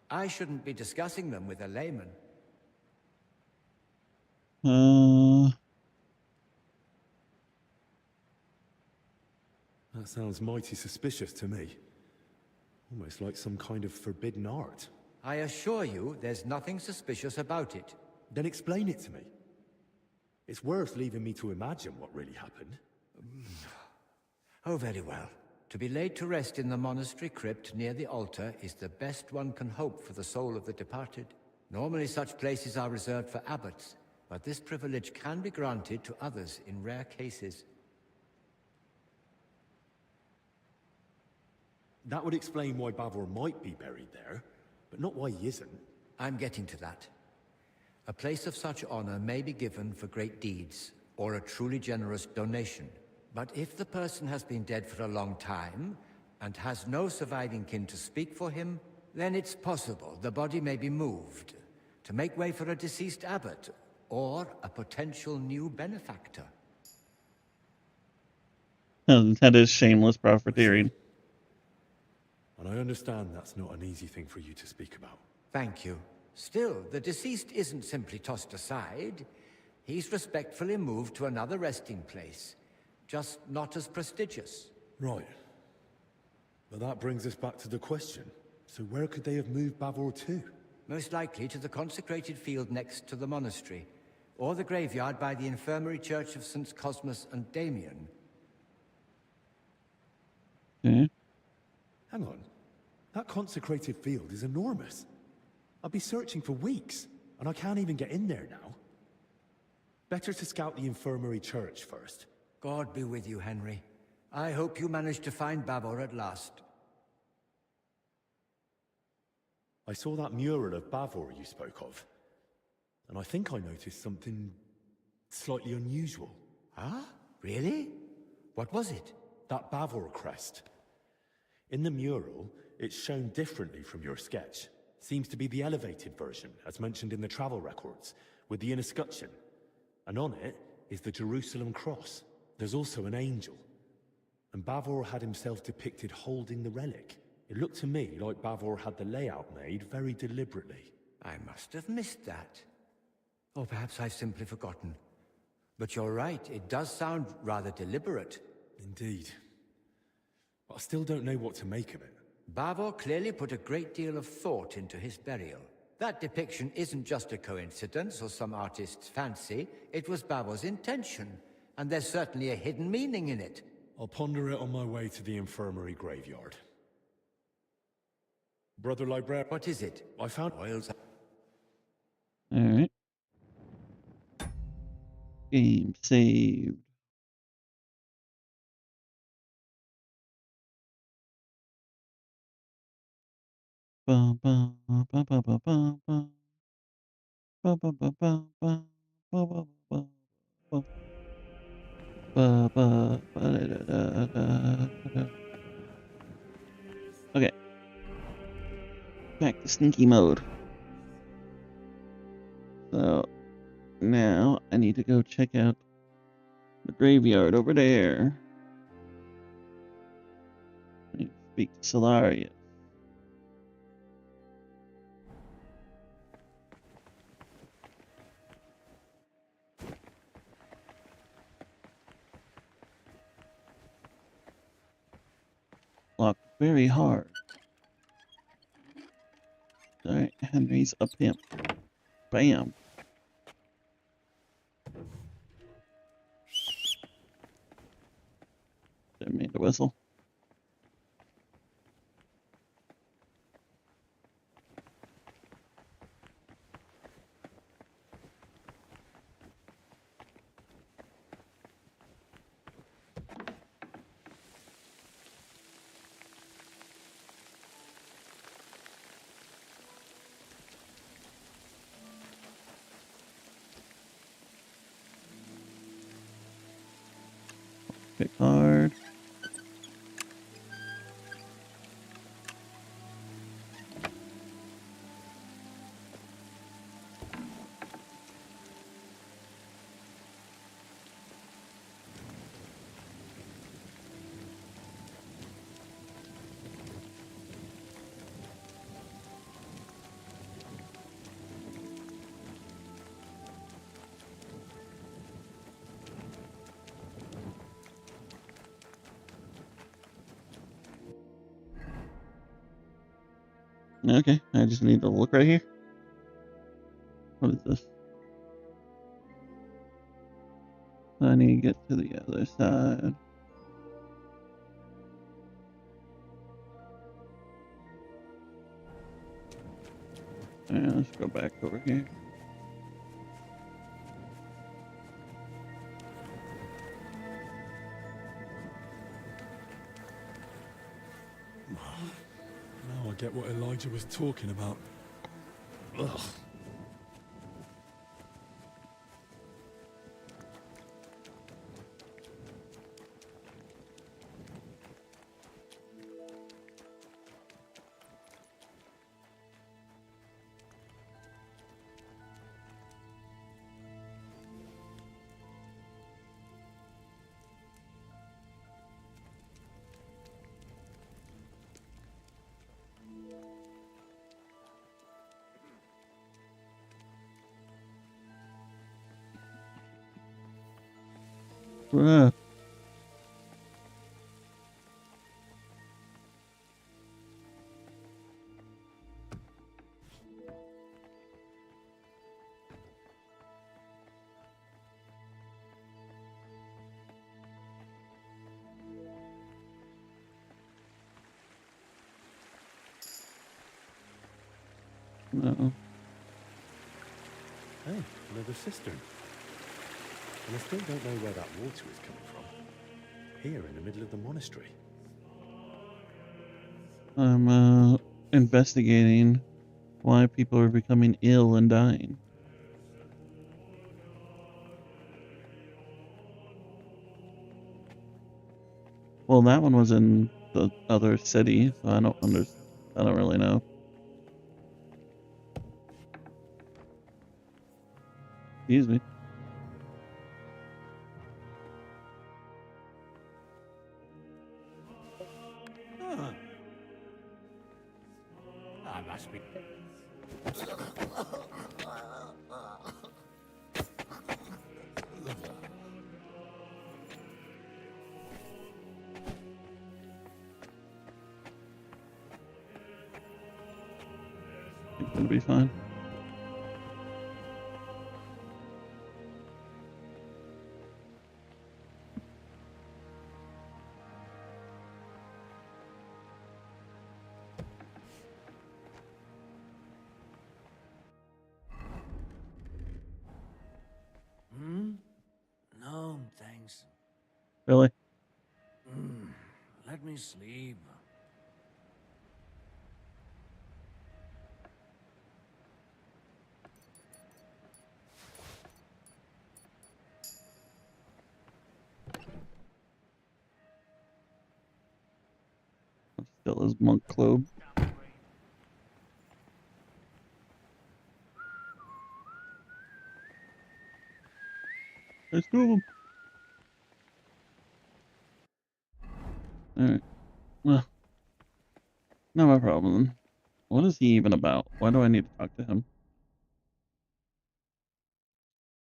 I shouldn't be discussing them with a layman. That sounds mighty suspicious to me. Almost like some kind of forbidden art. I assure you, there's nothing suspicious about it. Then explain it to me. It's worth leaving me to imagine what really happened. Oh, very well. To be laid to rest in the monastery crypt near the altar is the best one can hope for the soul of the departed. Normally such places are reserved for abbots, but this privilege can be granted to others in rare cases. That would explain why Bavor might be buried there, but not why he isn't. I'm getting to that. A place of such honor may be given for great deeds, or a truly generous donation. But if the person has been dead for a long time, and has no surviving kin to speak for him, then it's possible the body may be moved, to make way for a deceased abbot, or a potential new benefactor. That is shameless profiteering. And I understand that's not an easy thing for you to speak about. Thank you. Still, the deceased isn't simply tossed aside. He's respectfully moved to another resting place, just not as prestigious. Right. But that brings us back to the question. So where could they have moved Bavor to? Most likely to the consecrated field next to the monastery, or the graveyard by the infirmary church of St. Cosmas and Damian. Hmm? Hang on. That consecrated field is enormous. I'll be searching for weeks, and I can't even get in there now. Better to scout the infirmary church first. God be with you, Henry. I hope you manage to find Bavor at last. I saw that mural of Bavor you spoke of, and I think I noticed something slightly unusual. Ah? Really? What was it? That Bavor crest. In the mural, it's shown differently from your sketch. Seems to be the elevated version, as mentioned in the travel records, with the inner scutcheon. And on it is the Jerusalem cross. There's also an angel. And Bavor had himself depicted holding the relic. It looked to me like Bavor had the layout made very deliberately. I must have missed that. Or perhaps I've simply forgotten. But you're right, it does sound rather deliberate. Indeed. But I still don't know what to make of it. Bavor clearly put a great deal of thought into his burial. That depiction isn't just a coincidence or some artist's fancy. It was Bavor's intention, and there's certainly a hidden meaning in it. I'll ponder it on my way to the infirmary graveyard. Brother Librarian... What is it? I found... Oils. Alright. Game saved. Ba ba ba ba ba ba ba ba ba ba ba ba ba ba ba ba Okay. Back to sneaky mode. So now I need to go check out the graveyard over there. I need to speak to Solarius. Locked very hard. Alright, Henry's a pimp. Bam. Didn't mean to whistle. Pick hard. Okay, I just need to look right here. What is this? I need to get to the other side. And let's go back over here. Now I get what Elijah was talking about. Ugh. Bruh. No. Hey, another cistern. And I still don't know where that water is coming from. Here in the middle of the monastery. I'm investigating why people are becoming ill and dying. Well, that one was in the other city, so I don't really know. Excuse me. gonna be fine. No, thanks. Really? Let me sleep. Still his monk clothes. There's two of them. Alright. Well, not my problem. What is he even about? Why do I need to talk to him?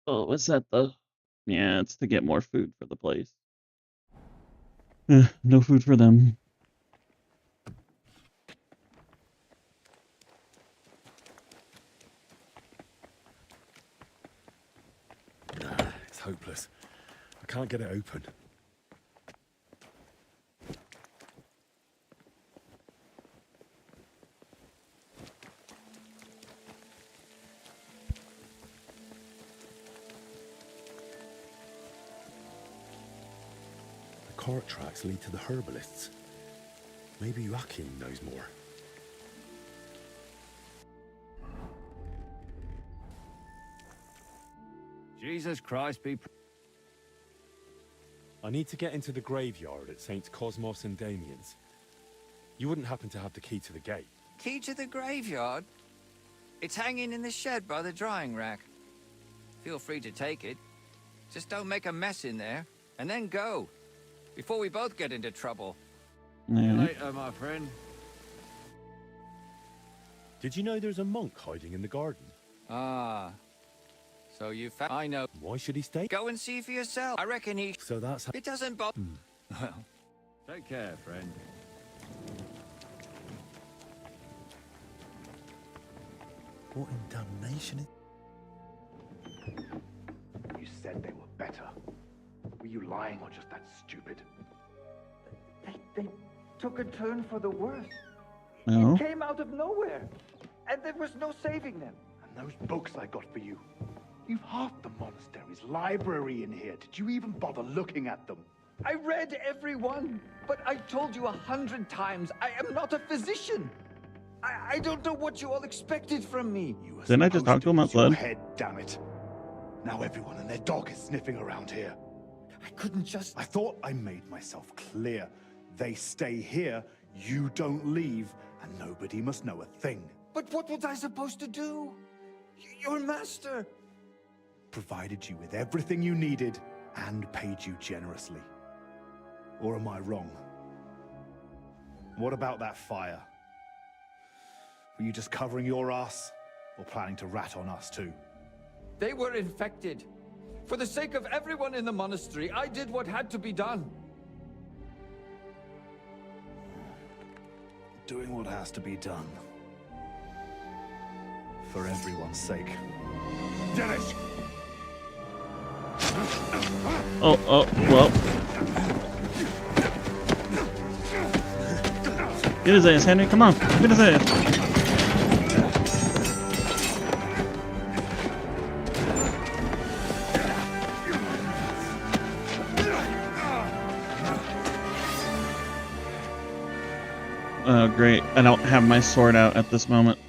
Oh, what's that though? Yeah, it's to get more food for the place. No food for them. It's hopeless. I can't get it open. The cart tracks lead to the herbalists. Maybe Joachim knows more. Jesus Christ be... I need to get into the graveyard at Saints Cosmos and Damian's. You wouldn't happen to have the key to the gate? Key to the graveyard? It's hanging in the shed by the drying rack. Feel free to take it. Just don't make a mess in there, and then go, before we both get into trouble. See you later, my friend. Did you know there's a monk hiding in the garden? Ah. So you found... I know. Why should he stay? Go and see for yourself. I reckon he... So that's how... It doesn't bother... Well, take care, friend. What in damnation is... You said they were better. Were you lying or just that stupid? They took a turn for the worse. No. It came out of nowhere, and there was no saving them. And those books I got for you. You've half the monastery's library in here. Did you even bother looking at them? I read every one, but I told you 100 times, I am not a physician. I don't know what you all expected from me. Didn't I just talk to him Your outside? head, damn it. Now everyone and their dog is sniffing around here. I couldn't just... I thought I made myself clear. They stay here, you don't leave, and nobody must know a thing. But what was I supposed to do? Your master... Provided you with everything you needed and paid you generously. Or am I wrong? What about that fire? Were you just covering your ass or planning to rat on us too? They were infected. For the sake of everyone in the monastery, I did what had to be done. Doing what has to be done. For everyone's sake. Dennis! Oh, well. Get his ass, Henry. Come on. Get his ass. Oh, great. I don't have my sword out at this moment.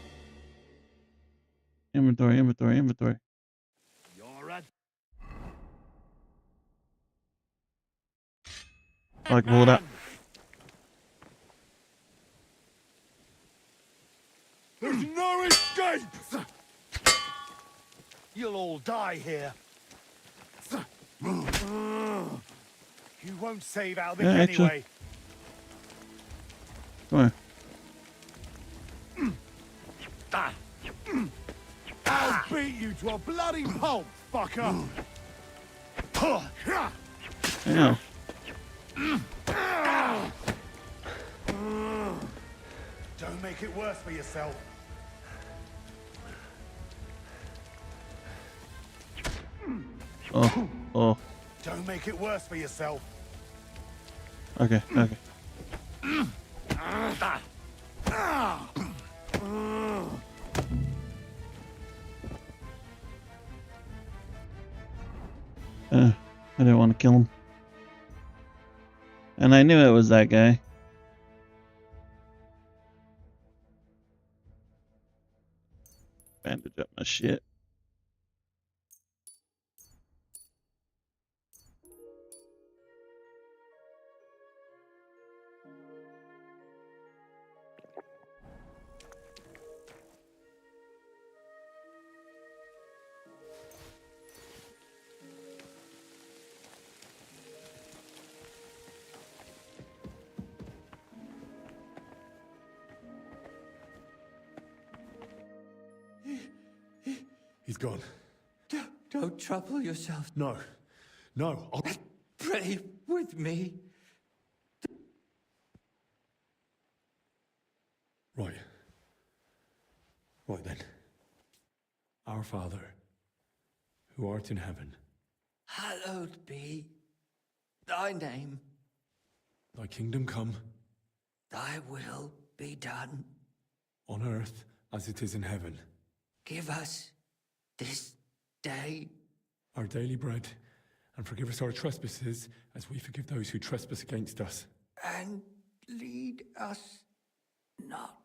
Inventory, inventory, inventory. I like pull it out. There's no escape! You'll all die here. You won't save Albin anyway. Come on. I'll beat you to a bloody pulp, fucker! Yeah. Don't make it worse for yourself. Oh, oh. Don't make it worse for yourself. Okay, okay. I didn't want to kill him. And I knew it was that guy. Bandage up my shit. He's gone. Don't trouble yourself. No. No. Pray with me. Right. Right then. Our Father, who art in heaven, Hallowed be thy name. thy kingdom come, Thy will be done. on earth as it is in heaven. Give us this day our daily bread, and forgive us our trespasses as we forgive those who trespass against us. and lead us not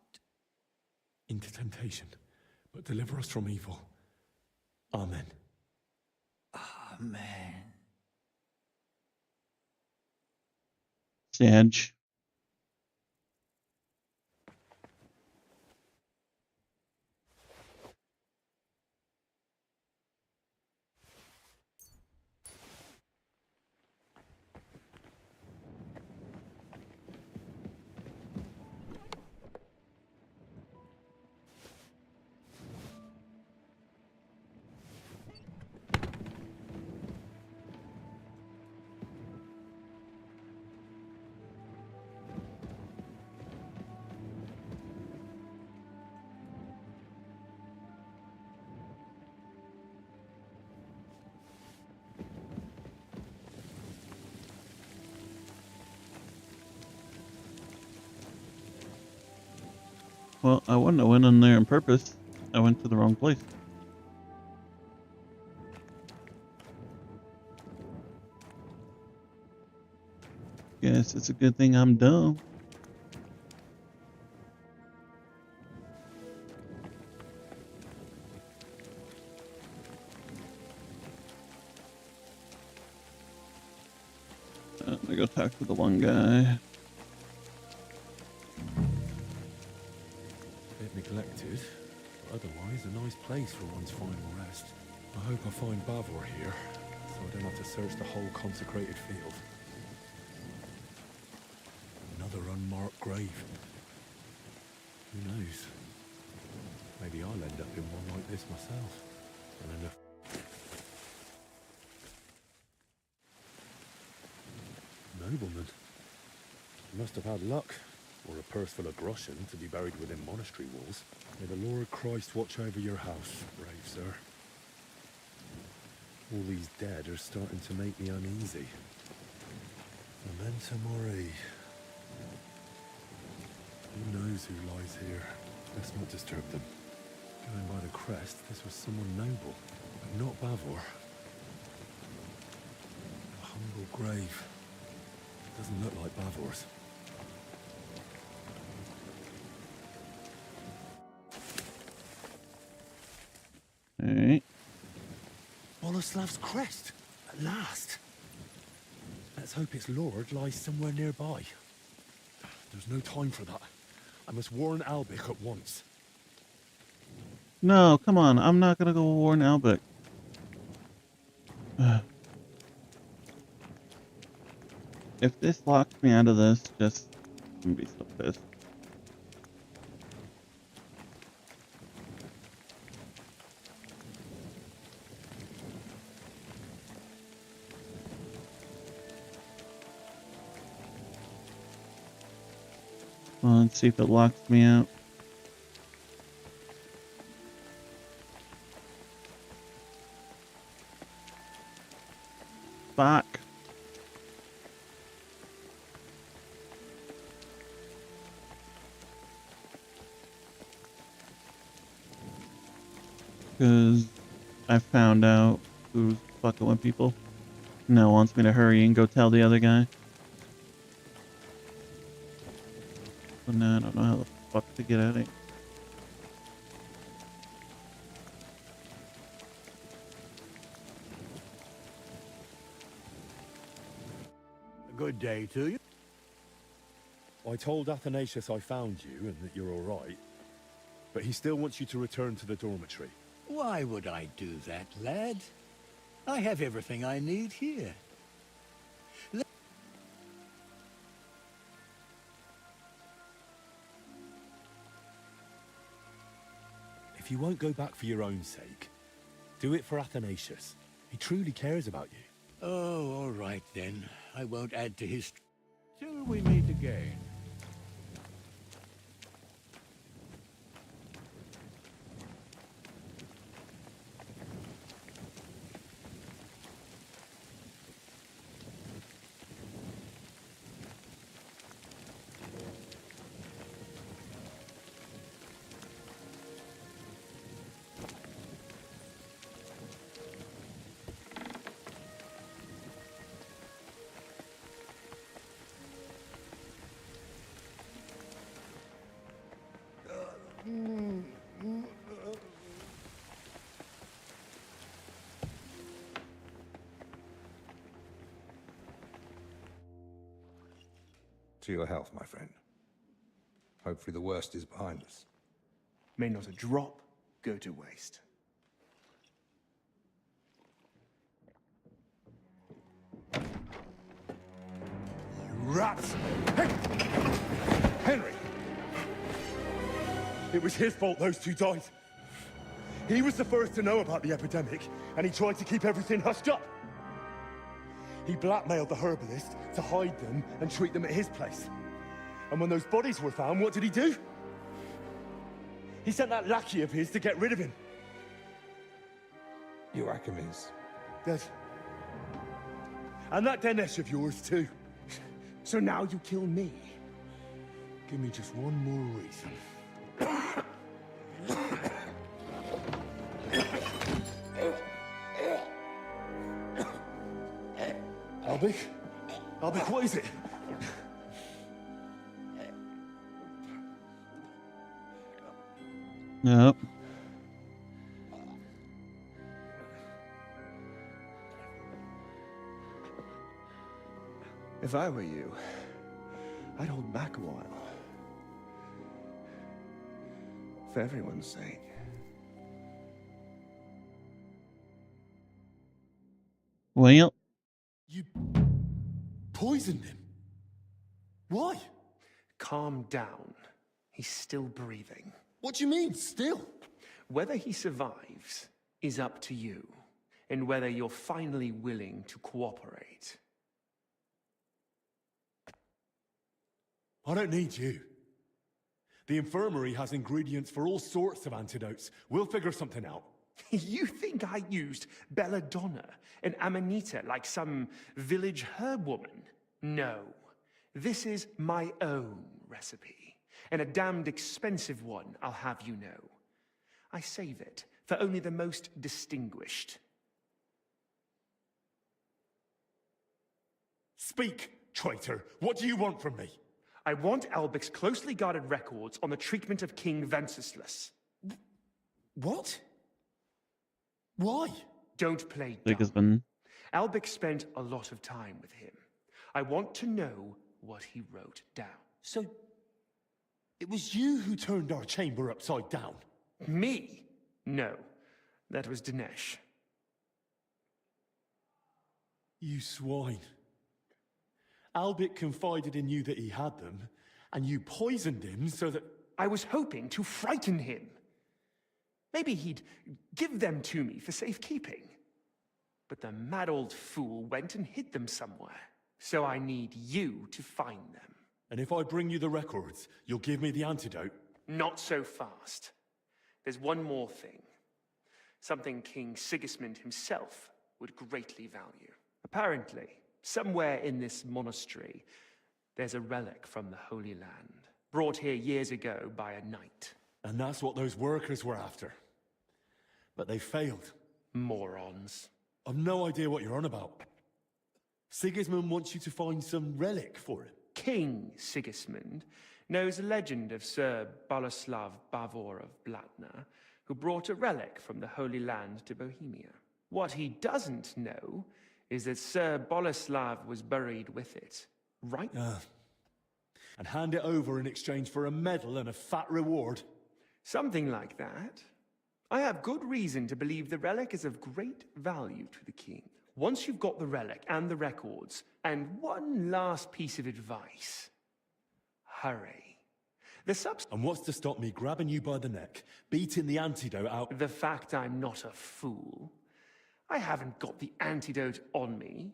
into temptation, but deliver us from evil. Amen. Amen. Sag. Well, I wouldn't have went in there on purpose. I went to the wrong place. Guess it's a good thing I'm dumb. I'm gonna go talk to the one guy. Bit neglected, but otherwise a nice place for one's final rest. I hope I find Bavor here, so I don't have to search the whole consecrated field. Another unmarked grave. Who knows? Maybe I'll end up in one like this myself. And end up... Nobleman. You must have had luck, or a purse full of groschen to be buried within monastery walls. May the Lord Christ watch over your house, brave sir. All these dead are starting to make me uneasy. Memento mori. Who knows who lies here? Let's not disturb them. Going by the crest, this was someone noble, but not Bavor. A humble grave. Doesn't look like Bavor's. Alright. Boleslav's crest, at last. Let's hope its lord lies somewhere nearby. There's no time for that. I must warn Albic at once. No, come on. I'm not gonna go warn Albic. If this locks me out of this, just I'm gonna be so pissed. Well, let's see if it locks me out. back. Because I found out who's fucking with people. Now wants me to hurry and go tell the other guy. So now I don't know how the fuck to get out of here. A good day to you. I told Athanasius I found you and that you're all right, but he still wants you to return to the dormitory. Why would I do that, lad? I have everything I need here. If you won't go back for your own sake, do it for Athanasius. He truly cares about you. Oh, all right then. I won't add to his... Till we meet again. To your health, my friend. Hopefully the worst is behind us. May not a drop go to waste. Rats! Hey! Henry! It was his fault those two died. He was the first to know about the epidemic, and he tried to keep everything hushed up. He blackmailed the herbalist to hide them and treat them at his place. And when those bodies were found, what did he do? He sent that lackey of his to get rid of him. Joachim's dead. And that Dinesh of yours, too. So now you kill me? Give me just one more reason. Albik, what is it? Yep. If I were you, I'd hold back a while. For everyone's sake. Well. You poisoned him. Why? Calm down. He's still breathing. What do you mean, still? Whether he survives is up to you, and whether you're finally willing to cooperate. I don't need you. The infirmary has ingredients for all sorts of antidotes. We'll figure something out. You think I used belladonna and amanita like some village herb woman? No. This is my own recipe, and a damned expensive one, I'll have you know. I save it for only the most distinguished. Speak, traitor. What do you want from me? I want Albic's closely guarded records on the treatment of King Venceslas. What? Why? Don't play dumb. Albic spent a lot of time with him. I want to know what he wrote down. So, it was you who turned our chamber upside down? Me? No. That was Dinesh. You swine. Albic confided in you that he had them, and you poisoned him so that... I was hoping to frighten him. Maybe he'd give them to me for safekeeping. But the mad old fool went and hid them somewhere. So I need you to find them. And if I bring you the records, you'll give me the antidote? Not so fast. There's one more thing. Something King Sigismund himself would greatly value. A Apparently, somewhere in this monastery, there's a relic from the Holy Land, brought here years ago by a knight. And that's what those workers were after. But they failed. Morons. I've no idea what you're on about. Sigismund wants you to find some relic for him. King Sigismund knows a legend of Sir Boleslav Bavor of Blatna, who brought a relic from the Holy Land to Bohemia. What he doesn't know is that Sir Boleslav was buried with it, right? And hand it over in exchange for a medal and a fat reward. Something like that. I have good reason to believe the relic is of great value to the king. Once you've got the relic and the records, and one last piece of advice, hurry. And what's to stop me grabbing you by the neck, beating the antidote out? The fact I'm not a fool. I haven't got the antidote on me,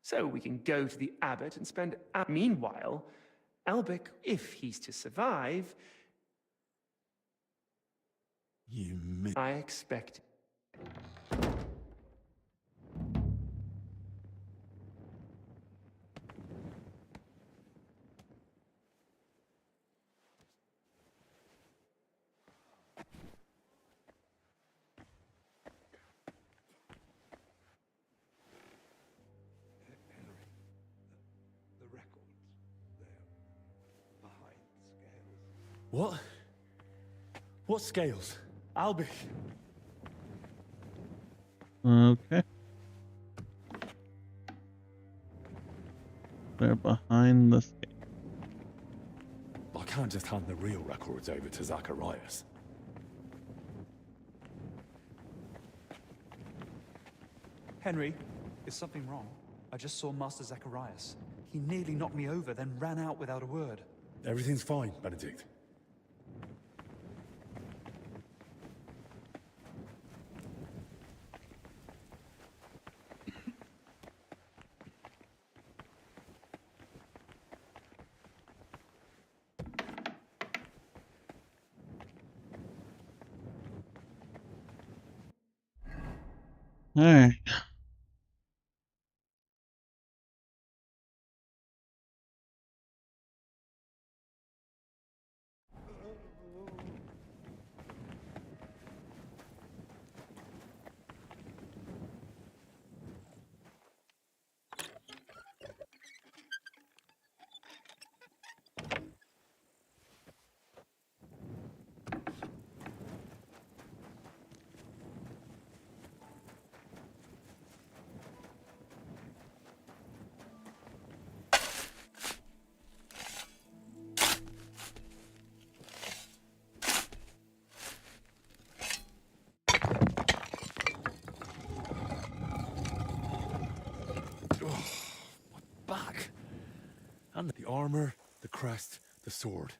so we can go to the abbot and spend... Meanwhile, Albic, if he's to survive... I expect... What? What scales? Albic. Okay. They're behind the scale. I can't just hand the real records over to Zacharias. Henry, is something wrong? I just saw Master Zacharias. He nearly knocked me over, then ran out without a word. Everything's fine, Benedict. All right. Back. And the armor, the crest, the sword.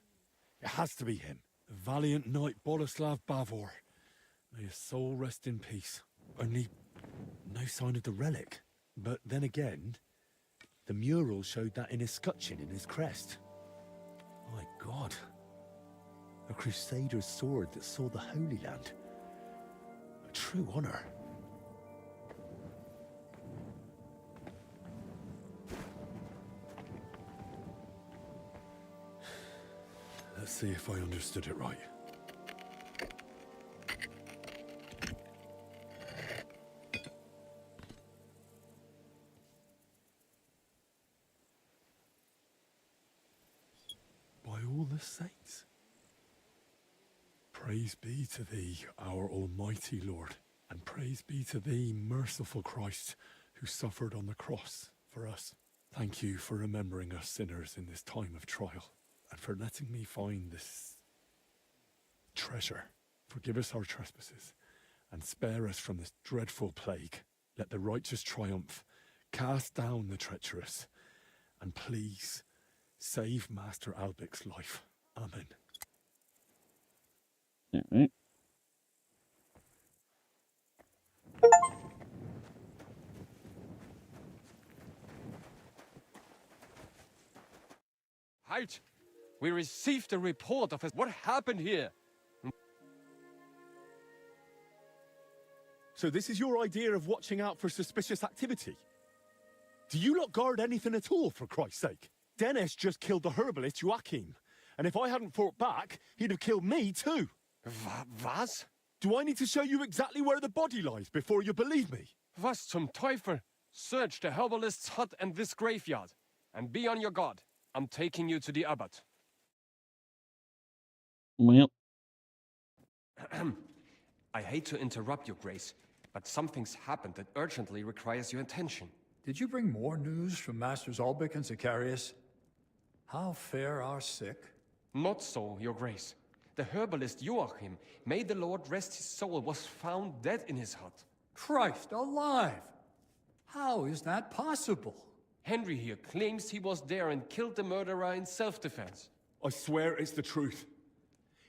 It has to be him. The valiant knight Boleslav Bavor. May his soul rest in peace. Only no sign of the relic. But then again, the mural showed that in his scutcheon in his crest. My God. A crusader's sword that saw the Holy Land. A true honor. Let's see if I understood it right. By all the saints. Praise be to thee, our almighty Lord, and praise be to thee, merciful Christ, who suffered on the cross for us. Thank you for remembering us sinners in this time of trial, and for letting me find this treasure. Forgive us our trespasses, and spare us from this dreadful plague. Let the righteous triumph, cast down the treacherous, and please save Master Albic's life. Amen. All right. Halt! We received a report of what happened here. So this is your idea of watching out for suspicious activity? Do you not guard anything at all, for Christ's sake? Dennis just killed the herbalist Joachim. And if I hadn't fought back, he'd have killed me too. Was? Do I need to show you exactly where the body lies before you believe me? Was zum Teufel? Search the herbalist's hut and this graveyard. And be on your guard. I'm taking you to the abbot. Well. I hate to interrupt your grace, but something's happened that urgently requires your attention. Did you bring more news from Masters Albic and Zacharias? How fare our sick? Not so, your grace. The herbalist Joachim, may the Lord rest his soul, was found dead in his hut. Christ alive! How is that possible? Henry here claims he was there and killed the murderer in self-defense. I swear it's the truth.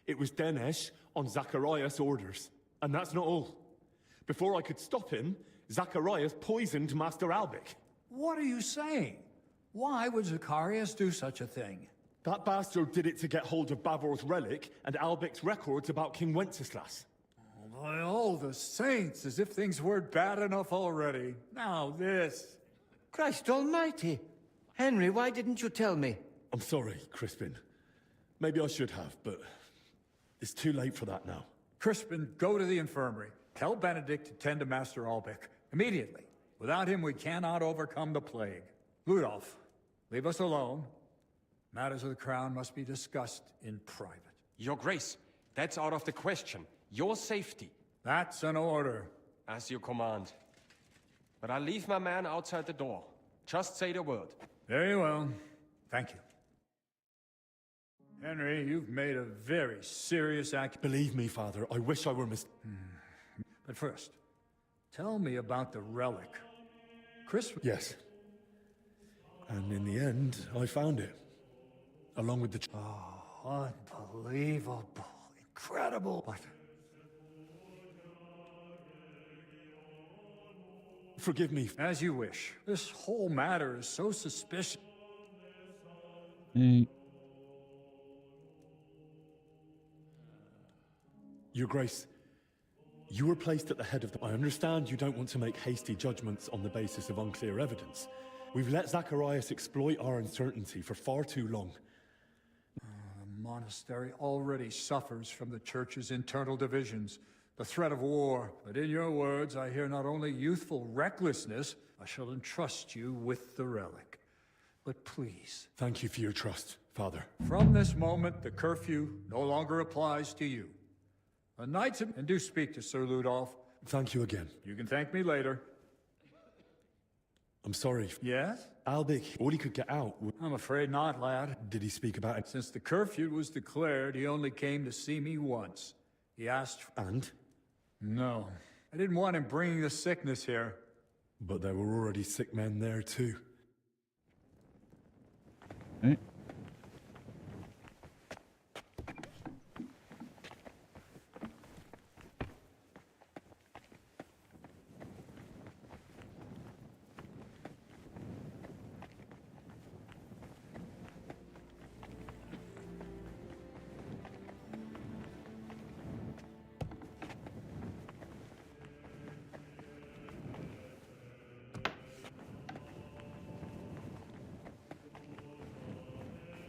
It was Dennis on Zacharias' orders. And that's not all. Before I could stop him, Zacharias poisoned Master Albic. What are you saying? Why would Zacharias do such a thing? That bastard did it to get hold of Bavor's relic and Albic's records about King Wenceslas. By all the saints, as if things weren't bad enough already. Now this. Christ almighty! Henry, why didn't you tell me? I'm sorry, Crispin. Maybe I should have, but it's too late for that now. Crispin, go to the infirmary. Tell Benedict to tend to Master Albic. Immediately. Without him, we cannot overcome the plague. Rudolph, leave us alone. Matters of the crown must be discussed in private. Your grace, that's out of the question. Your safety. That's an order. As you command. But I'll leave my man outside the door. Just say the word. Very well. Thank you. Henry, you've made a very serious act. Believe me, Father, I wish I were But first, tell me about the relic. Chris... Yes. And in the end, I found it. Along with the... Oh, unbelievable. Incredible. But... Forgive me. As you wish. This whole matter is so suspicious. Your Grace, you were placed at the head of the... I understand you don't want to make hasty judgments on the basis of unclear evidence. We've let Zacharias exploit our uncertainty for far too long. The monastery already suffers from the church's internal divisions, the threat of war. But in your words, I hear not only youthful recklessness, I shall entrust you with the relic. But please... Thank you for your trust, Father. From this moment, the curfew no longer applies to you. A knights and do speak to Sir Ludolf. Thank you again. You can thank me later. I'm sorry. Yes? Albic, all he could get out... I'm afraid not, lad. Did he speak about it? Since the curfew was declared, he only came to see me once. He asked... And? No. I didn't want him bringing the sickness here. But there were already sick men there, too. Right.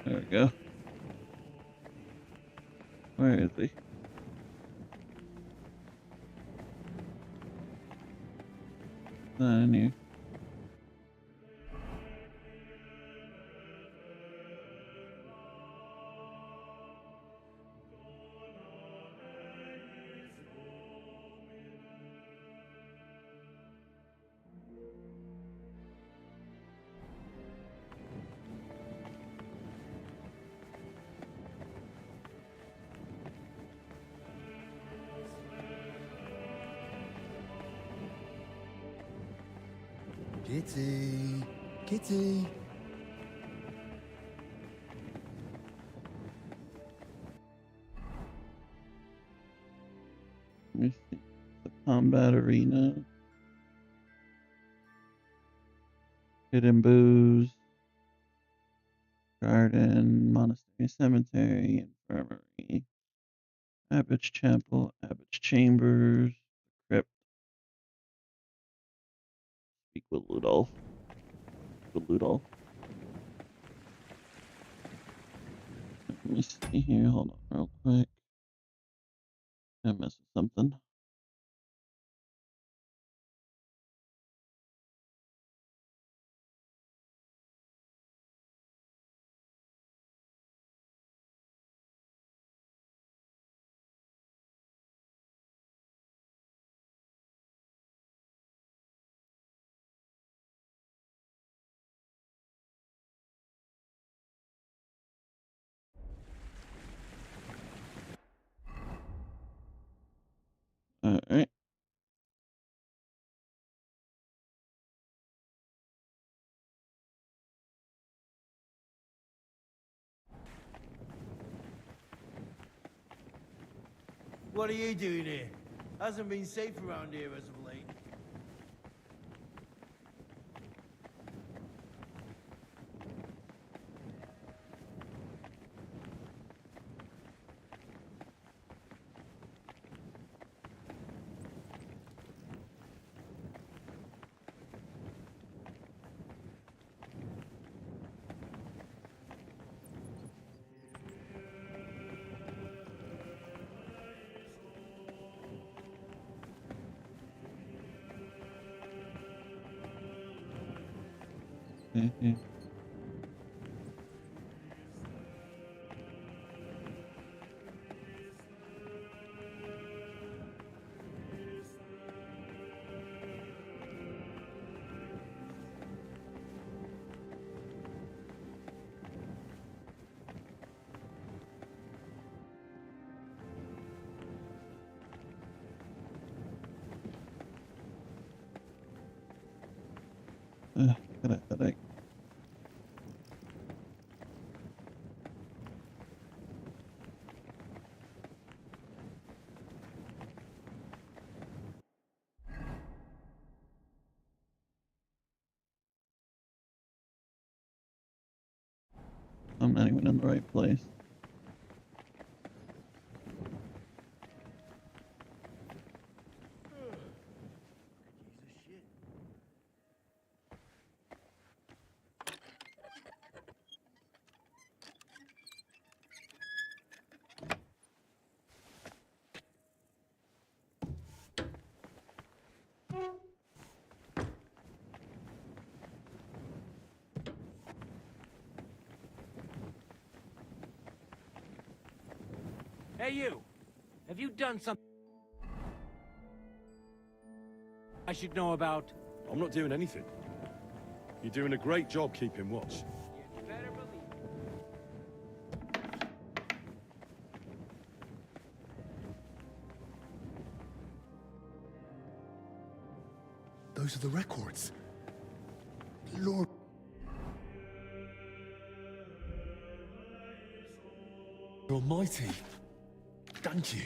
There we go. Where is he? Not in here. Kitty, kitty. Let me see. The combat arena. Hidden booze. Garden, monastery, cemetery, infirmary. Abbot's chapel, Abbot's chambers, crypt. Speak with Ludolf. with Ludolf. Let me see here. Hold on real quick. I messed with something. All right. What are you doing here? Hasn't been safe around here as of late. Mm-hmm. Got a headache. I'm not even in the right place. Hey, you! Have you done something I should know about? I'm not doing anything. You're doing a great job keeping watch. You better believe it. Those are the records. Lord. Almighty. Thank you.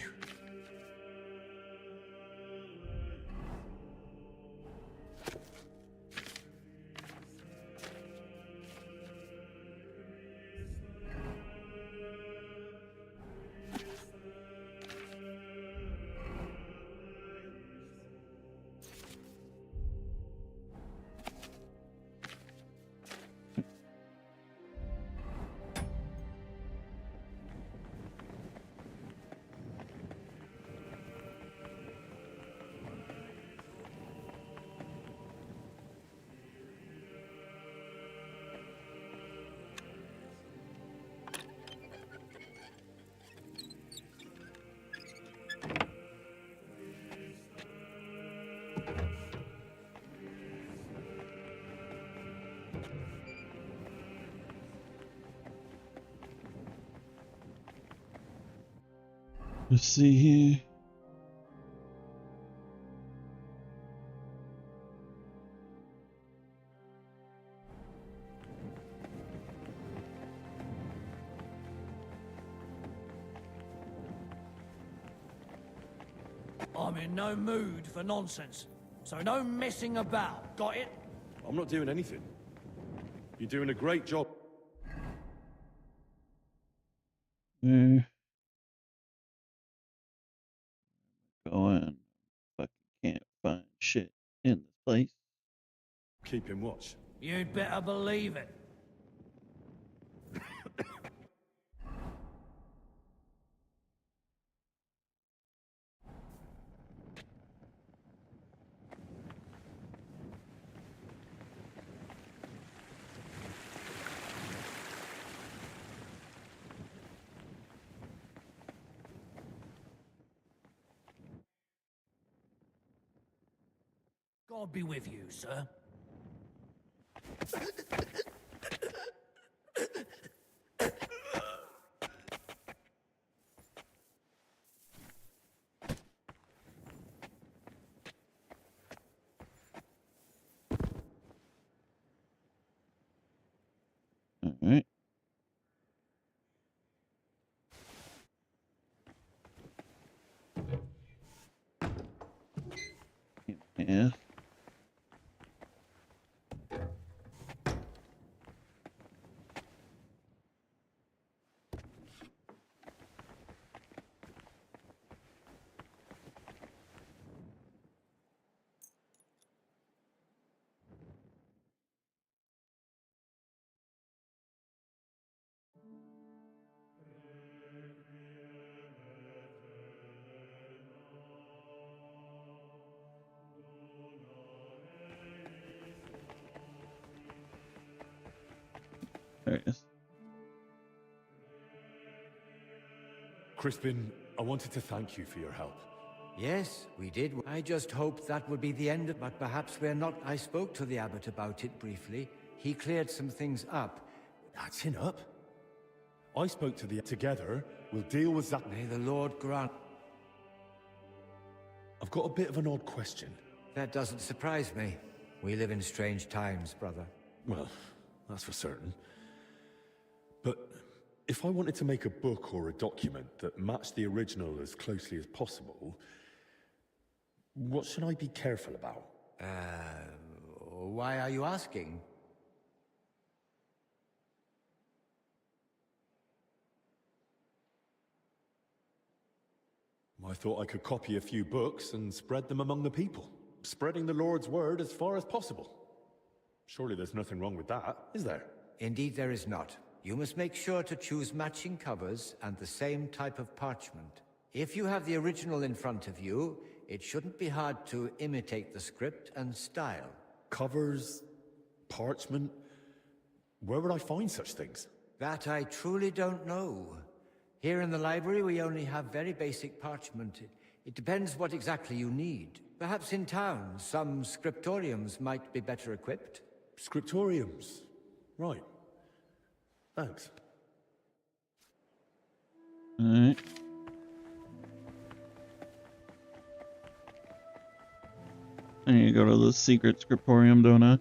Let's see here. I'm in no mood for nonsense, so no messing about. Got it? I'm not doing anything. You're doing a great job. Going. Fucking can't find shit in this place. Keeping watch. You'd better believe it. God be with you, sir. Alright. Yeah. There it is. Crispin, I wanted to thank you for your help. Yes, we did. I just hoped that would be the end of it, but perhaps we're not. I spoke to the abbot about it briefly. He cleared some things up. That's enough. I spoke to the... Together, we'll deal with that... May the Lord grant... I've got a bit of an odd question. That doesn't surprise me. We live in strange times, brother. Well, that's for certain. But if I wanted to make a book or a document that matched the original as closely as possible, what should I be careful about? Why are you asking? I thought I could copy a few books and spread them among the people, spreading the Lord's word as far as possible. Surely there's nothing wrong with that, is there? Indeed there is not. You must make sure to choose matching covers and the same type of parchment. If you have the original in front of you, it shouldn't be hard to imitate the script and style. Covers, parchment, where would I find such things? That I truly don't know. Here in the library we only have very basic parchment. It depends what exactly you need. Perhaps in town, some scriptoriums might be better equipped. Scriptoriums? Right. Thanks. Alright. I need to go to the secret scriptorium, don't I?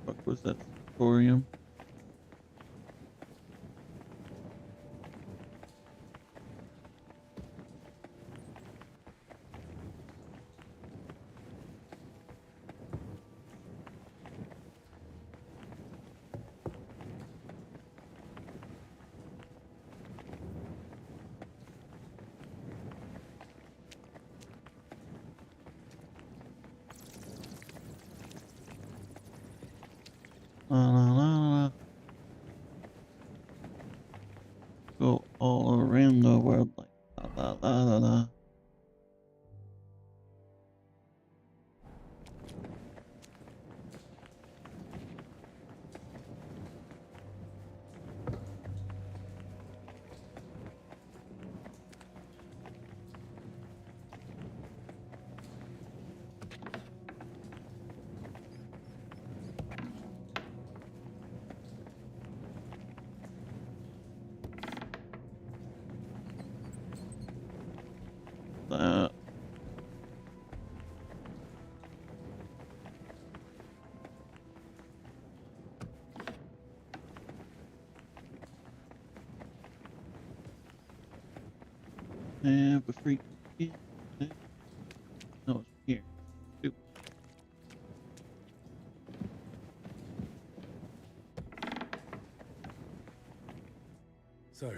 What was that scriptorium? La la la la. Go all around the world like la la la la la. have a freaking kid. No, it's here. Shoot. So,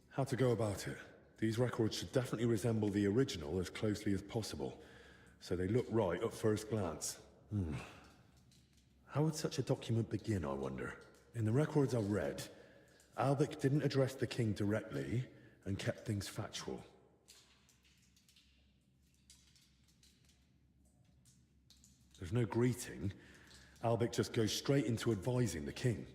how to go about it? These records should definitely resemble the original as closely as possible, so they look right at first glance. How would such a document begin, I wonder? In the records I read, Albic didn't address the king directly and kept things factual. There's no greeting. Albic just goes straight into advising the king.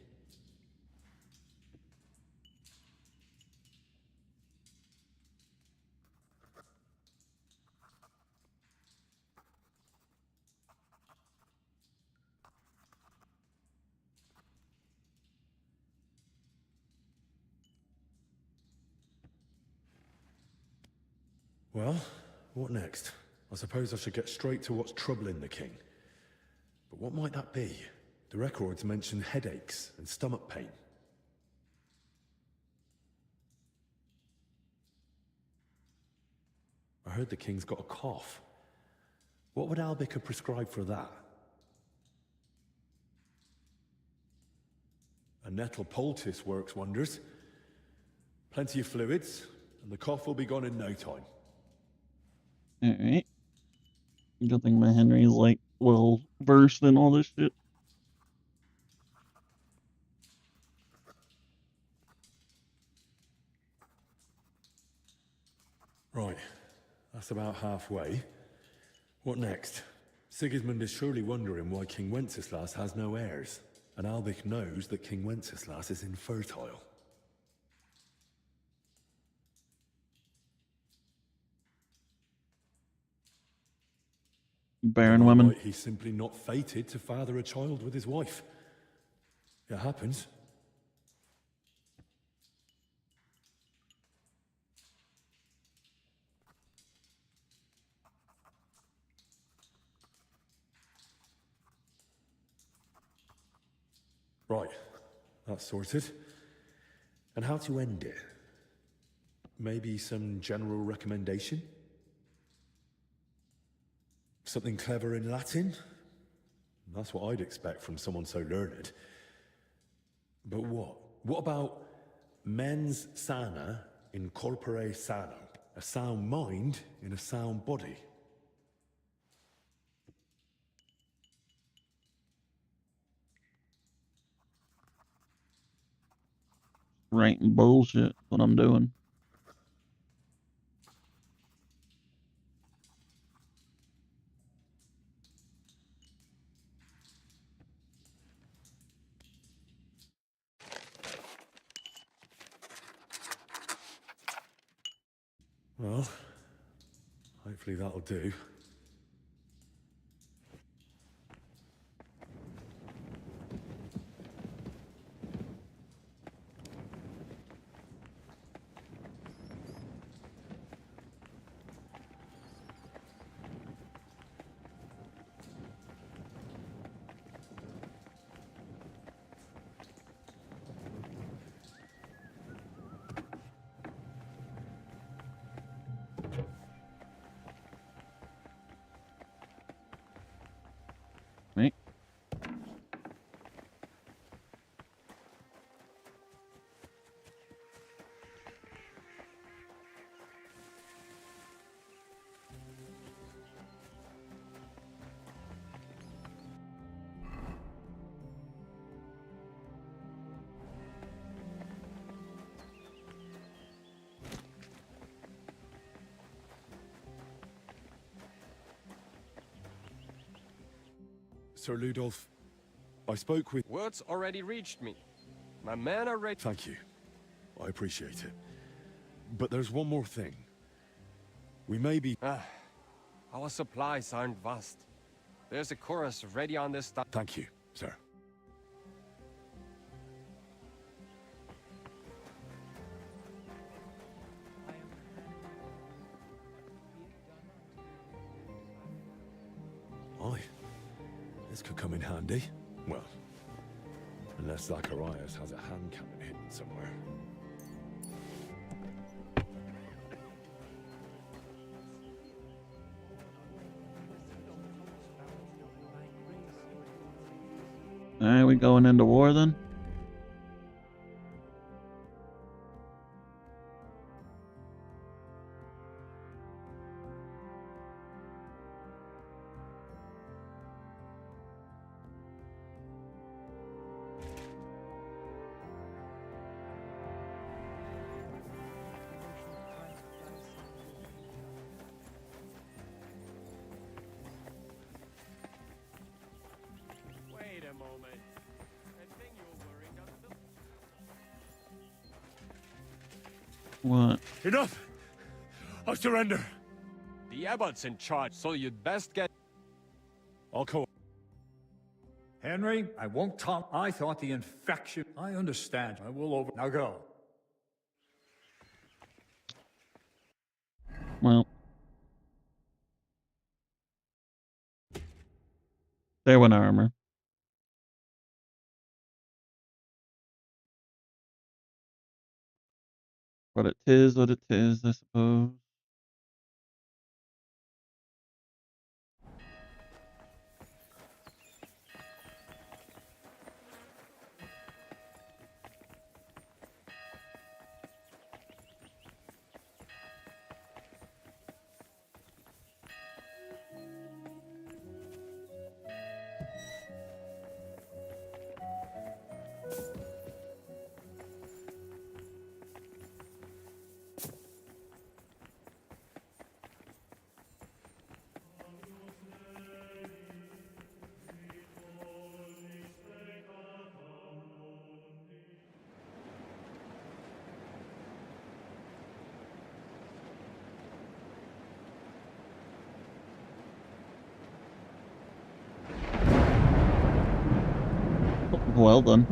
Well, what next? I suppose I should get straight to what's troubling the king. But what might that be? The records mention headaches and stomach pain. I heard the king's got a cough. What would Albic have prescribed for that? A nettle poultice works wonders. Plenty of fluids, and the cough will be gone in no time. Alright. Good thing my Henry's like well versed in all this shit. Right. That's about halfway. What next? Sigismund is surely wondering why King Wenceslas has no heirs, and Albic knows that King Wenceslas is infertile. Barren women. He's simply not fated to father a child with his wife. It happens. Right, that's sorted. And how to end it? Maybe some general recommendation? Something clever in Latin? That's what I'd expect from someone so learned. But what? What about mens sana in corpore sano? A sound mind in a sound body. Writing bullshit. What I'm doing. Well, hopefully that'll do. Right. Sir Ludolf, I spoke with... Words already reached me. My men are ready. Thank you. I appreciate it. But there's one more thing. We may be... Our supplies aren't vast. There's a chorus ready on this stuff. Thank you, sir. Aye. This could come in handy. Well, unless Zacharias has a hand cannon hidden somewhere. we going into war then? Wait a moment. That thing you're wearing doesn't look... What? Enough! I surrender. The abbot's in charge, so you'd best get... I'll call. Henry, I won't talk. I thought the infection... I understand. I will over... Now go. Well. There went armor. But it is what it is, I suppose. Well done.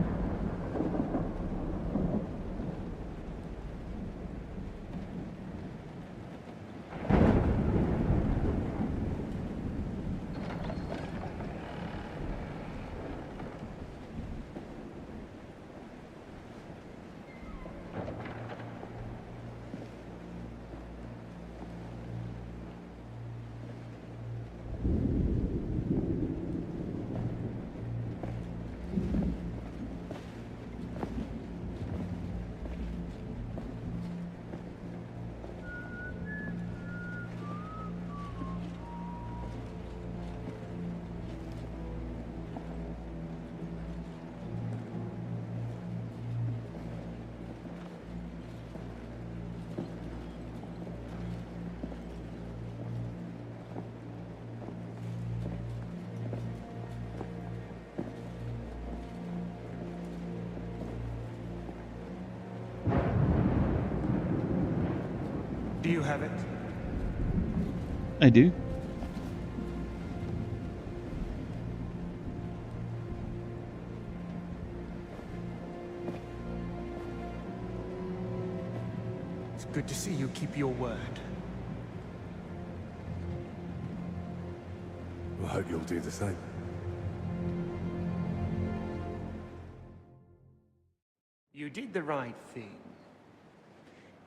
Do you have it? I do. It's good to see you keep your word. I hope you'll do the same. You did the right thing.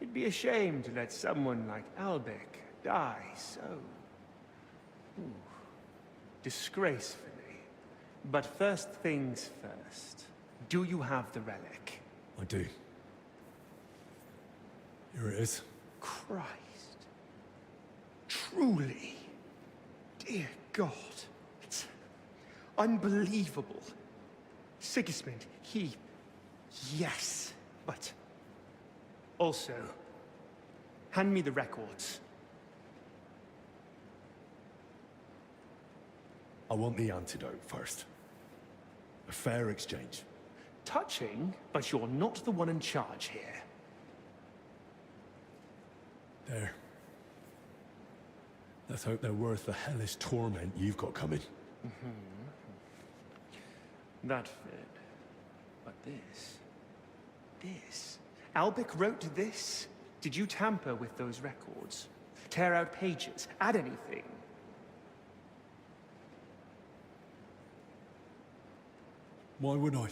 It'd be a shame to let someone like Albec die so... disgracefully. But first things first. Do you have the relic? I do. Here it is. Christ. Truly. Dear God. It's unbelievable. Sigismund, he... Yes, but... Also, hand me the records. I want the antidote first. A fair exchange. Touching, but you're not the one in charge here. There. Let's hope they're worth the hellish torment you've got coming. That fit. But this... Albec wrote this? Did you tamper with those records? Tear out pages? Add anything? Why would I?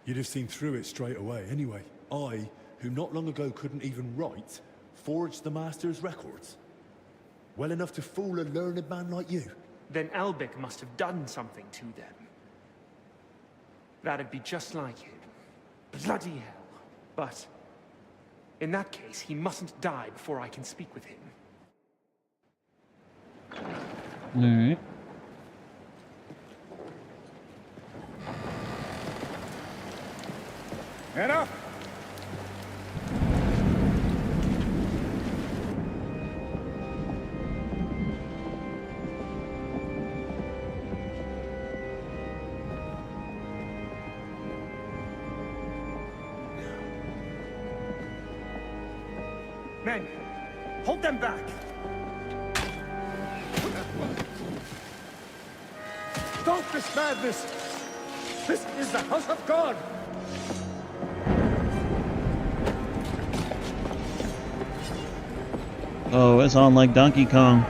You'd have seen through it straight away anyway. I, who not long ago couldn't even write, forged the Master's records. Well enough to fool a learned man like you. Then Albec must have done something to them. That'd be just like him. Bloody hell. But in that case, he mustn't die before I can speak with him. Alright. Get up! Men, hold them back! Stop this madness! This is the house of God! Oh, it's on like Donkey Kong.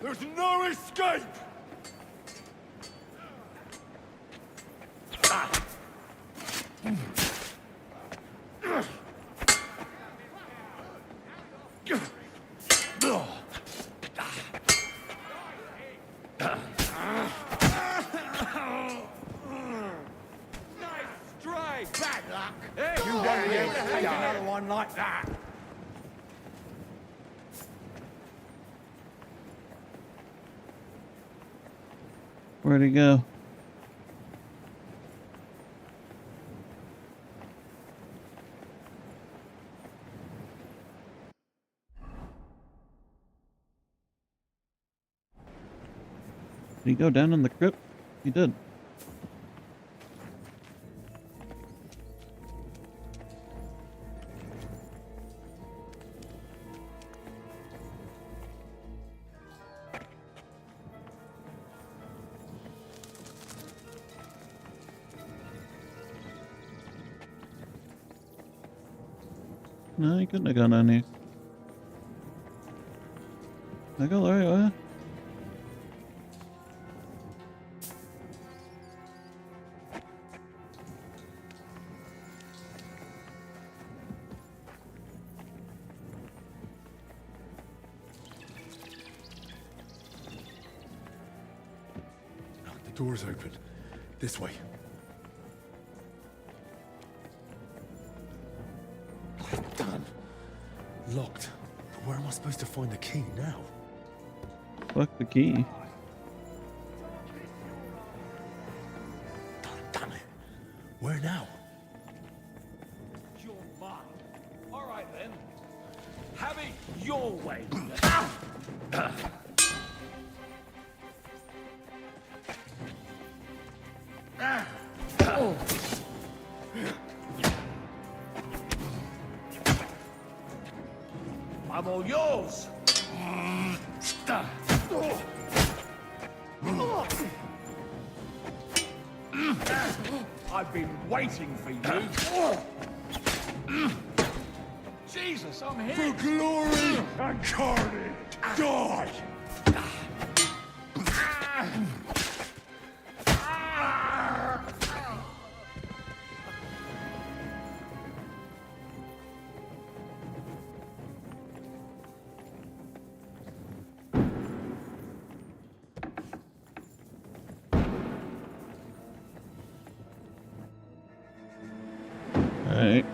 There's no escape! Like that. Where'd he go? Did he go down in the crypt? He did. No, he couldn't have gone down here. I go the right way. The door's open. This way. Damn. Locked. But where am I supposed to find the key now? Fuck the key. Damn it. Where now? You're mine. All right then. Have it your way. I'm all yours. I've been waiting for you. Jesus, I'm here. For glory and carnage, die! Alright.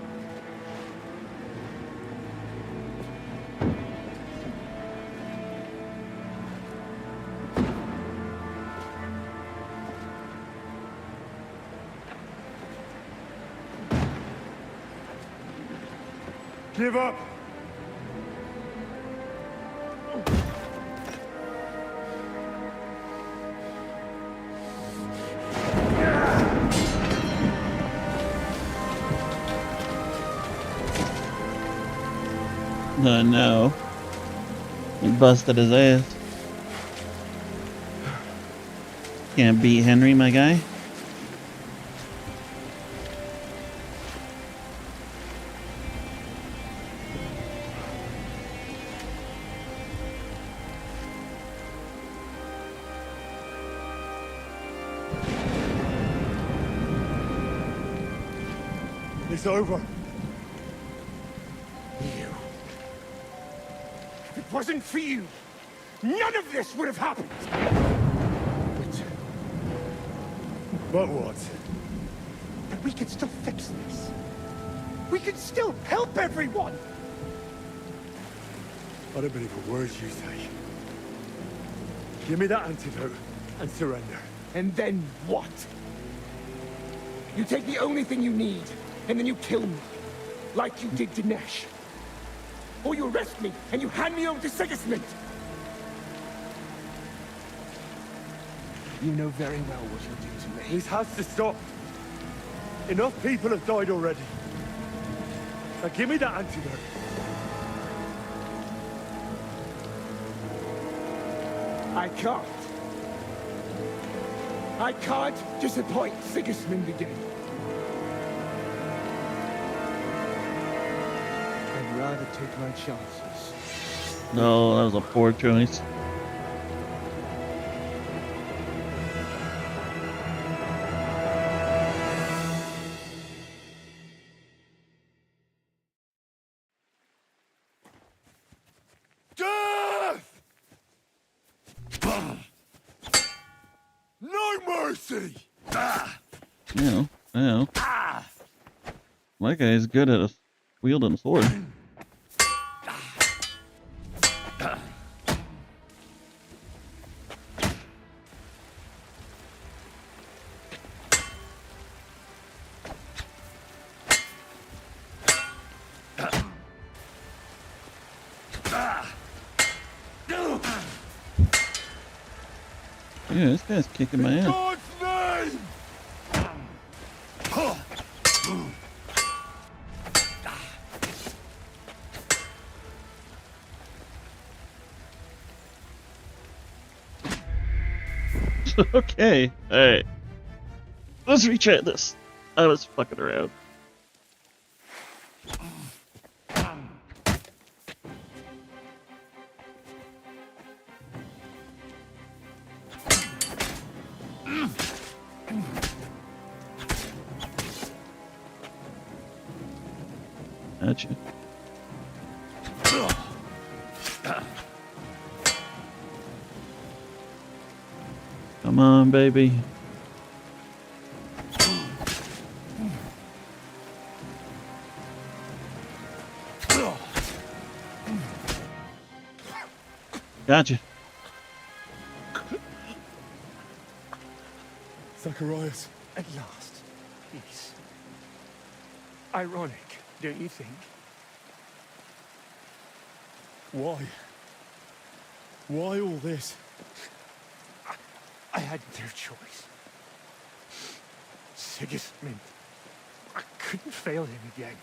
Give up! No. He busted his ass. Can't beat Henry, my guy. It's over. You. If it wasn't for you, none of this would have happened. But what? But we could still fix this. We could still help everyone. I don't believe a word you say. Give me that antidote and surrender. And then what? You take the only thing you need, and then you kill me, like you did Dinesh. Or you arrest me, and you hand me over to Sigismund. You know very well what you'll do to me. This has to stop. Enough people have died already. Now give me that antidote. I can't. I can't disappoint Sigismund again. I'd rather take my chances. No, that was a poor choice. Death! No mercy! You know. My guy's good at wielding a sword. Yeah, this guy's kicking my ass. Okay, alright. Let's retry this. I was fucking around. Gotcha. Come on, baby. Gotcha. Zacharias. At last. Peace. Ironic, don't you think? Why? Why all this? I had no choice. Sigismund. I couldn't fail him again.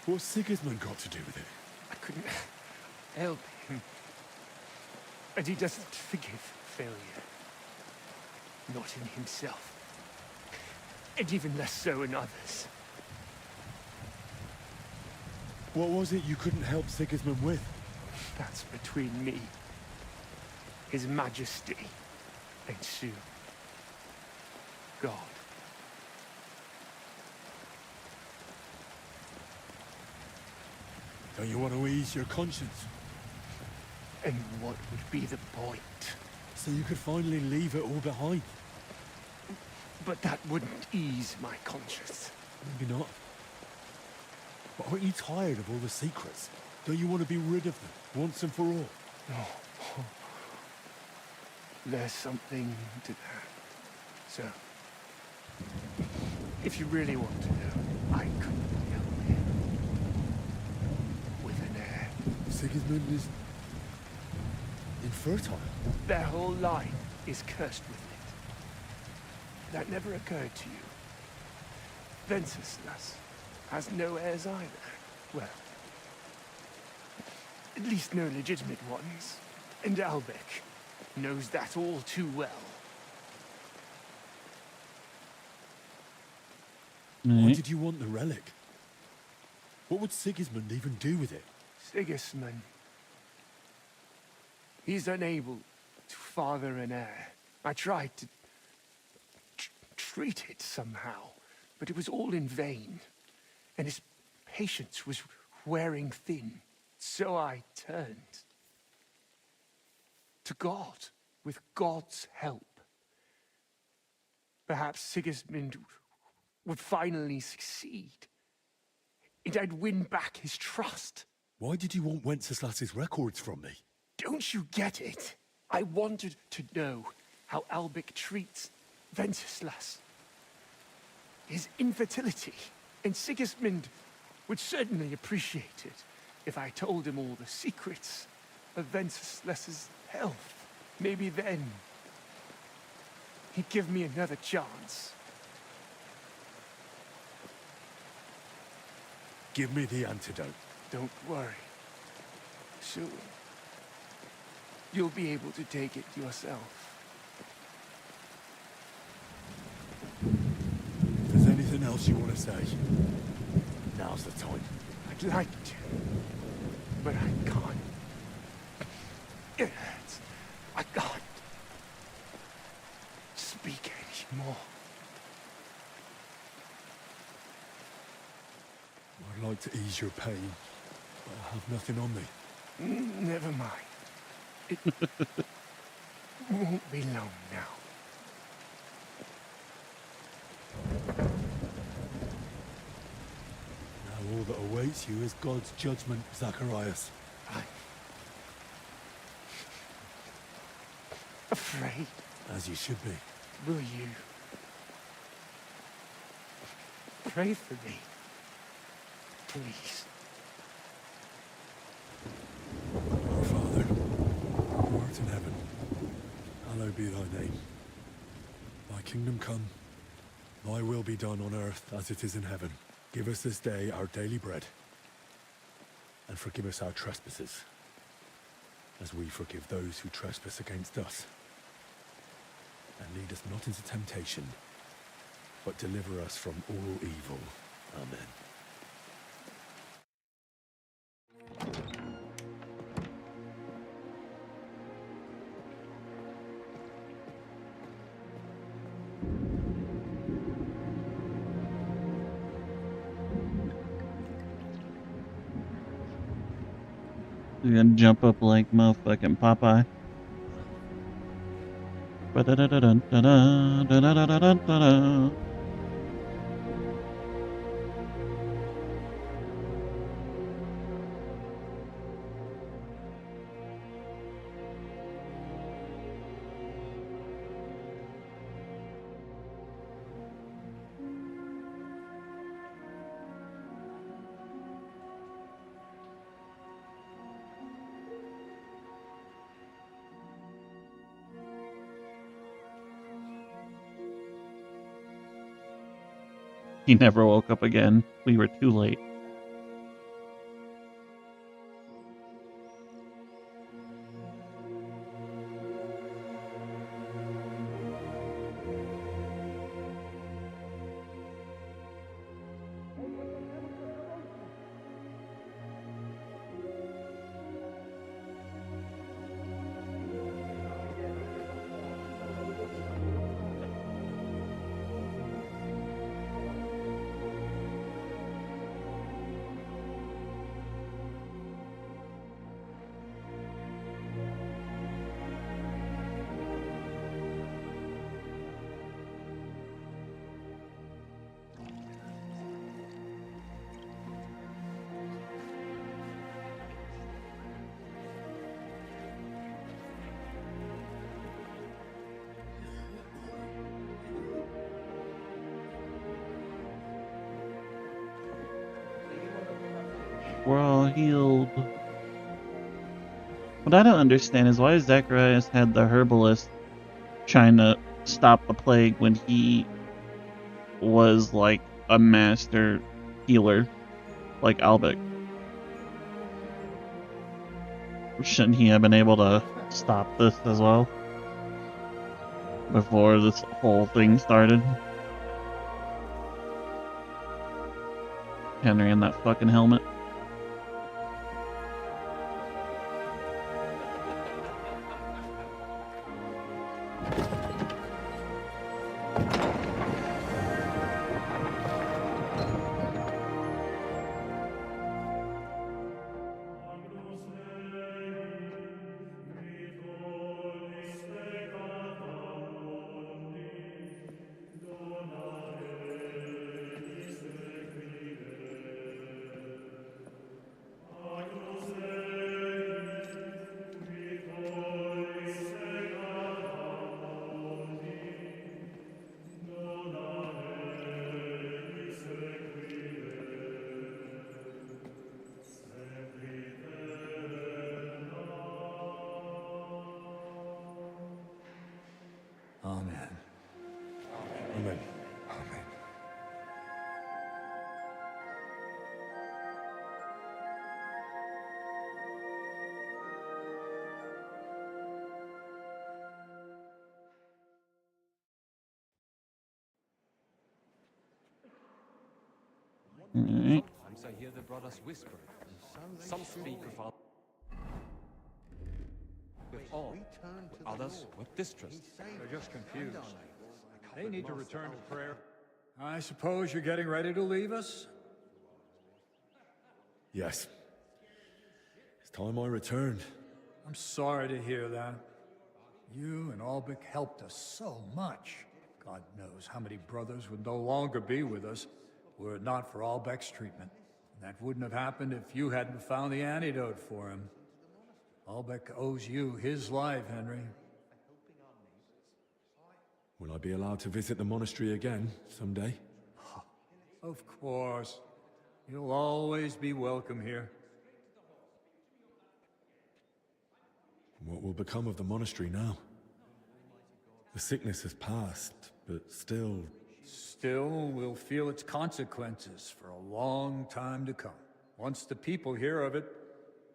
What's Sigismund got to do with it? I couldn't help him. And he doesn't forgive failure. Not in himself. And even less so in others. What was it you couldn't help Sigismund with? That's between me, His Majesty, and soon, God. Don't you want to ease your conscience? And what would be the point? So you could finally leave it all behind. But that wouldn't ease my conscience. Maybe not. But aren't you tired of all the secrets? Don't you want to be rid of them, once and for all? No. There's something to that. So, if you really want to know, I couldn't help it. With an heir. Sigismund is infertile. Their whole line is cursed with it. That never occurred to you. Venceslas has no heirs either. Well, at least no legitimate ones. And Albec knows that all too well. Why did you want the relic? What would Sigismund even do with it? Sigismund. He's unable to father an heir. I tried to treat it somehow. But it was all in vain, and his patience was wearing thin. So I turned to God with God's help. Perhaps Sigismund would finally succeed, and I'd win back his trust. Why did you want Wenceslas's records from me? Don't you get it? I wanted to know how Albic treats Wenceslas. His infertility, and Sigismund would certainly appreciate it if I told him all the secrets of Wenceslas's health. Maybe then he'd give me another chance. Give me the antidote. Don't worry. Soon, you'll be able to take it yourself. If there's anything else you want to say, now's the time. I'd like to, but I can't. It hurts. I can't speak anymore. I'd like to ease your pain, but I have nothing on me. Never mind. It won't be long now. Now all that awaits you is God's judgment, Zacharias. I'm afraid. As you should be. Will you pray for me, please? Our Father, who art in heaven, hallowed be thy name. Thy kingdom come, thy will be done on earth as it is in heaven. Give us this day our daily bread, and forgive us our trespasses, as we forgive those who trespass against us. And lead us not into temptation, but deliver us from all evil. Amen. You're gonna jump up like motherfucking Popeye. Ba-da-da-da-da-da-da-da-da-da-da-da. He never woke up again. We were too late. We're all healed. What I don't understand is why Zacharias had the herbalist trying to stop the plague when he was like a master healer, like Albic. Shouldn't he have been able to stop this as well before this whole thing started? Henry in that fucking helmet. Alright. Sometimes I hear the brothers whisper. Some speak with awe, with others with distrust. They're just confused. They need to return to prayer. I suppose you're getting ready to leave us? Yes. It's time I returned. I'm sorry to hear that. You and Albec helped us so much. God knows how many brothers would no longer be with us were it not for Albec's treatment. And that wouldn't have happened if you hadn't found the antidote for him. Albec owes you his life, Henry. Will I be allowed to visit the monastery again someday? Of course. You'll always be welcome here. What will become of the monastery now? The sickness has passed, but still... Still, we'll feel its consequences for a long time to come. Once the people hear of it,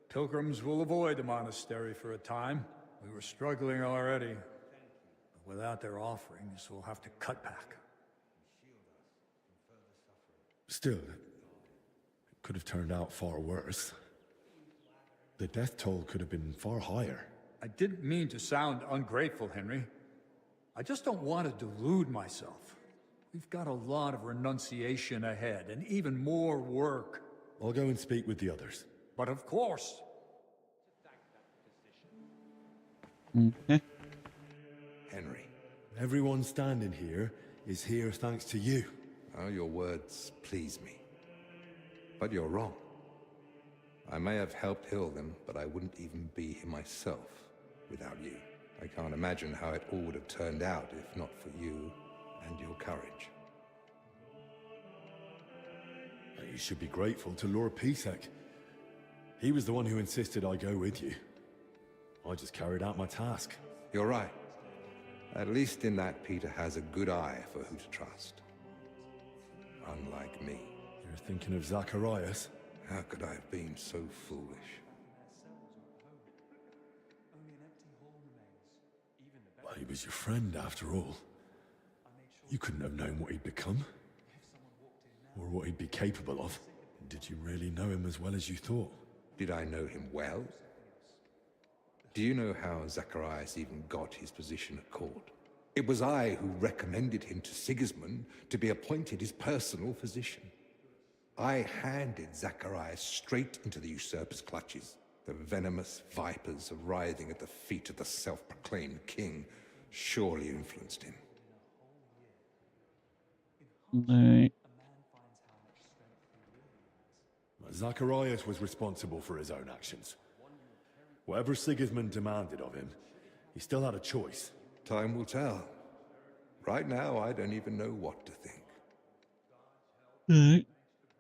pilgrims will avoid the monastery for a time. We were struggling already. But without their offerings, we'll have to cut back. Still, it could have turned out far worse. The death toll could have been far higher. I didn't mean to sound ungrateful, Henry. I just don't want to delude myself. We've got a lot of renunciation ahead, and even more work. I'll go and speak with the others. But of course. Okay. Henry. Everyone standing here is here thanks to you. Oh, your words please me. But you're wrong. I may have helped heal them, but I wouldn't even be here myself without you. I can't imagine how it all would have turned out if not for you and your courage. You should be grateful to Lord Pisek. He was the one who insisted I go with you. I just carried out my task. You're right. At least in that Peter has a good eye for who to trust. Unlike me. You're thinking of Zacharias? How could I have been so foolish? Well, he was your friend after all. You couldn't have known what he'd become. Or what he'd be capable of. Did you really know him as well as you thought? Did I know him well? Do you know how Zacharias even got his position at court? It was I who recommended him to Sigismund to be appointed his personal physician. I handed Zacharias straight into the usurper's clutches. The venomous vipers writhing at the feet of the self-proclaimed king surely influenced him. Alright. Zacharias was responsible for his own actions. Whatever Sigismund demanded of him, he still had a choice. Time will tell. Right now, I don't even know what to think. Alright.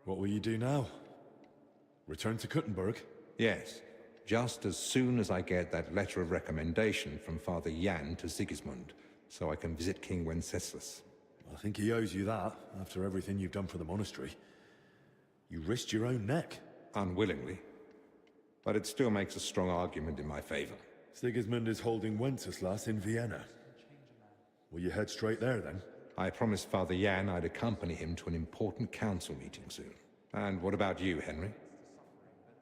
What will you do now? Return to Kuttenberg? Yes, just as soon as I get that letter of recommendation from Father Jan to Sigismund, so I can visit King Wenceslas. I think he owes you that, after everything you've done for the monastery. You risked your own neck. Unwillingly. But it still makes a strong argument in my favor. Sigismund is holding Wenceslas in Vienna. Will you head straight there, then? I promised Father Jan I'd accompany him to an important council meeting soon. And what about you, Henry?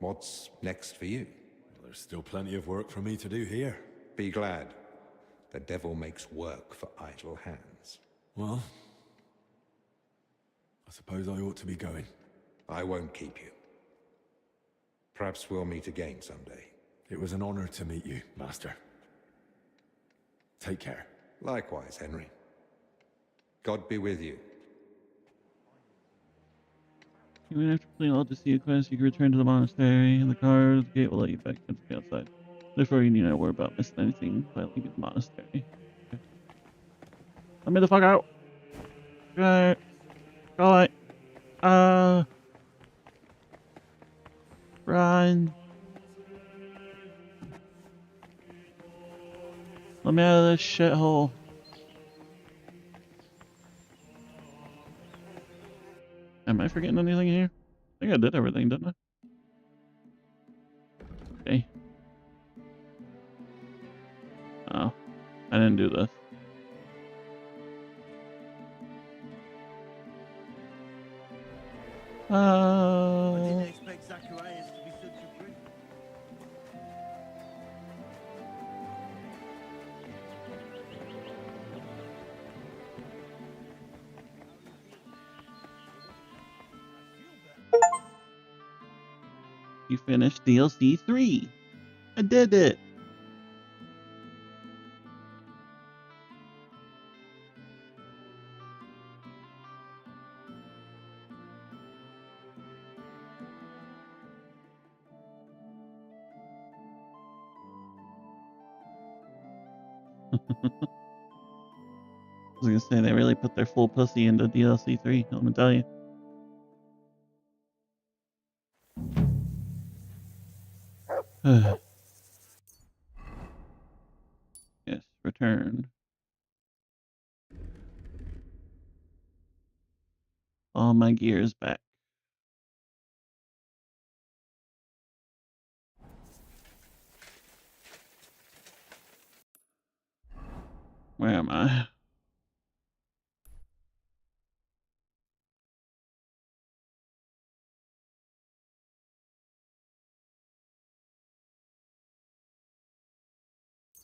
What's next for you? Well, there's still plenty of work for me to do here. Be glad. The devil makes work for idle hands. Well, I suppose I ought to be going. I won't keep you. Perhaps we'll meet again someday. It was an honor to meet you, Master. Take care. Likewise, Henry. God be with you. Even after completing all the sea quests, you can return to the monastery. In the car, the gate will let you back into the outside. Therefore, you need not worry about missing anything by leaving the monastery. Okay. Let me the fuck out! Okay. Go away. Run. Let me out of this shithole. Am I forgetting anything here? I think I did everything, didn't I? Okay. Oh, I didn't do this. I didn't expect Zacharias to be such a prick. You finished DLC 3. I did it. I was gonna say they really put their full pussy into DLC 3. I'm gonna tell you. Yes, return. All my gears back. Where am I?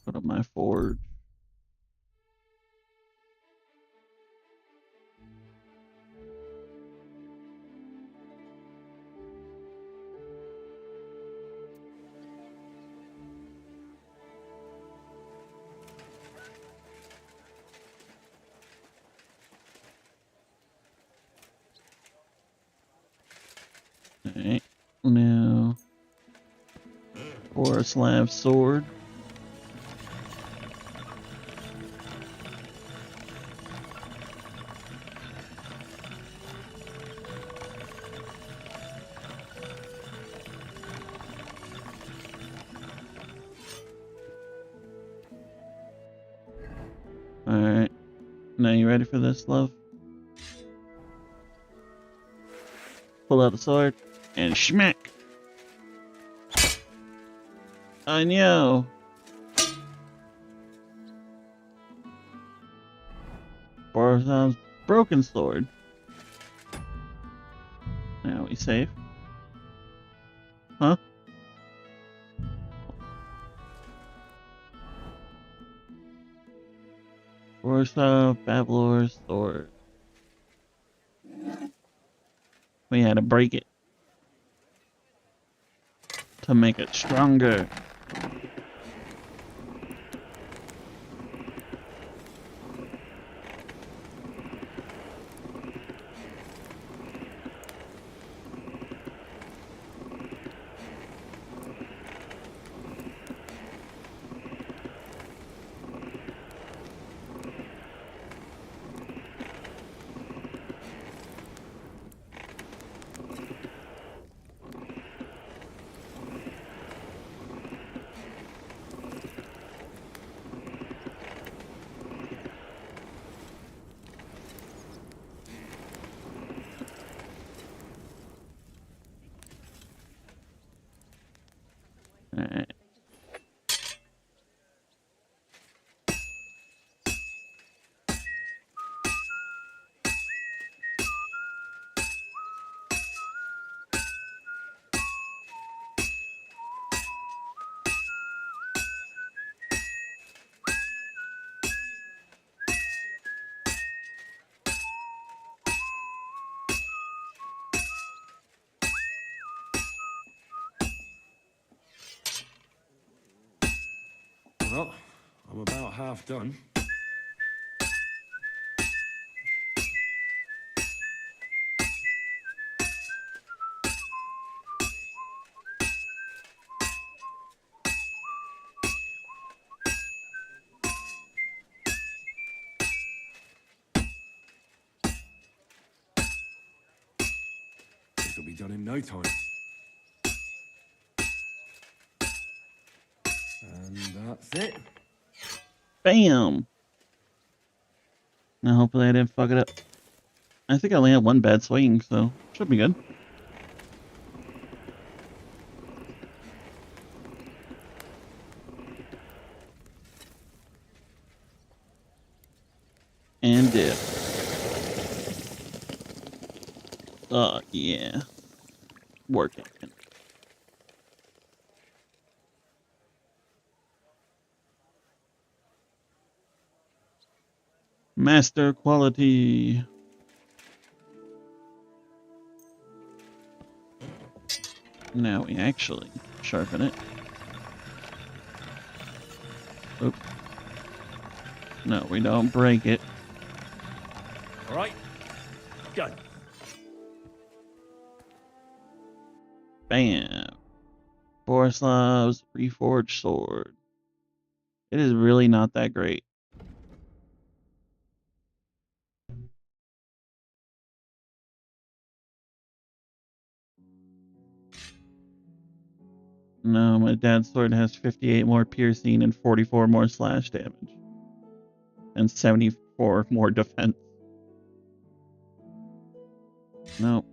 Go to my forge. Alright. Now, for a slab sword. Alright. Now you ready for this, love? Pull out the sword and schmack. I know. Borzov's broken sword. Now we safe. Huh? Borzov, Babylor's sword. We had to break it to make it stronger. Alright. Well, I'm about half done. This'll be done in no time. And that's it. Bam! Now hopefully I didn't fuck it up. I think I only had one bad swing, so should be good. And dip. Yeah. Working. Master quality. Now we actually sharpen it. Oop. No, we don't break it. All right. Done. Bam. Borislav's reforged sword. It is really not that great. No, my dad's sword has 58 more piercing and 44 more slash damage. And 74 more defense. Nope.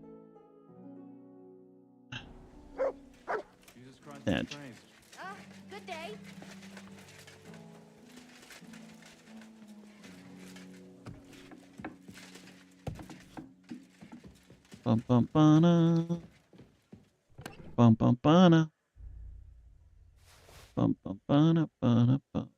Edge. Good day. Bum bum bana. Bum bum bana. Bum bum bana bana bum.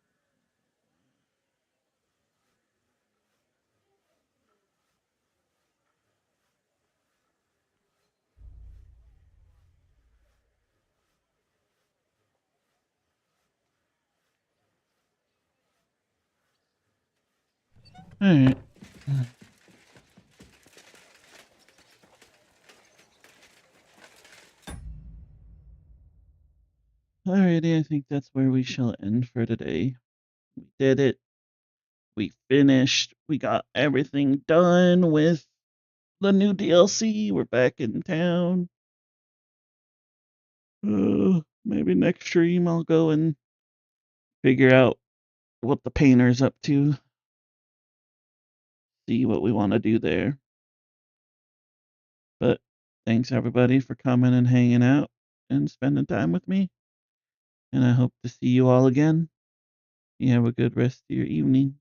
Alright. Alrighty, I think that's where we shall end for today. We did it. We finished. We got everything done with the new DLC. We're back in town. Maybe next stream I'll go and figure out what the painter's up to. See what we want to do there. But thanks everybody for coming and hanging out and spending time with me. And I hope to see you all again. You have a good rest of your evening.